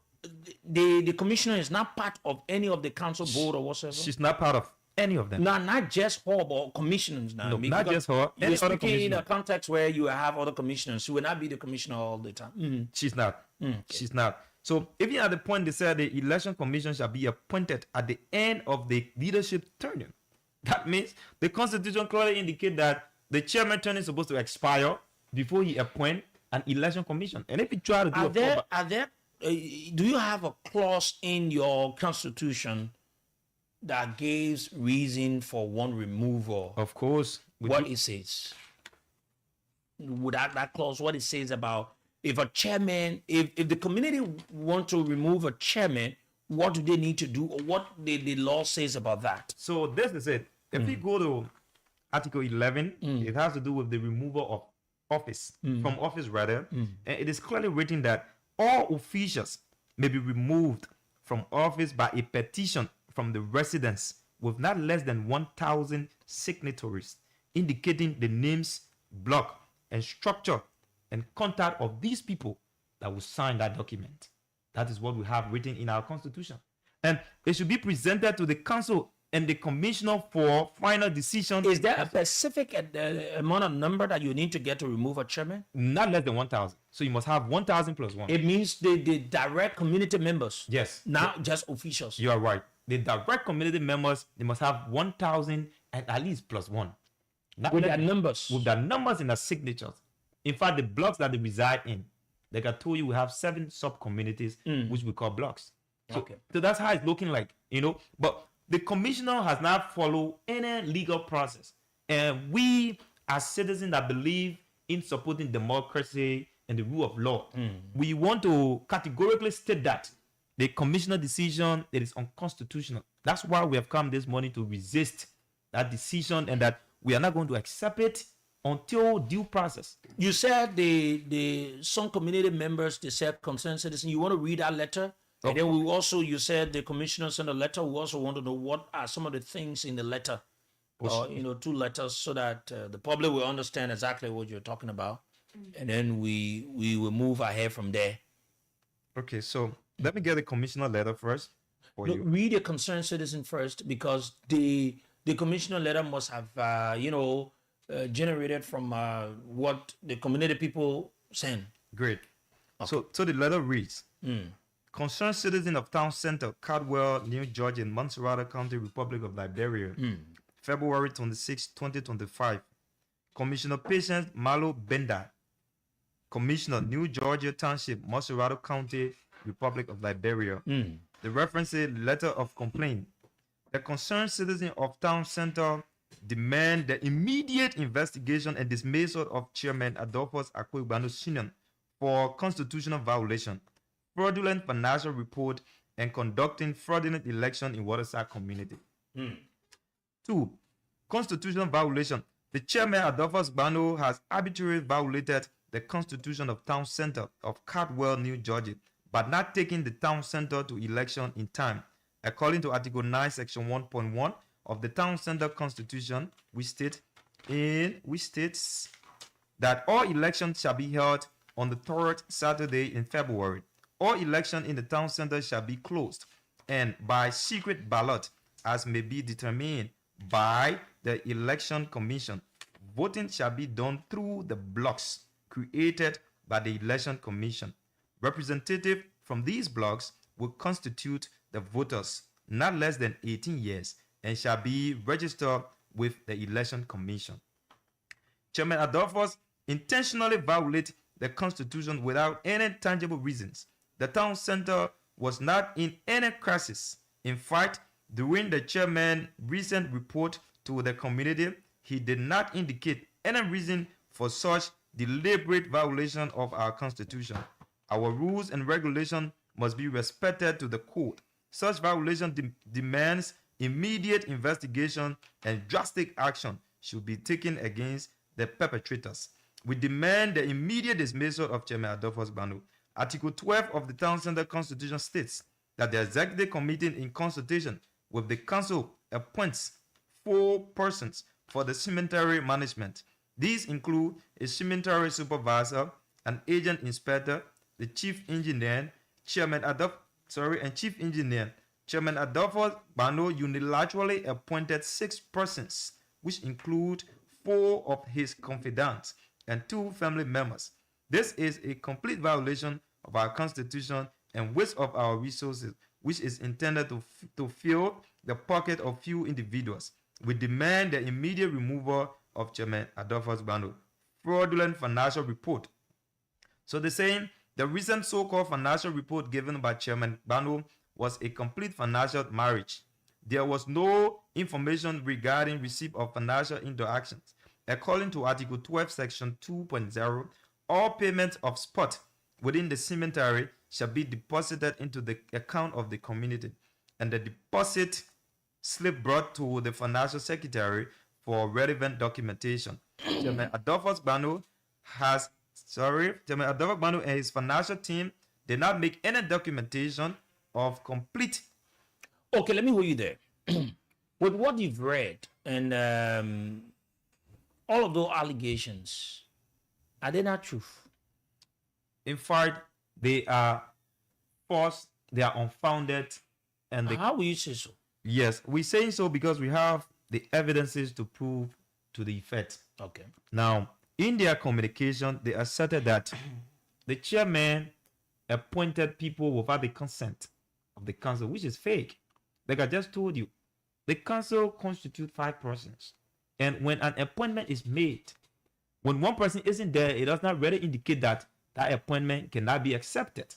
the commissioner is not part of any of the council board or whatsoever. She's not part of any of them. No, not just her, but commissioners now. No, not Because just her. You're Any other speaking in commissioner. a context where you have other commissioners. She will not be the commissioner all the time. She's not. She's not. So even at the point they said the election commission shall be appointed at the end of the leadership tenure. That means the constitution clearly indicates that the chairman term is supposed to expire before he appoint an election commission. And if you try to do do you have a clause in your constitution that gives reason for one removal? Of course. What it says? Would that clause, what it says about if a chairman, if the community want to remove a chairman, what do they need to do, or what the law says about that? So this is it. If you go to Article 11, it has to do with the removal of office, from office rather. And it is clearly written that all officials may be removed from office by a petition from the residents with not less than 1,000 signatories, indicating the names, block, and structure and contact of these people that will sign that document. That is what we have written in our constitution. And it should be presented to the council and the commissioner for final decision. Is there a specific amount of number that you need to get to remove a chairman? Not less than 1,000. So you must have 1,000 plus 1. It means the direct community members. Yes. Not just officials. You are right. The direct community members, they must have 1,000 at least plus 1. With their numbers. With their numbers and their signatures. In fact, the blocks that they reside in, like I told you, we have 7 sub-communities, which we call blocks. So, so that's how it's looking like, you know. But the commissioner has not followed any legal process. And we, as citizens that believe in supporting democracy and the rule of law, we want to categorically state that the commissioner decision, it is unconstitutional. That's why we have come this morning to resist that decision, and that we are not going to accept it until due process. You said some community members, they said concerned citizen. You want to read that letter? And then we also, you said the commissioner sent a letter. We also want to know what are some of the things in the letter, you know, 2 letters, so that the public will understand exactly what you're talking about. And then we will move ahead from there. Okay, so let me get the commissioner letter first for you. Read the concerned citizen first, because the commissioner letter must have, generated from what the community people send. Great. Okay. So the letter reads, concerned citizen of Town Center, Caldwell, New Georgia, in Montserrat County, Republic of Liberia, February 26, 2025. Commissioner Patience Malo Benda, Commissioner, New Georgia Township, Montserrat County, Republic of Liberia. The reference is letter of complaint. The concerned citizen of Town Center demand the immediate investigation and dismissal of Chairman Adolphus Akwegbano Senior for constitutional violation, fraudulent financial report, and conducting fraudulent election in Waterside community. 2. Constitutional violation. The Chairman Adolphus Bano has arbitrarily violated the Constitution of Town Center of Caldwell, New Georgia, but not taking the Town Center to election in time. According to Article 9, Section 1.1 of the Town Center Constitution, which states that all elections shall be held on the 3rd Saturday in February. All elections in the Town Center shall be closed, and by secret ballot, as may be determined by the Election Commission. Voting shall be done through the blocks created by the Election Commission. Representatives from these blocks will constitute the voters not less than 18 years and shall be registered with the Election Commission. Chairman Adolphus intentionally violated the Constitution without any tangible reasons. The Town Center was not in any crisis. In fact, during the chairman's recent report to the community, he did not indicate any reason for such deliberate violation of our Constitution. Our rules and regulations must be respected to the core. Such violation demands immediate investigation, and drastic action should be taken against the perpetrators. We demand the immediate dismissal of Chairman Adolphus Bano. Article 12 of the Town Center Constitution states that the Executive Committee, in consultation with the council appoints 4 persons for the cemetery management. These include a cemetery supervisor, an agent inspector, the chief engineer, chief engineer. Chairman Adolfo Bano unilaterally appointed 6 persons, which include 4 of his confidants and 2 family members. This is a complete violation of our constitution and waste of our resources, which is intended to fill the pocket of few individuals. We demand the immediate removal of Chairman Adolfo Bano fraudulent financial report. So they're saying the recent so-called financial report given by Chairman Bano was a complete financial marriage. There was no information regarding receipt of financial interactions. According to Article 12, Section 2.0, all payments of spot within the cemetery shall be deposited into the account of the community, and the deposit slip brought to the financial secretary for relevant documentation. Chairman Adolfo Bano and his financial team did not make any documentation of complete. Okay, let me hold you there. With what you've read and all of those allegations, are they not truth? In fact, they are false, they are unfounded, and how will you say so? Yes, we're saying so because we have the evidences to prove to the effect. Okay. Now, in their communication, they asserted that the chairman appointed people without the consent of the council, which is fake. Like I just told you, the council constitutes 5 persons. And when an appointment is made, when one person isn't there, it does not really indicate that that appointment cannot be accepted.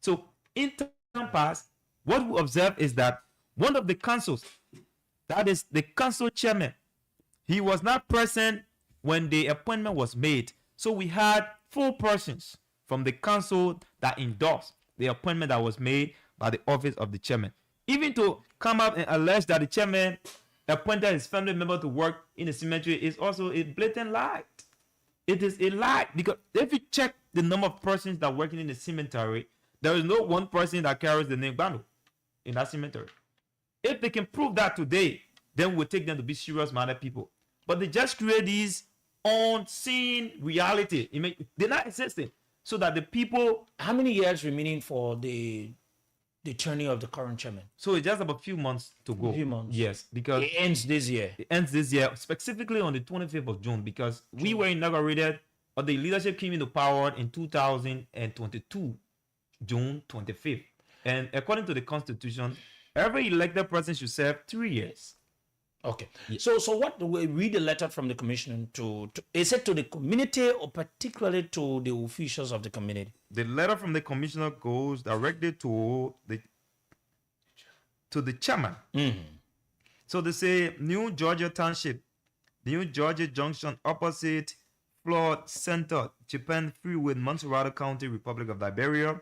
So in time past, what we observe is that one of the councils, that is the council chairman, he was not present when the appointment was made. So we had 4 persons from the council that endorsed the appointment that was made by the office of the chairman. Even to come up and allege that the chairman appointed his family member to work in the cemetery is also a blatant lie. It is a lie, because if you check the number of persons that are working in the cemetery, there is no one person that carries the name Bano in that cemetery. If they can prove that today, then we'll take them to be serious-minded people. But they just create these unseen reality. They're not existing. So that the people... How many years remaining for the turning of the current chairman? So it's just about a few months to go. A few months. Yes, because... It ends this year. It ends this year, specifically on the 25th of June, because we were inaugurated, or the leadership came into power in 2022, June 25th. And according to the Constitution, every elected person should serve 3 years. Okay. So what do we read the letter from the commission to is it to the community or particularly to the officials of the community? The letter from the commissioner goes directly to the chairman. So they say New Georgia Township, New Georgia Junction opposite Flood Center, Japan Freeway, Montserrat County, Republic of Liberia,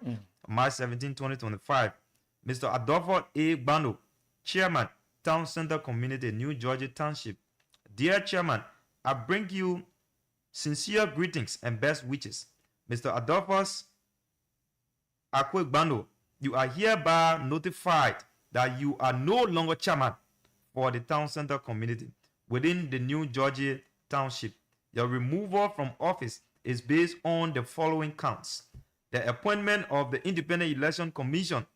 March 17, 2025. Mr. Adolfo A. Bano, Chairman, Town Center Community, New Georgia Township. Dear Chairman, I bring you sincere greetings and best wishes. Mr. Adolphus Akwe Bano, you are hereby notified that you are no longer chairman for the Town Center Community within the New Georgia Township. Your removal from office is based on the following counts: the appointment of the Independent Election Commission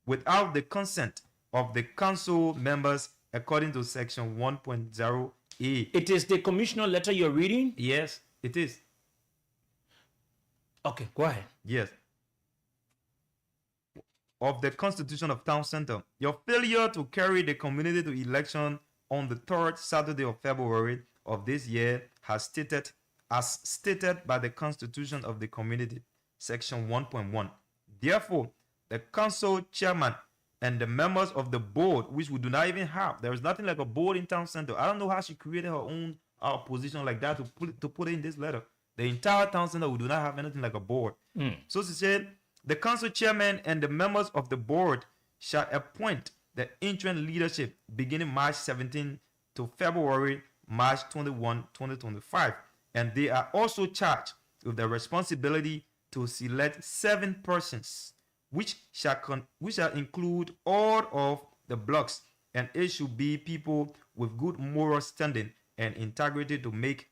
without the consent of the council members according to section 1.0a. It is the commissioner letter you're reading? Yes, it is. Okay, go ahead. Yes. Of the Constitution of Town Center. Your failure to carry the community to election on the 3rd Saturday of February of this year has stated, as stated by the Constitution of the community, section 1.1. Therefore, the council chairman and the members of the board, which we do not even have. There is nothing like a board in Town Center. I don't know how she created her own position like that to put it in this letter. The entire Town Center, we do not have anything like a board. So she said, the council chairman and the members of the board shall appoint the interim leadership beginning March 17 to March 21, 2025. And they are also charged with the responsibility to select 7 persons which shall include all of the blocks and it should be people with good moral standing and integrity to make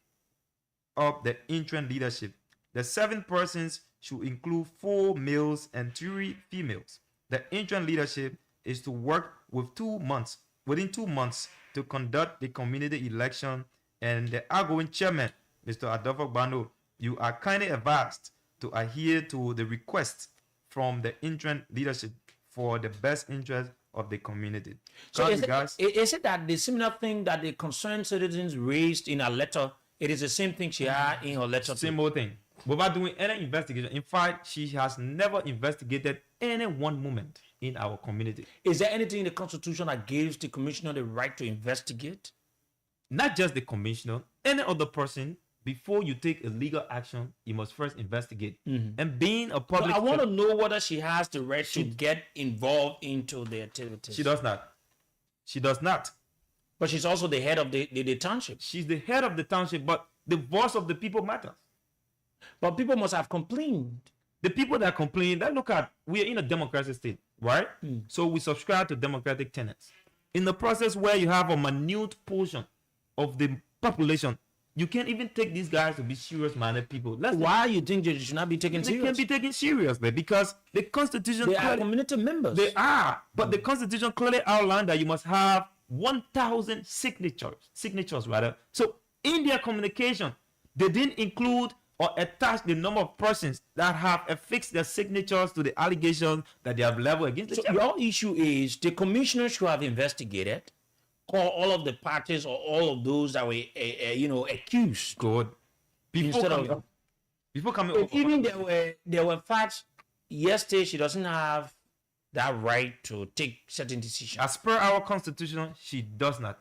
up the interim leadership. The 7 persons should include 4 males and 3 females. The interim leadership is to work within 2 months to conduct the community election, and the outgoing chairman, Mr. Adolfo Bano, you are kindly advised to adhere to the request from the interim leadership for the best interest of the community. So is it that the similar thing that the concerned citizens raised in a letter, it is the same thing she had in her letter? Same old thing. Without doing any investigation. In fact, she has never investigated any one moment in our community. Is there anything in the Constitution that gives the commissioner the right to investigate? Not just the commissioner, any other person. Before you take a legal action, you must first investigate. And being a public, I want to know whether she has the right to get involved into the activities. She does not. She does not. But she's also the head of the township. She's the head of the township, but the voice of the people matters. But people must have complained. The people that complain, look at, we are in a democratic state, right? So we subscribe to democratic tenets. In the process where you have a minute portion of the population, you can't even take these guys to be serious-minded people. Why you think they should not be taken serious? They can be taken seriously because the Constitution... They are community members. They are. But the Constitution clearly outlined that you must have 1,000 signatures rather. So in their communication, they didn't include or attach the number of persons that have affixed their signatures to the allegations that they have leveled against the your issue is the commissioner should have investigated, call all of the parties or all of those that were accused. Good. Before coming even there were facts. Yesterday, she doesn't have that right to take certain decisions. As per our constitution, she does not.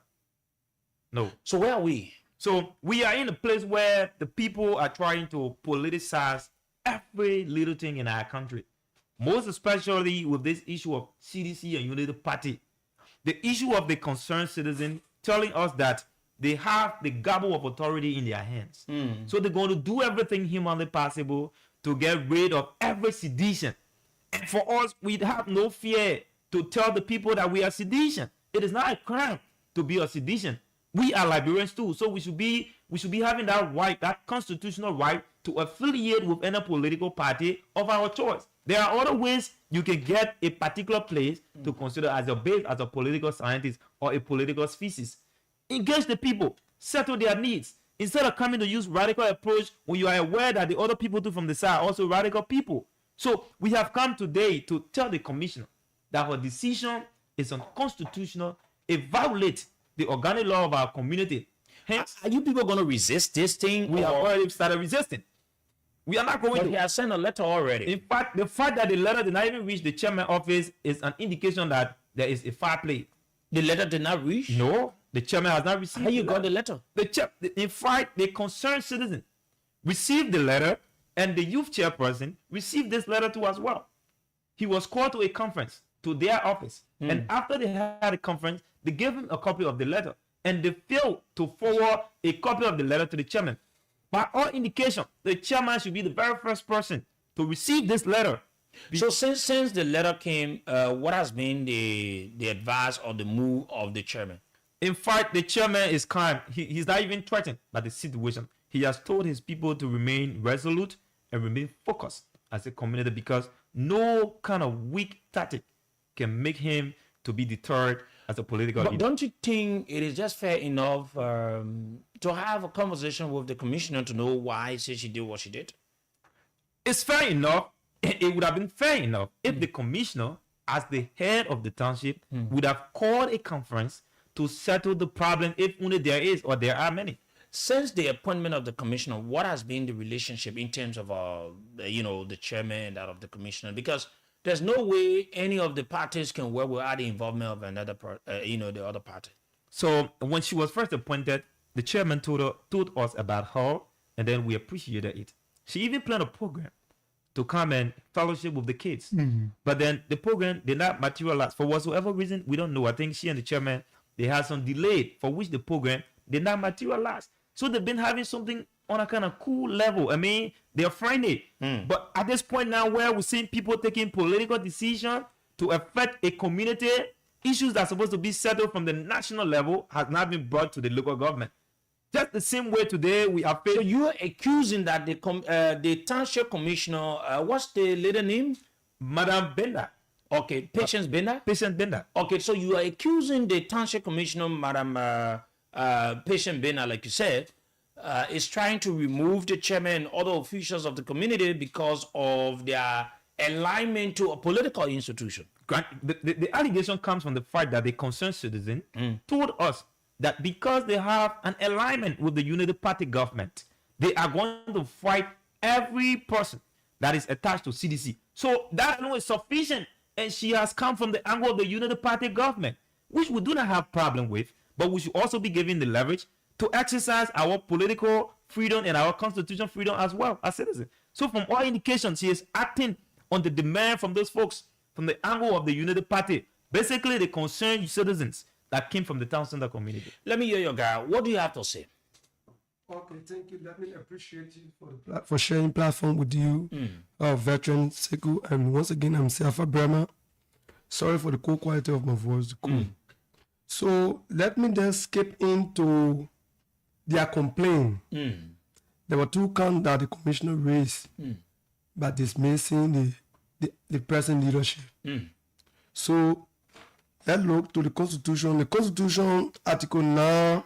No. So where are we? So we are in a place where the people are trying to politicize every little thing in our country. Most especially with this issue of CDC and Unity Party. The issue of the concerned citizen telling us that they have the gavel of authority in their hands. So they're going to do everything humanly possible to get rid of every sedition. And for us, we have no fear to tell the people that we are sedition. It is not a crime to be a sedition. We are Liberians too, so we should be having that right, that constitutional right, to affiliate with any political party of our choice. There are other ways you can get a particular place to consider as a base, as a political scientist or a political species. Engage the people, settle their needs, instead of coming to use radical approach when you are aware that the other people too from the side are also radical people. So we have come today to tell the commissioner that her decision is unconstitutional. It violates the organic law of our community. Hence, are you people going to resist this thing? We have already started resisting. We are not going to. He has sent a letter already. In fact, the fact that the letter did not even reach the chairman office is an indication that there is a foul play. The letter did not reach? No, the chairman has not received. How you got the letter? In fact, the concerned citizen received the letter, and the youth chairperson received this letter too as well. He was called to a conference to their office, and after they had a conference, they gave him a copy of the letter, and they failed to forward a copy of the letter to the chairman. By all indication, the chairman should be the very first person to receive this letter. So since the letter came, what has been the advice or the move of the chairman? In fact, the chairman is calm. He's not even threatened by the situation. He has told his people to remain resolute and remain focused as a community, because no kind of weak tactic can make him to be deterred as a political leader. But don't you think it is just fair enough to have a conversation with the commissioner to know why she did what she did? It's fair enough. It would have been fair enough if the commissioner, as the head of the township, would have called a conference to settle the problem, if only there is or there are many. Since the appointment of the commissioner, what has been the relationship in terms of the chairman and that of the commissioner? Because there's no way any of the parties can work without the involvement of another the other party. So when she was first appointed, the chairman told us about her, and then we appreciated it. She even planned a program to come and fellowship with the kids. But then the program did not materialize for whatsoever reason. We don't know. I think she and the chairman, they had some delay for which the program did not materialize. So they've been having something on a kind of cool level. I mean, they're friendly. But at this point now, where we're seeing people taking political decisions to affect a community, issues that are supposed to be settled from the national level has not been brought to the local government. Just the same way today we are So you're accusing that the township commissioner, what's the lady name? Madam Bender. Okay, Patience Bender? Patience Bender. Okay, so you are accusing the township commissioner, Madam Patience Bender, like you said, is trying to remove the chairman and other officials of the community because of their alignment to a political institution. The allegation comes from the fact that the concerned citizen told us that because they have an alignment with the Unity Party government, they are going to fight every person that is attached to CDC. So that alone is sufficient, and she has come from the angle of the Unity Party government, which we do not have problem with, but we should also be given the leverage to exercise our political freedom and our constitutional freedom as well as citizens. So from all indications, she is acting on the demand from those folks from the angle of the Unity Party, basically the concerned citizens that came from the town center community. Let me hear your guy. What do you have to say? Okay, thank you. Let me appreciate you for sharing platform with you, veteran Sekou. And once again, I'm Safa Brahma. Sorry for the cool quality of my voice. So let me just skip into their complaint. There were 2 counts that the commissioner raised by dismissing the present leadership. So let's look to the Constitution. The Constitution, Article 9,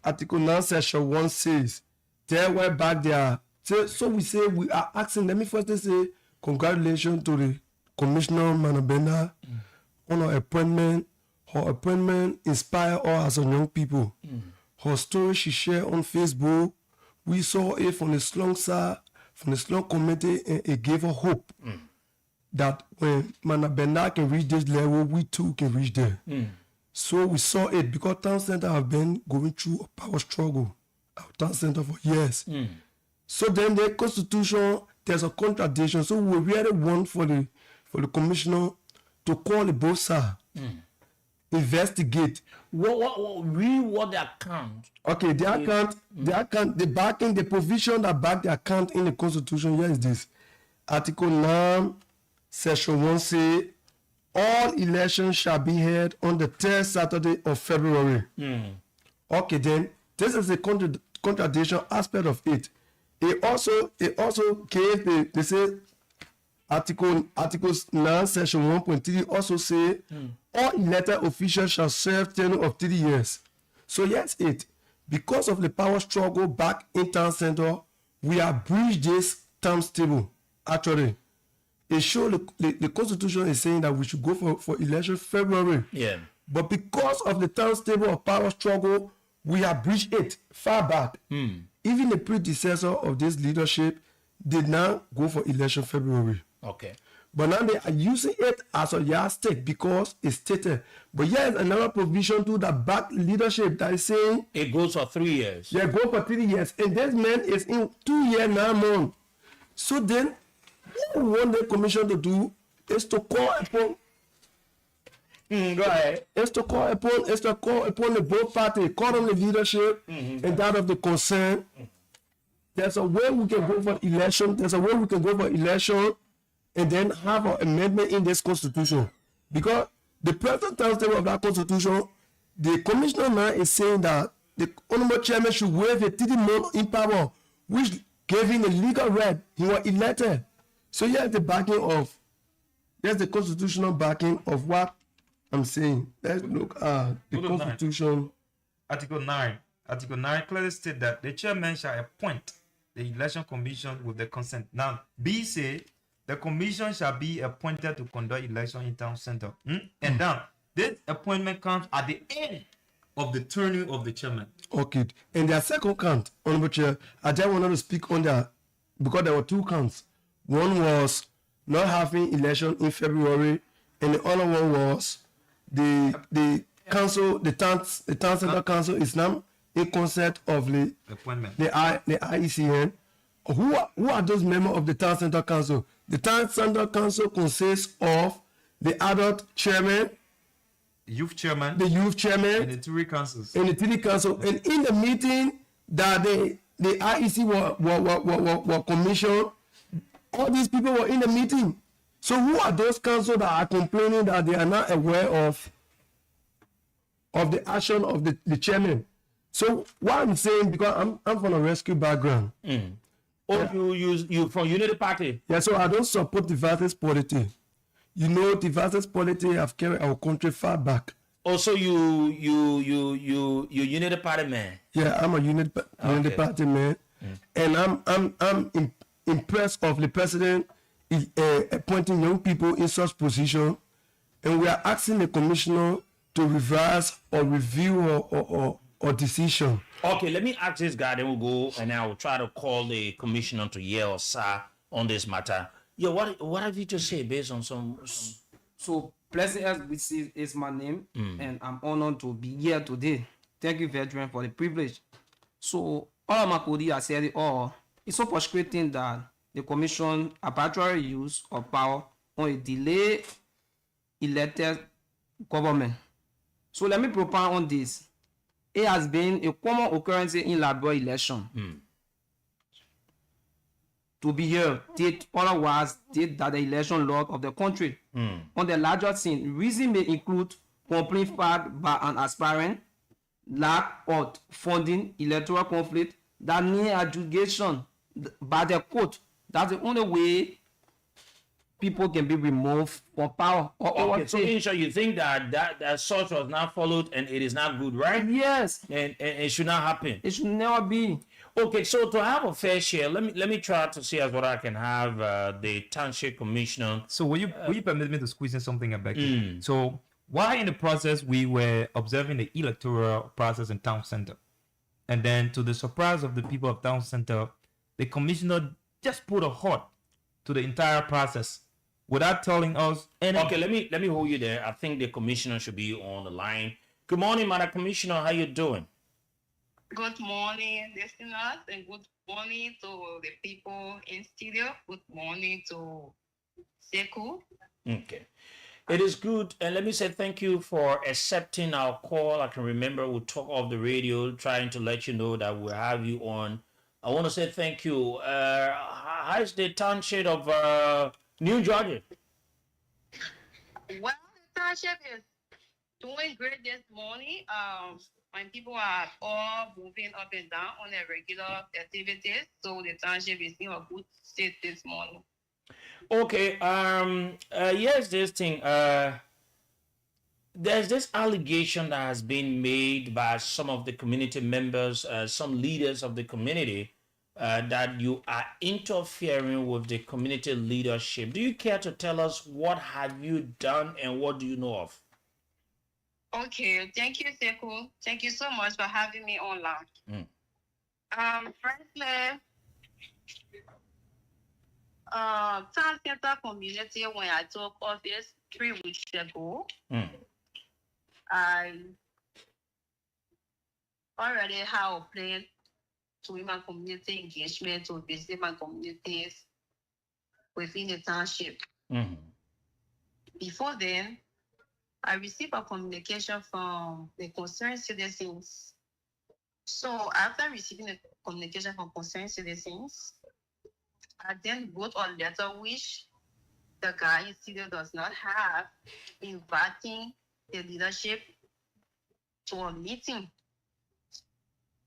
Article 9, Section 1 says, there were back there. So we say we are asking, let me first say, congratulations to the Commissioner Manabena on her appointment. Her appointment inspired us as young people. Her story she shared on Facebook, we saw it from the slum side, from the slum committee, and it gave her hope that when Manabena can reach this level, we too can reach there. So we saw it because town center have been going through a power struggle, our town center for years. So then the Constitution, there's a contradiction. So we really want for the commissioner to call the both sides, investigate. Read what the account. Okay, the account, the backing, the provision that back the account in the Constitution, here is this. Article 9, Section 1 say, all elections shall be held on the 3rd Saturday of February. Okay, then this is the contradiction aspect of it. It also gave they say Articles 9, Section 1.3 also say all elected officials shall serve tenure of 3 years. So yes, because of the power struggle back in town center, we have breached this terms table. Actually, it shows the Constitution is saying that we should go for election February. Yeah. But because of the town table of power struggle, we have breached it far back. Even the predecessor of this leadership did not go for election February. Okay. But now they are using it as a yardstick because it's stated. But here's another provision to the back leadership that is saying it goes for 3 years. Yeah, go for 3 years. And this man is in 2 years, 9 months. So then, what we want the commission to do is to call upon go ahead. Is to call upon the both parties, call on the leadership and that of the concern. There's a way we can go for election. There's a way we can go for election and then have an amendment in this constitution. Because the present terms of that constitution, the commissioner now is saying that the honorable chairman should waive a 3 month in power, which gave him a legal right. He was elected. So here's the backing of, here's the constitutional backing of what I'm saying. Let's look at the Constitution. Article 9. Article 9 clearly states that the chairman shall appoint the election commission with the consent. Now, B say the commission shall be appointed to conduct election in town center. And then this appointment comes at the end of the tenure of the chairman. Okay. And their second count, Honorable Chair, I just wanted to speak on that because there were 2 counts. One was not having election in February, and the other one was the council, the town center council is now in concept of the appointment. The IECN. Who are those members of the town center council? The town center council consists of the adult chairman, youth chairman, the youth chairman, and the 3 councils. And the 3 council. And in the meeting that the IEC were commissioned, all these people were in the meeting. So who are those council that are complaining that they are not aware of the action of the chairman? So what I'm saying, because I'm from a rescue background. Oh, you from Unity Party? Yeah, so I don't support the Versus polity. You know, the Versus polity have carried our country far back. Also, you Unity Party man. Yeah, I'm a Unity Party man, and I'm impressed of the president appointing young people in such position, and we are asking the commissioner to reverse or review or decision. Okay, let me ask this guy, then we'll go and I will try to call the commissioner to hear or sir on this matter. Yeah, what have you just said based on some... So, Blessing SBC is my name, and I'm honored to be here today. Thank you, veteran, for the privilege. So, all of my colleagues have said it all. It's so frustrating that the commission arbitrary use of power on a delay elected government. So, let me propound on this. It has been a common occurrence in Liberia election. To be here, date otherwise date that the election law of the country. On the larger scene, reason may include complaint filed by an aspirant, lack of funding, electoral conflict, that need adjudication by the court. That's the only way people can be removed from power. Okay, so in short, you think that such was not followed and it is not good, right? Yes. And it should not happen. It should never be. Okay, so to have a fair share, let me try to see as what I can have the township commissioner. So will you permit me to squeeze in something about it? So while in the process we were observing the electoral process in town center, and then to the surprise of the people of town center, the commissioner just put a halt to the entire process without telling us any. Okay, let me hold you there. I think the commissioner should be on the line. Good morning, Madam Commissioner. How you doing? Good morning, listeners, and good morning to the people in studio. Good morning to Sekou. Okay. It is good. And let me say thank you for accepting our call. I can remember we talk off the radio trying to let you know that we'll have you on. I want to say thank you. How is the township of New Georgia? Well, the township is doing great this morning. When people are all moving up and down on their regular activities, so the township is in a good state this morning. Okay. Here's this thing. There's this allegation that has been made by some of the community members, some leaders of the community, that you are interfering with the community leadership. Do you care to tell us what have you done and what do you know of? Okay, thank you, Sekou. Thank you so much for having me online. Firstly, town center community, when I took office 3 weeks ago, I already have a plan to my community engagement to visit my communities within the township. Before then, I received a communication from the concerned citizens. So after receiving the communication from concerned citizens, I then wrote a letter which the guy still does not have, inviting the leadership to a meeting.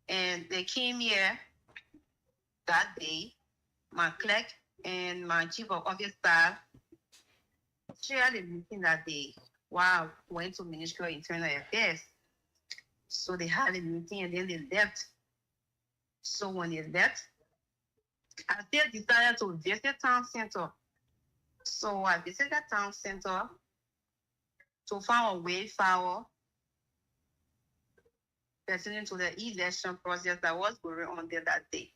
And they came here that day, my clerk and my chief of office staff shared the meeting that day. Wow, went to Ministry of Internal Affairs. So they had a meeting and then they left. So when they left, I still decided to visit town center. So I visited town center to find a way forward pertaining to the election process that was going on there that day.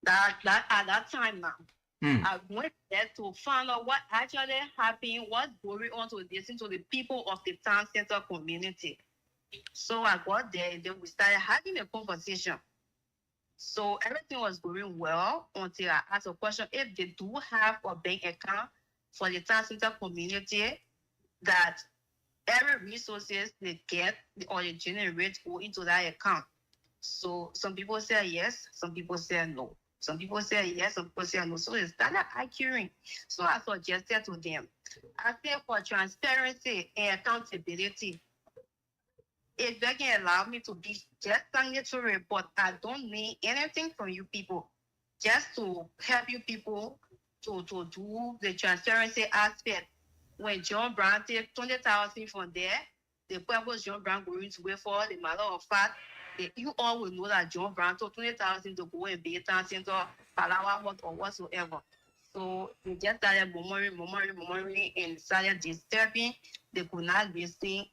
That at that time now, I went there to find out what actually happened, what's going on, to listen to the people of the town center community. So I got there and then we started having a conversation. So everything was going well until I asked a question if they do have a bank account for the town center community that every resources they get or they generate go into that account. So some people say yes, some people say no. Some people say yes, some people say no. So it's not accurate. So I suggested to them, I said for transparency and accountability, if they can allow me to be just signatory, but I don't need anything from you people, just to help you people to do the transparency aspect. When John Brown take 20,000 from there, the purpose John Brown going to wait for, the matter of fact, you all will know that John Brown took 20,000 to go and be a town center, Palawa, what or whatsoever. So they just started murmuring, and started disturbing. They could not listen.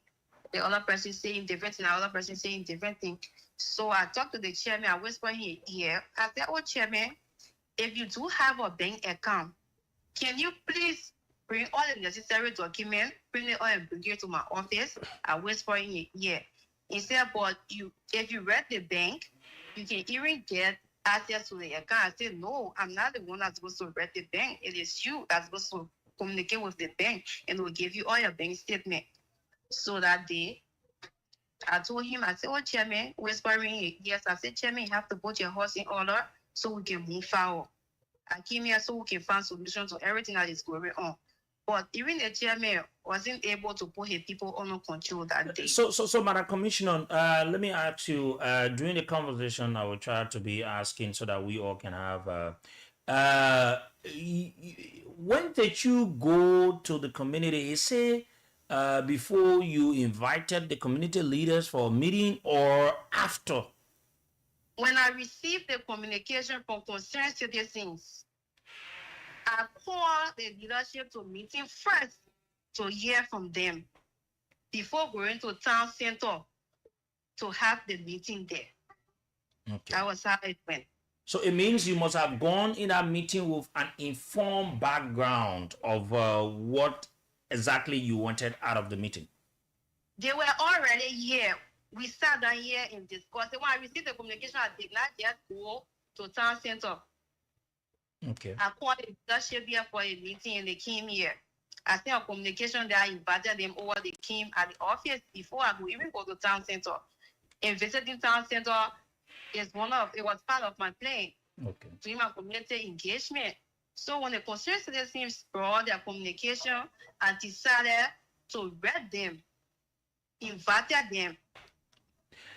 The other person saying different thing, the other person saying different thing. So I talked to the chairman, I whispered here. I said, oh, chairman, if you do have a bank account, can you please bring all the necessary documents, bring it all and bring it to my office? I whispered here. He said, but if you read the bank, you can even get access to the account. I said, no, I'm not the one that's supposed to read the bank. It is you that's supposed to communicate with the bank, and it will give you all your bank statement. So that day, I told him, I said, oh, chairman, whispering, yes. I said, chairman, you have to put your horse in order so we can move forward. I came here so we can find solutions to everything that is going on. But even the chairman wasn't able to put his people under control that day. So, Madam Commissioner, let me ask you, during the conversation, I will try to be asking so that we all can have, when did you go to the community? You say, before you invited the community leaders for a meeting or after? When I received the communication from concerned citizens, I called the leadership to meeting first to hear from them before going to town center to have the meeting there. Okay. That was how it went. So it means you must have gone in that meeting with an informed background of what exactly you wanted out of the meeting. They were already here. We sat down here and discussed. When I received the communication, I did not just go to town center. Okay. I called the leadership here for a meeting and they came here. I sent a communication that I invited them over. They came at the office before I could even go to town center. And visiting town center it was part of my plan. Okay. Doing my community engagement. So when the concerned citizens brought their communication, I decided to read them, invited them.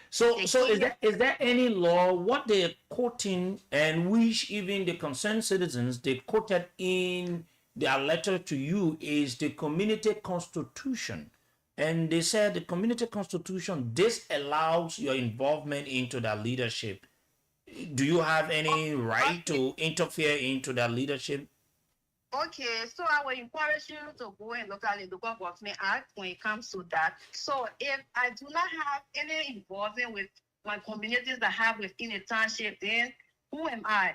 So is there any law what they're quoting and which even the concerned citizens they quoted in their letter to you is the community constitution, and they said the community constitution disallows your involvement into their leadership. Do you have any right to interfere into their leadership? Okay, so I will encourage you to go and look at the Local Government Act when it comes to that. So if I do not have any involvement with my communities that I have within a township, then who am I?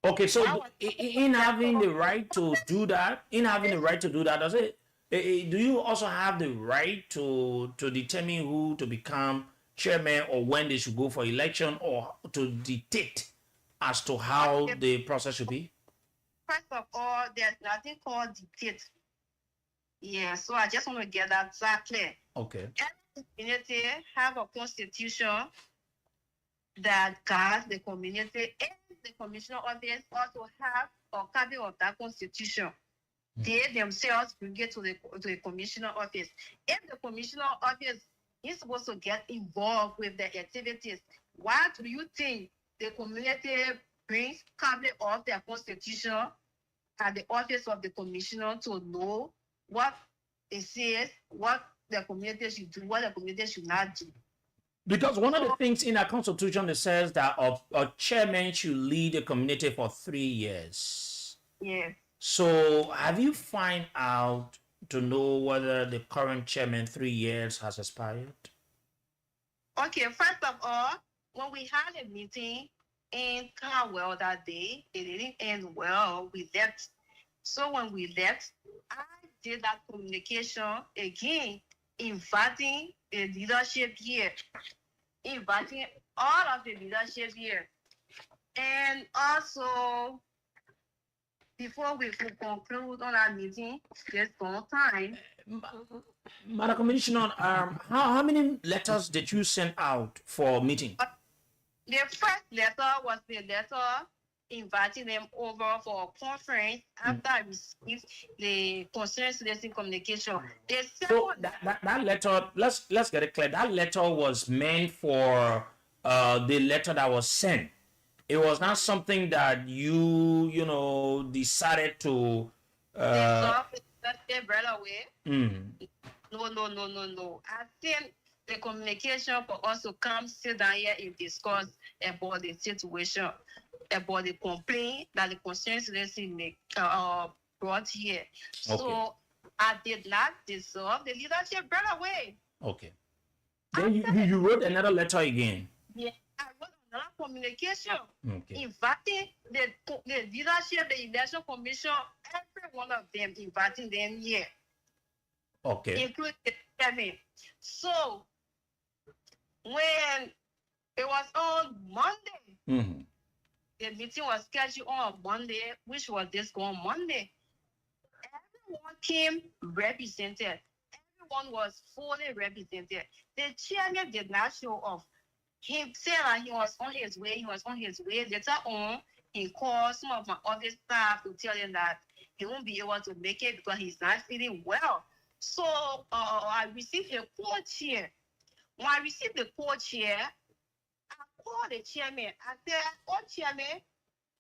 Okay, so in having the right to do that, does it? Do you also have the right to determine who to become chairman or when they should go for election, or to dictate as to how the process should be? First of all, there's nothing called dictate. Yeah, so I just want to get that clear. Okay. Every community have a constitution that guides the community, and the commissioner office also have a copy of that constitution. They themselves bring it to the commissioner office. If the commissioner office is supposed to get involved with the activities, why do you think the community brings copy of their constitution at the office of the commissioner to know what it says, what the community should do, what the community should not do? Because one of the things in our constitution it says that a chairman should lead a community for 3 years. Yes. So have you find out to know whether the current chairman 3 years has expired? Okay, first of all, when we had a meeting in Carwell that day, it didn't end well. We left. So when we left, I did that communication again, inviting the leadership here, inviting all of the leadership here. And also, before we could conclude on our meeting, there's no time. Madam Commissioner, how many letters did you send out for meeting? The first letter was the letter inviting them over for a conference after I received the concerned citizen communication. The second So that letter, let's get it clear. That letter was meant for the letter that was sent. It was not something that you know decided to that they brought away. No. I think the communication for us to come sit down here and discuss about the situation, about the complaint that the concerned citizen brought here. So I did not dissolve the leadership brought away. Okay. Then you wrote another letter again. Yeah, I wrote another communication inviting the leadership, the election commission, every one of them, inviting them here. Okay. Including Kevin. So when it was on Monday, the meeting was scheduled on Monday, which was this going Monday. Everyone came represented. Everyone was fully represented. The chairman did not show off. He said that he was on his way. Later on, he called some of my office staff to tell them that he won't be able to make it because he's not feeling well. So I received a co-chair. When I received the co-chair, I called the chairman. I said, "Oh, chairman,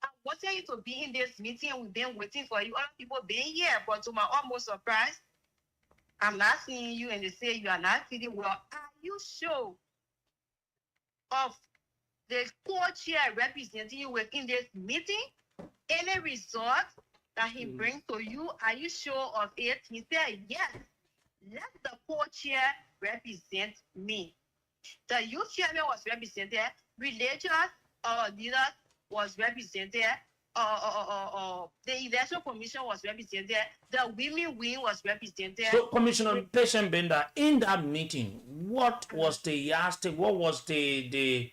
I wanted you to be in this meeting. We've been waiting for you. Other people being here, but to my almost surprise, I'm not seeing you, and they say you are not feeling well. Are you sure of the co-chair representing you within this meeting? Any result that he brings to you, are you sure of it?" He said, "Yes. Let the co-chair represent me." The youth chairman was represented, religious leaders was represented, the election commission was represented, the women wing was represented. So, Commissioner Patient Bender, in that meeting, what was the yardstick? What was the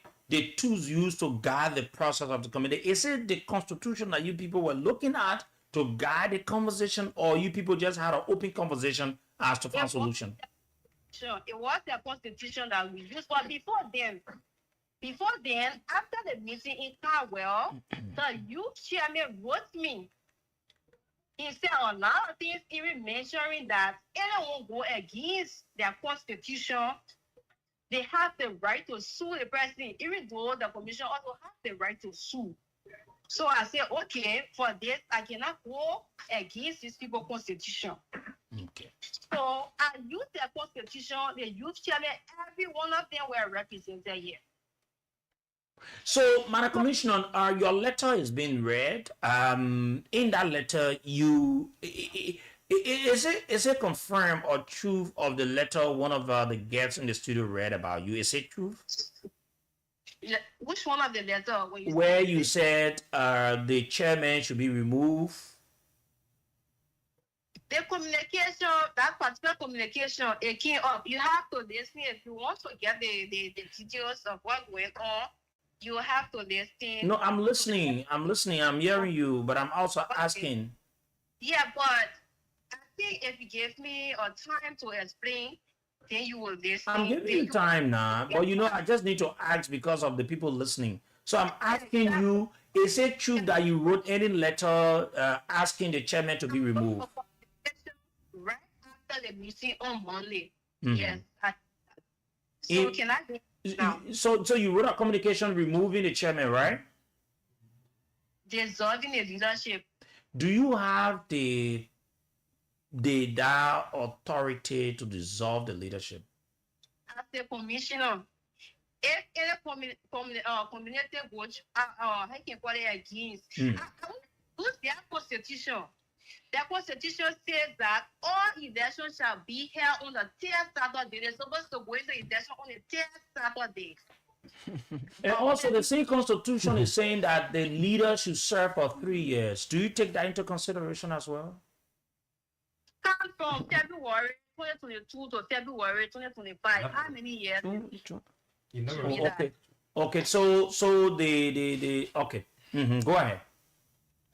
tools used to guide the process of the committee? Is it the constitution that you people were looking at to guide the conversation, or you people just had an open conversation as to find solution? Sure, it was the constitution that we used, but before then, after the meeting in Carwell, the youth chairman wrote me. He said a lot of things, even mentioning that anyone go against their constitution, they have the right to sue the president, even though the commission also has the right to sue. So I said, okay, for this, I cannot go against these people's constitution. Okay. So I used the constitution, the youth chairman, every one of them were represented here. So, Madam Commissioner, your letter is being read. In that letter, is it confirmed or truth of the letter one of the guests in the studio read about you? Is it truth? Which one of the letter? Where you said the chairman should be removed. The communication, that particular communication, it came up. You have to listen if you want to get the details of what went on. You have to listen. No, I'm listening. I'm hearing you, but I'm also asking. Yeah, but I think if you give me a time to explain, then you will listen. I'm giving you time now, but I just need to ask because of the people listening. So I'm asking you, is it true that you wrote any letter asking the chairman to be removed? Right after the meeting on Monday. Mm-hmm. Yes. So can I now? So you wrote a communication removing the chairman, right? Dissolving the leadership. Do you have the authority to dissolve the leadership? As the commissioner, if any community watch, I can call it against. Who's their constitution? The constitution says that all elections shall be held on the 10th Saturday. They're supposed to go into election on the 10th Saturday. And also, the same constitution is saying that the leader should serve for 3 years. Do you take that into consideration as well? Come from February 2022 to February 2025. How many years? Okay. So the okay. Go ahead.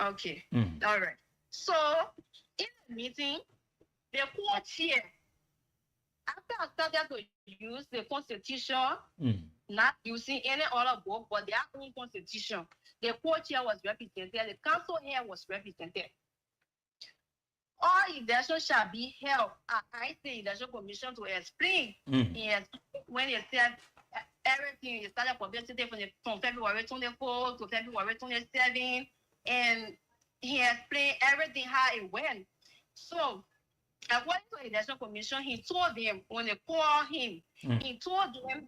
Okay. All right. So in the meeting, the co-chair After I started to use the constitution, not using any other book, but their own constitution, the co-chair was represented, the council here was represented. All elections shall be held. I the election commission to explain. Yes, when they said everything, it started publicity from February 24 to February 27, and he explained everything how it went. So, according to the election commission, he told them when they called him, he told them,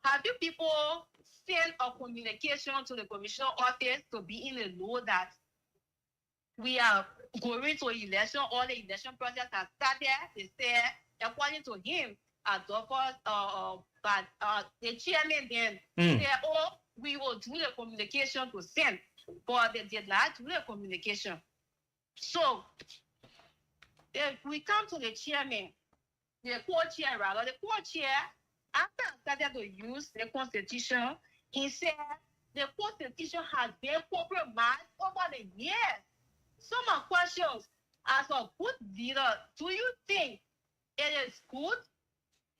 have you people sent a communication to the commissioner office to be in the know that we are going to election, all the election process has started? They said, according to him, but the chairman then said, oh, we will do the communication to send, but they did not do the communication. So, if we come to the chairman, the co-chair, rather, the co-chair, after I started to use the constitution, he said the constitution has been compromised over the years. Some questions, as a good leader, do you think it is good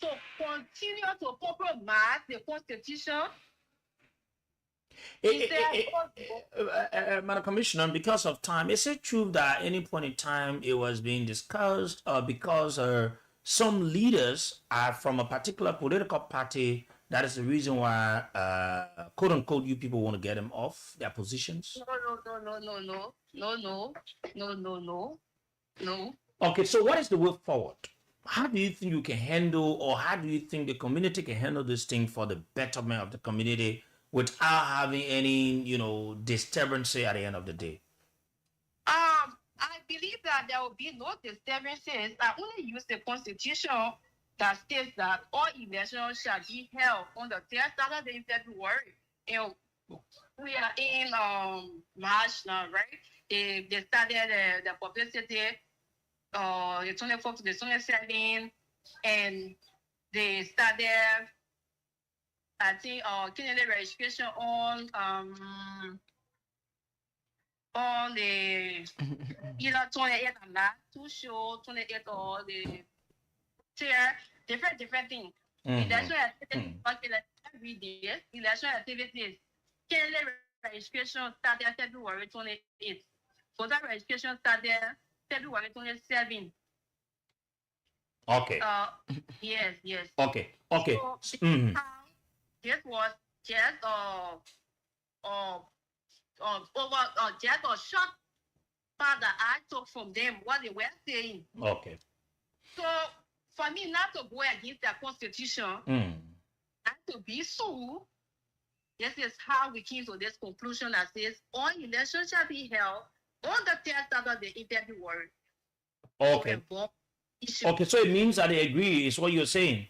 to continue to compromise the constitution? Madam Commissioner, because of time, is it true that at any point in time it was being discussed because some leaders are from a particular political party? That is the reason why, quote unquote, you people want to get them off their positions? No. Okay, so what is the way forward? How do you think you can handle, or how do you think the community can handle this thing for the betterment of the community without having any, disturbance at the end of the day? I believe that there will be no disturbances. I only use the constitution that states that all elections shall be held on the third Saturday in February. And we are in March now, right? They started the publicity the 24th to the 27th, and they started, I think, candidate registration on the either 28th and not too sure, 28th or the tier, different things. Election activities every day. Election activities. Candidate registration started February 28th. Voter registration started February 27th. Okay. Yes. Okay. So, this was just just a short part that I took from them, what they were saying. Okay. So for me not to go against the constitution and to be sued, this is how we came to this conclusion that says all elections shall be held on the third Saturday in February. Okay. Okay, so it means that they agree, is what you're saying.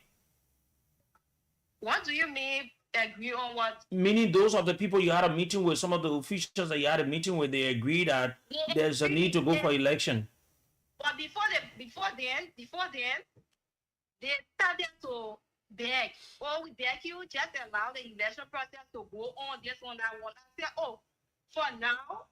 What do you mean agree on what? Meaning those of the people you had a meeting with, some of the officials that you had a meeting with, they agree that there's a need to go for election. But before then, they started to beg. Oh, we beg you, just allow the election process to go on, this one, that one. I said, oh, for now,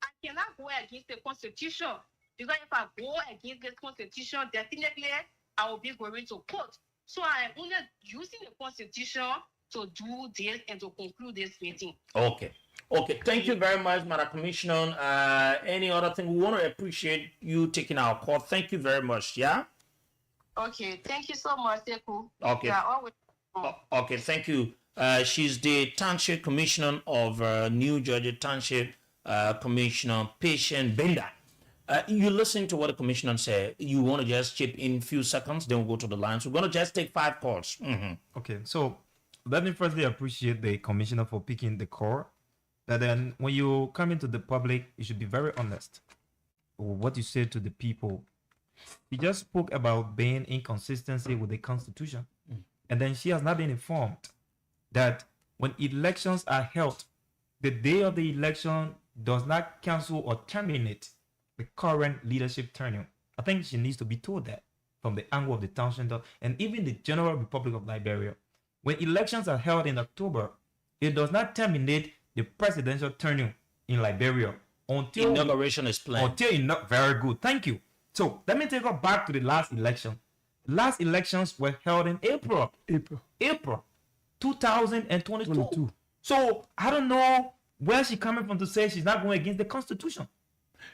I cannot go against the constitution. Because if I go against this constitution, definitely I will be going to court. So I am only using the constitution to do this and to conclude this meeting. Okay. Thank you very much, Madam Commissioner. Any other thing? We want to appreciate you taking our call. Thank you very much. Yeah. Okay. Thank you so much, Sekou. Okay. Yeah, always. Okay. Thank you. She's the Township Commissioner of New Georgia Township, Commissioner Patient Bender. You listen to what the commissioner said. You want to just chip in a few seconds, then we'll go to the lines. We're going to just take 5 calls. Okay, so let me firstly appreciate the commissioner for picking the call. But then when you come into the public, you should be very honest with what you say to the people. She just spoke about being inconsistency with the constitution. And then she has not been informed that when elections are held, the day of the election does not cancel or terminate the current leadership tenure. I think she needs to be told that from the angle of the township and even the General Republic of Liberia. When elections are held in October, it does not terminate the presidential tenure in Liberia until inauguration is planned. Very good. Thank you. So let me take us back to the last election. last elections were held in April. April 2022. 22. So I don't know where she's coming from to say she's not going against the Constitution.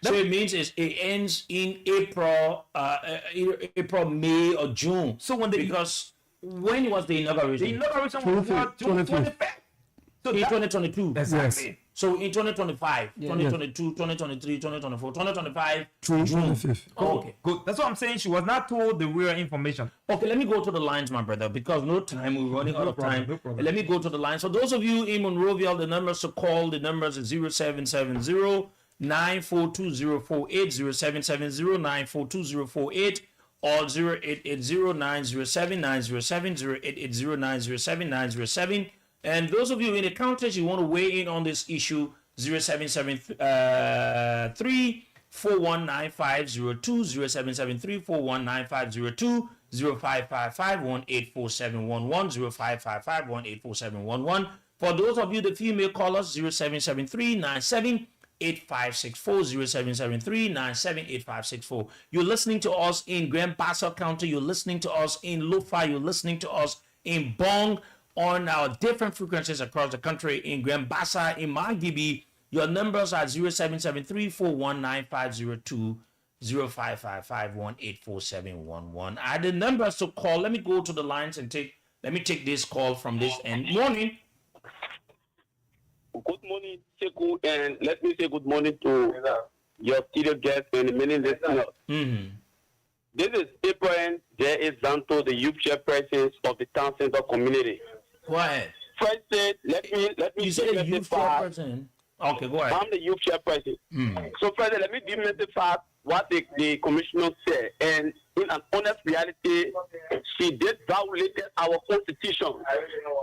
So it means it ends in April, April, May, or June. So because when was the inauguration? The inauguration was June 25th. So in 2022. Exactly. Yes. So in 2025, Yeah. 2022, 2023, 2024, 2025, June June. 25th. Okay. Good. That's what I'm saying. She was not told the real information. Okay, let me go to the lines, my brother, because no time, we're running out of time. No problem. Let me go to the lines. For those of you in Monrovia, the numbers to call, the numbers is 0770 942-048, 0770 942-048, or 0880-907-907, 0880-907-907. And those of you in the countries, you want to weigh in on this issue, 0773 419502, 0773 419502, 0555 184711, 0555 184711. For those of you, the female callers, 0773 97 8564, 0773 97 8564. You're listening to us in Grand Bassa County, you're listening to us in Lufa, you're listening to us in Bong, on our different frequencies across the country, in Grand Bassa, in Mangibi. Your numbers are 0773 419502, 0555 184711. Are the numbers to call? Let me go to the lines and let me take this call from this end. Morning. Good morning, Sekou, and let me say good morning to your studio guests and the many listeners. This is Abraham J. Zanto, the youth chairperson of the town center community. Go ahead. First, let me. You said a youth chairperson. Okay, go ahead. I'm the youth chairperson. So, first, let me demystify what the commissioner said. And in an honest reality, she did violate our constitution.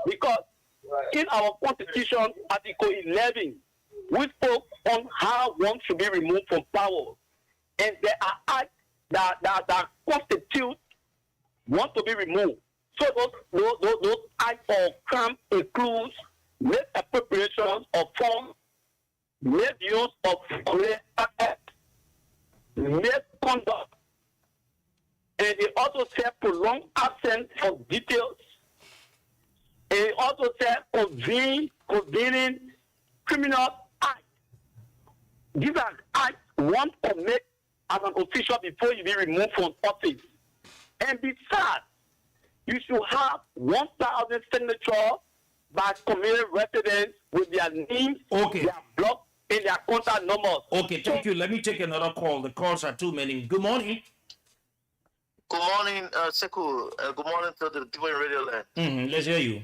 Because in our constitution, Article 11, we spoke on how one should be removed from power. And there are acts that constitute one to be removed. So those acts of crime includes misappropriation of funds, misuse of misconduct, and it also said prolonged absence of details. And it also said convening criminal acts. These are acts one commit as an official before you be removed from office. And besides, you should have 1,000 signatures by community residents with their names, their block, and their contact numbers. Okay, thank you. Let me take another call. The calls are too many. Good morning. Good morning, Sekou. Good morning to the people in Radio Land. Let's hear you.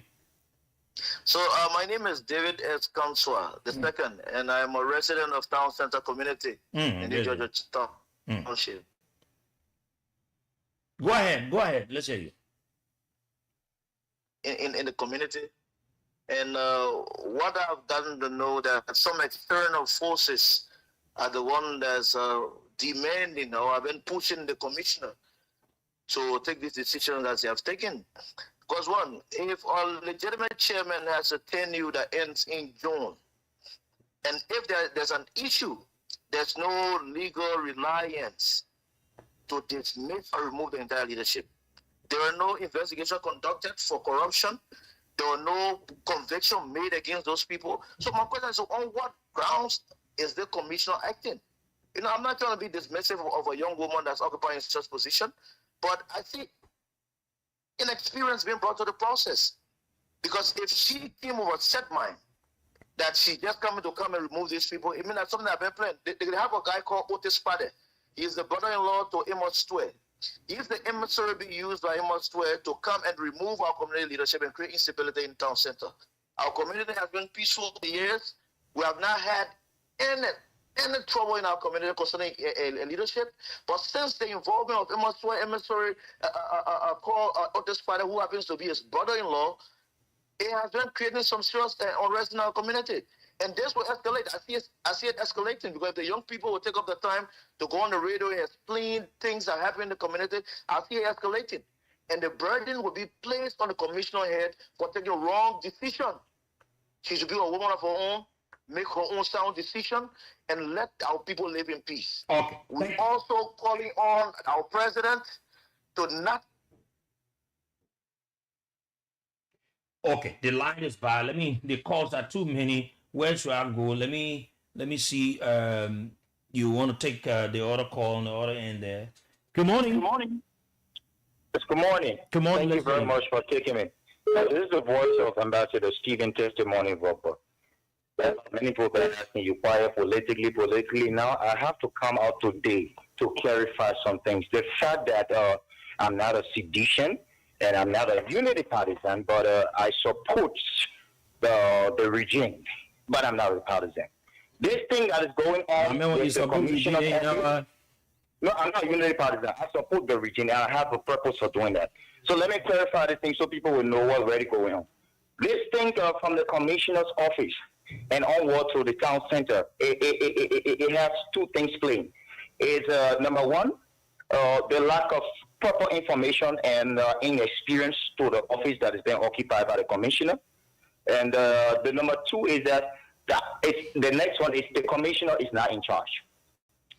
So, my name is David S. Kanswa, the second, and I'm a resident of Town Center Community in the Georgia Township. Go ahead. Let's hear you. In the community. And what I've gotten to know that some external forces are the one that's demanding or have been pushing the commissioner to take this decision that they have taken. Because one, if a legitimate chairman has a tenure that ends in June, and if there's an issue, there's no legal reliance to dismiss or remove the entire leadership. There are no investigations conducted for corruption. There were no conviction made against those people. So my question is, on what grounds is the commissioner acting? You know, I'm not trying to be dismissive of a young woman that's occupying such position, but I see inexperience being brought to the process. Because if she came with a set mind that she just coming to come and remove these people, I mean, that's something I've been playing. They have a guy called Otis Pade. He's the brother-in-law to Amos Stewart. If the emissary be used by Amos Stewart to come and remove our community leadership and create instability in town center, our community has been peaceful for years. We have not had any trouble in our community concerning leadership. But since the involvement of Amos Stewart, emissary called Otis Pade, who happens to be his brother-in-law, it has been creating some serious unrest in our community. And this will escalate. I see it escalating because if the young people will take up the time to go on the radio and explain things that happen in the community, I see it escalating. And the burden will be placed on the commissioner head for taking a wrong decision. She should be a woman of her own, make her own sound decision, and let our people live in peace. Okay. We're also calling on our president to not Okay, the line is bad. The calls are too many. Where should I go? Let me see. You want to take the other call on the other end there? Good morning. Good morning. Yes, good morning. Good morning. Thank you very much for taking me. This is the voice of Ambassador Stephen Testimony Vopper. Many people are asking you quiet politically. Now, I have to come out today to clarify some things. The fact that I'm not a sedition and I'm not a unity partisan, but I support the regime, but I'm not a partisan. This thing that is going on with the commission of ethics, no, I'm not unity partisan. I support the regime, and I have a purpose for doing that. So let me clarify this thing so people will know what's really going on. This thing from the commissioner's office and onward to the town center, it has two things playing. It's number one, the lack of proper information and inexperience to the office that is being occupied by the commissioner. And the number two is that the next one is the commissioner is not in charge.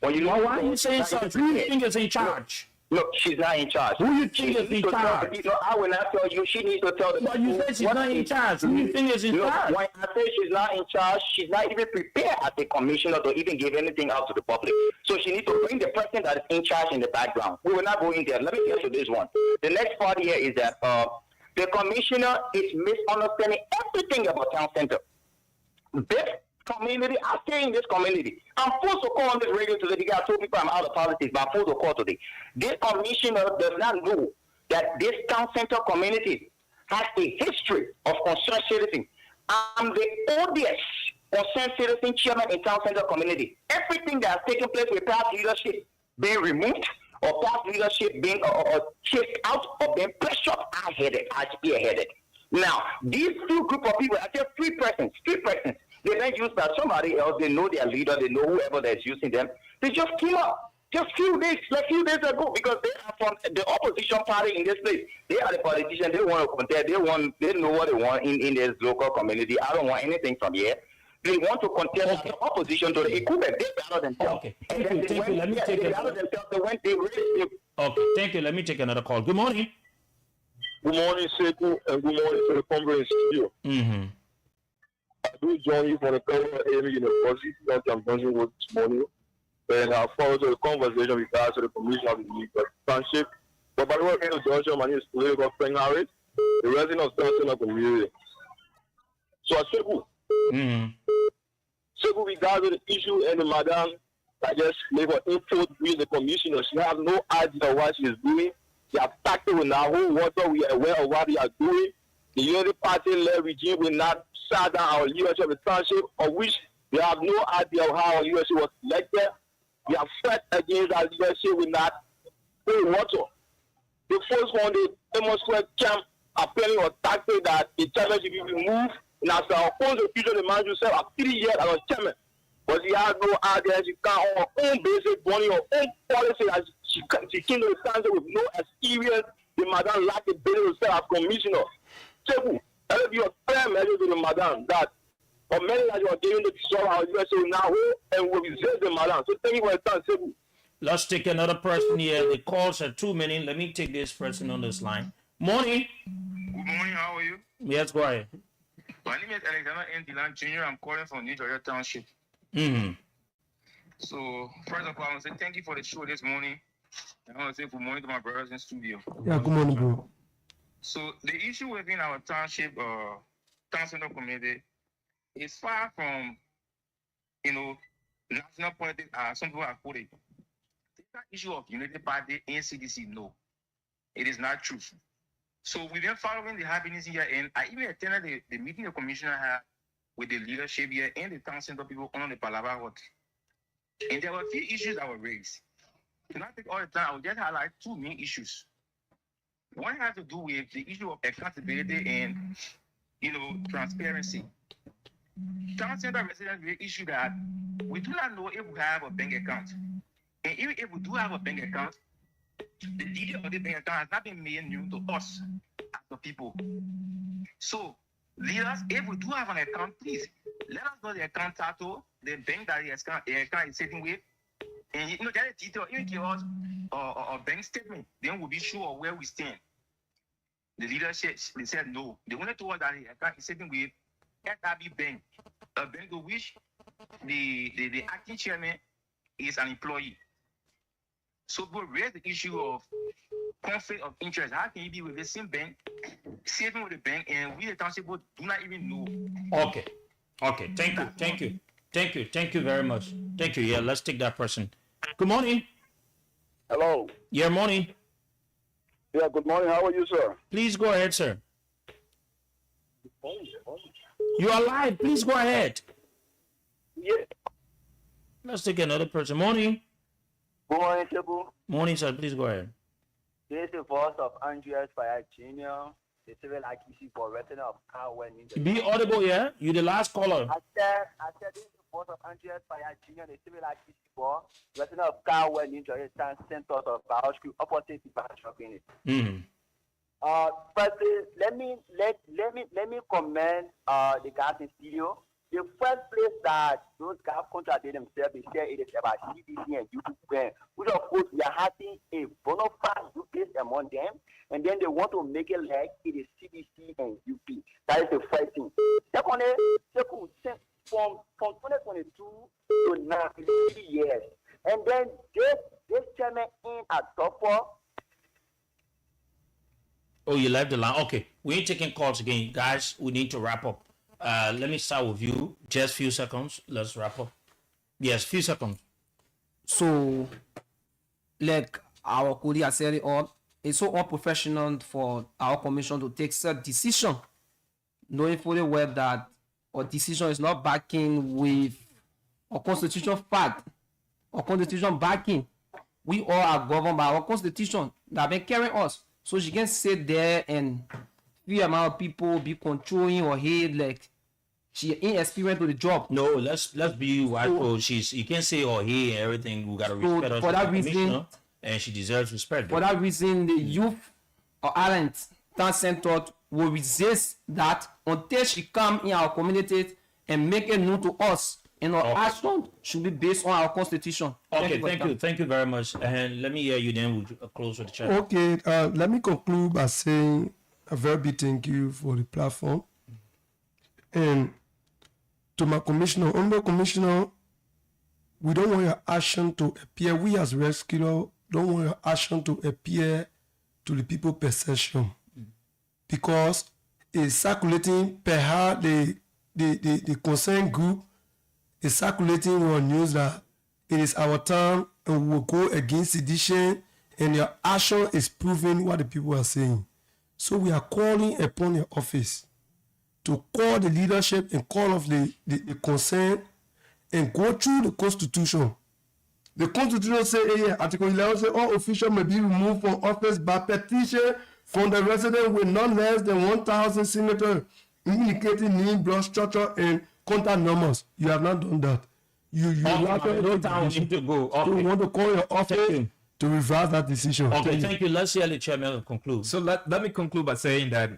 When you why are you saying so? Who do you think is in charge? No, she's not in charge. Who you think is in charge? No, I will not tell you. She needs to tell the people. But you said she's not in charge. Who do you think is in charge? When I say she's not in charge, she's not even prepared as a commissioner to even give anything out to the public. So she needs to bring the person that is in charge in the background. We will not go in there. Let me get to this one. The next part here is that the commissioner is misunderstanding everything about town center. This community, I stay in this community. I'm forced to call on this radio today because I told people I'm out of politics, but I'm forced to call today. This commissioner does not know that this town center community has a history of concerned citizens. I'm the oldest concerned citizen chairman in town center community. Everything that has taken place with past leadership being removed or past leadership being chased out or being pressured, I spearheaded. Now, these few group of people are just three persons. They've been used by somebody else. They know their leader. They know whoever that's using them. They just came up just few days ago because they are from the opposition party in this place. They are the politicians. They want to contest. They know what they want in this local community. I don't want anything from here. They want to contest the opposition to the equipment. They battle themselves. Okay. Thank you. Let me take it. Okay. Thank you. Let me take another call. Good morning. Good morning, Sekou, and good morning to the conference studio. Mm-hmm. I do join you from the Colorado Area University that I'm joining with this morning. And I follow the conversation with regards to the commission of the township. But by the way, introduction, my name is Political Frank Harris, the resident of South community. So, Sekou, Sekou, regards to the issue and the madam, I just make an input with the commissioner. She has no idea what she is doing. They are tactical with our whole water. We are aware of what they are doing. The unity party-led regime will not shut down our leadership of the township, of which they have no idea of how our leadership was elected. They are fought against our leadership will not hold water. The first one, the Amos Square camp, appealing or tactic that the chairman should be removed. And as our own future, the man yourself, after 3 years as a chairman. But she has no idea. She can't on her own basic money, her own policy that she came to the council with no experience. The madam lacked the ability to serve as commissioner. Sekou, that will be a fair message to the madam that for many that you are giving the dissolve our USA now and will resist the madam. So thank you for your time, Sekou. Let's take another person here. The calls are 2 minutes. Let me take this person on this line. Morning. Good morning. How are you? Yes, go ahead. My name is Alexander N. Dylan Jr. I'm calling from New Georgia Township. Mm-hmm. So, first of all, I want to say thank you for the show this morning. I want to say good morning to my brothers in studio. Yeah, good morning, bro. So, the issue within our township, town center community, is far from, national politics, some people have put it. It's not issue of unity party and CDC, no. It is not true. So, we've been following the happenings here, and I even attended the meeting the commissioner had with the leadership here and the town center people on the Palava work. And there were a few issues that were raised. To not take all the time, I will just highlight two main issues. One has to do with the issue of accountability and, transparency. Town center residents will issue that we do not know if we have a bank account. And even if we do have a bank account, the detail of the bank account has not been made new to us as the people. So, leaders, if we do have an account, please let us know the account title, the bank that the account is sitting with, and that is detail. Even give us a bank statement, then we'll be sure where we stand. The leadership, they said no. The only told us that it's sitting with SRB Bank, a bank of which the acting chairman is an employee. So we raise the issue of conflict of interest. How can you be with the same bank, saving with the bank, and we the township board do not even know? Okay. Okay. Thank you very much. Thank you. Yeah, let's take that person. Good morning. Hello. Yeah, morning. Yeah, good morning. How are you, sir? Please go ahead, sir. You are live. Please go ahead. Yeah. Let's take another person. Morning. Good morning, Sebu. Morning, sir. Please go ahead. This is the voice of Andreas Fire Jr., the civil accused for return of car when in the... Be audible, yeah? You the last caller. I said this is the voice of Andreas Fire Jr., the civil accused for return of car when in the center of Power School, opposite the Power Shop in it. But let me comment the guys in studio. The first place that those guys contradict themselves is say it is about CDC and UP, which of course we are having a bona fide UP among them, and then they want to make it like it is CDC and UP. That is the first thing. Secondly, from 2022 to now, it's 3 years, and then this chairman in at Topper. Oh, you left the line. Okay, we ain't taking calls again, guys. We need to wrap up. Let me start with you. Just few seconds. Let's wrap up. Yes, few seconds. So, like our colleague has said it all, it's so unprofessional for our commission to take such decision, knowing fully well that our decision is not backing with a constitution fact or constitution backing. We all are governed by our constitution that been carrying us. So she can sit there and few amount of people be controlling her head like she inexperienced with the job. No, let's be rightful. You can't say her head and everything. We gotta respect her. For that reason, and she deserves respect. For that reason, the youth of Ireland Town Center will resist that until she come in our community and make it known to us. And our action should be based on our constitution. Okay, thank you very much. And let me hear you then. We'll close with the chat. Okay, let me conclude by saying a very big thank you for the platform. And to my commissioner, honorable commissioner, we don't want your action to appear, we as rescuers don't want your action to appear to the people perception. Because it's circulating per how the concerned group is circulating on news that it is our time and we will go against sedition, and your action is proving what the people are saying. So we are calling upon your office to call the leadership and call of the concern and go through the constitution. The constitution say, Article 11 say all officials may be removed from office by petition from the resident with not less than 1,000 signatures indicating name, blood structure, and contact numbers. You have not done that. You need to go. Okay. So you want to call your office to reverse that decision. Okay, thank you. Let's hear the chairman conclude. So let me conclude by saying that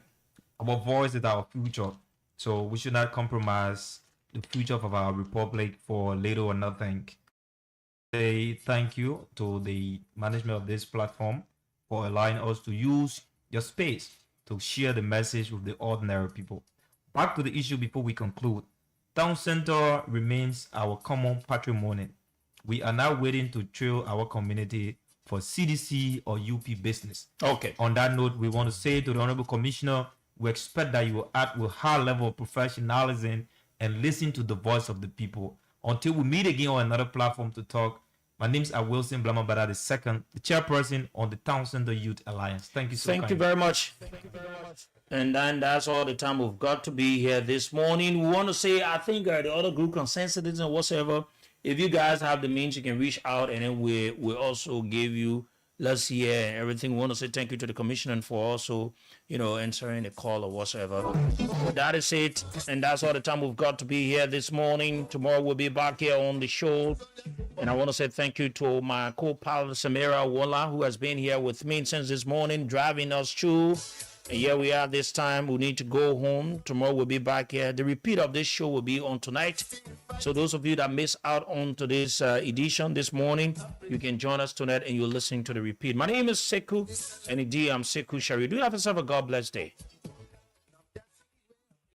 our voice is our future. So we should not compromise the future of our republic for little or nothing. Say thank you to the management of this platform for allowing us to use your space to share the message with the ordinary people. Back to the issue before we conclude. Town Center remains our common patrimony. We are now waiting to trail our community for CDC or UP business. Okay. On that note, we want to say to the Honorable Commissioner, we expect that you will act with high level of professionalism and listen to the voice of the people. Until we meet again on another platform to talk, my name is Wilson Blamabada II, the chairperson on the Town Center Youth Alliance. Thank you so much. Thank you very much. And then that's all the time we've got to be here this morning. We want to say, I think the other group, concerned citizens and whatsoever, if you guys have the means, you can reach out, and then we also give you, let's hear everything. We want to say thank you to the commissioner for also, answering the call or whatsoever. That is it, and that's all the time we've got to be here this morning. Tomorrow we'll be back here on the show, and I want to say thank you to my co-pilot Samira Walla, who has been here with me since this morning, driving us through And here we are this time. We need to go home. Tomorrow we'll be back here. The repeat of this show will be on tonight. So those of you that miss out on today's edition this morning, you can join us tonight and you'll listen to the repeat. My name is Sekou, and indeed I'm Sekou Shari. Do have yourself a God bless day.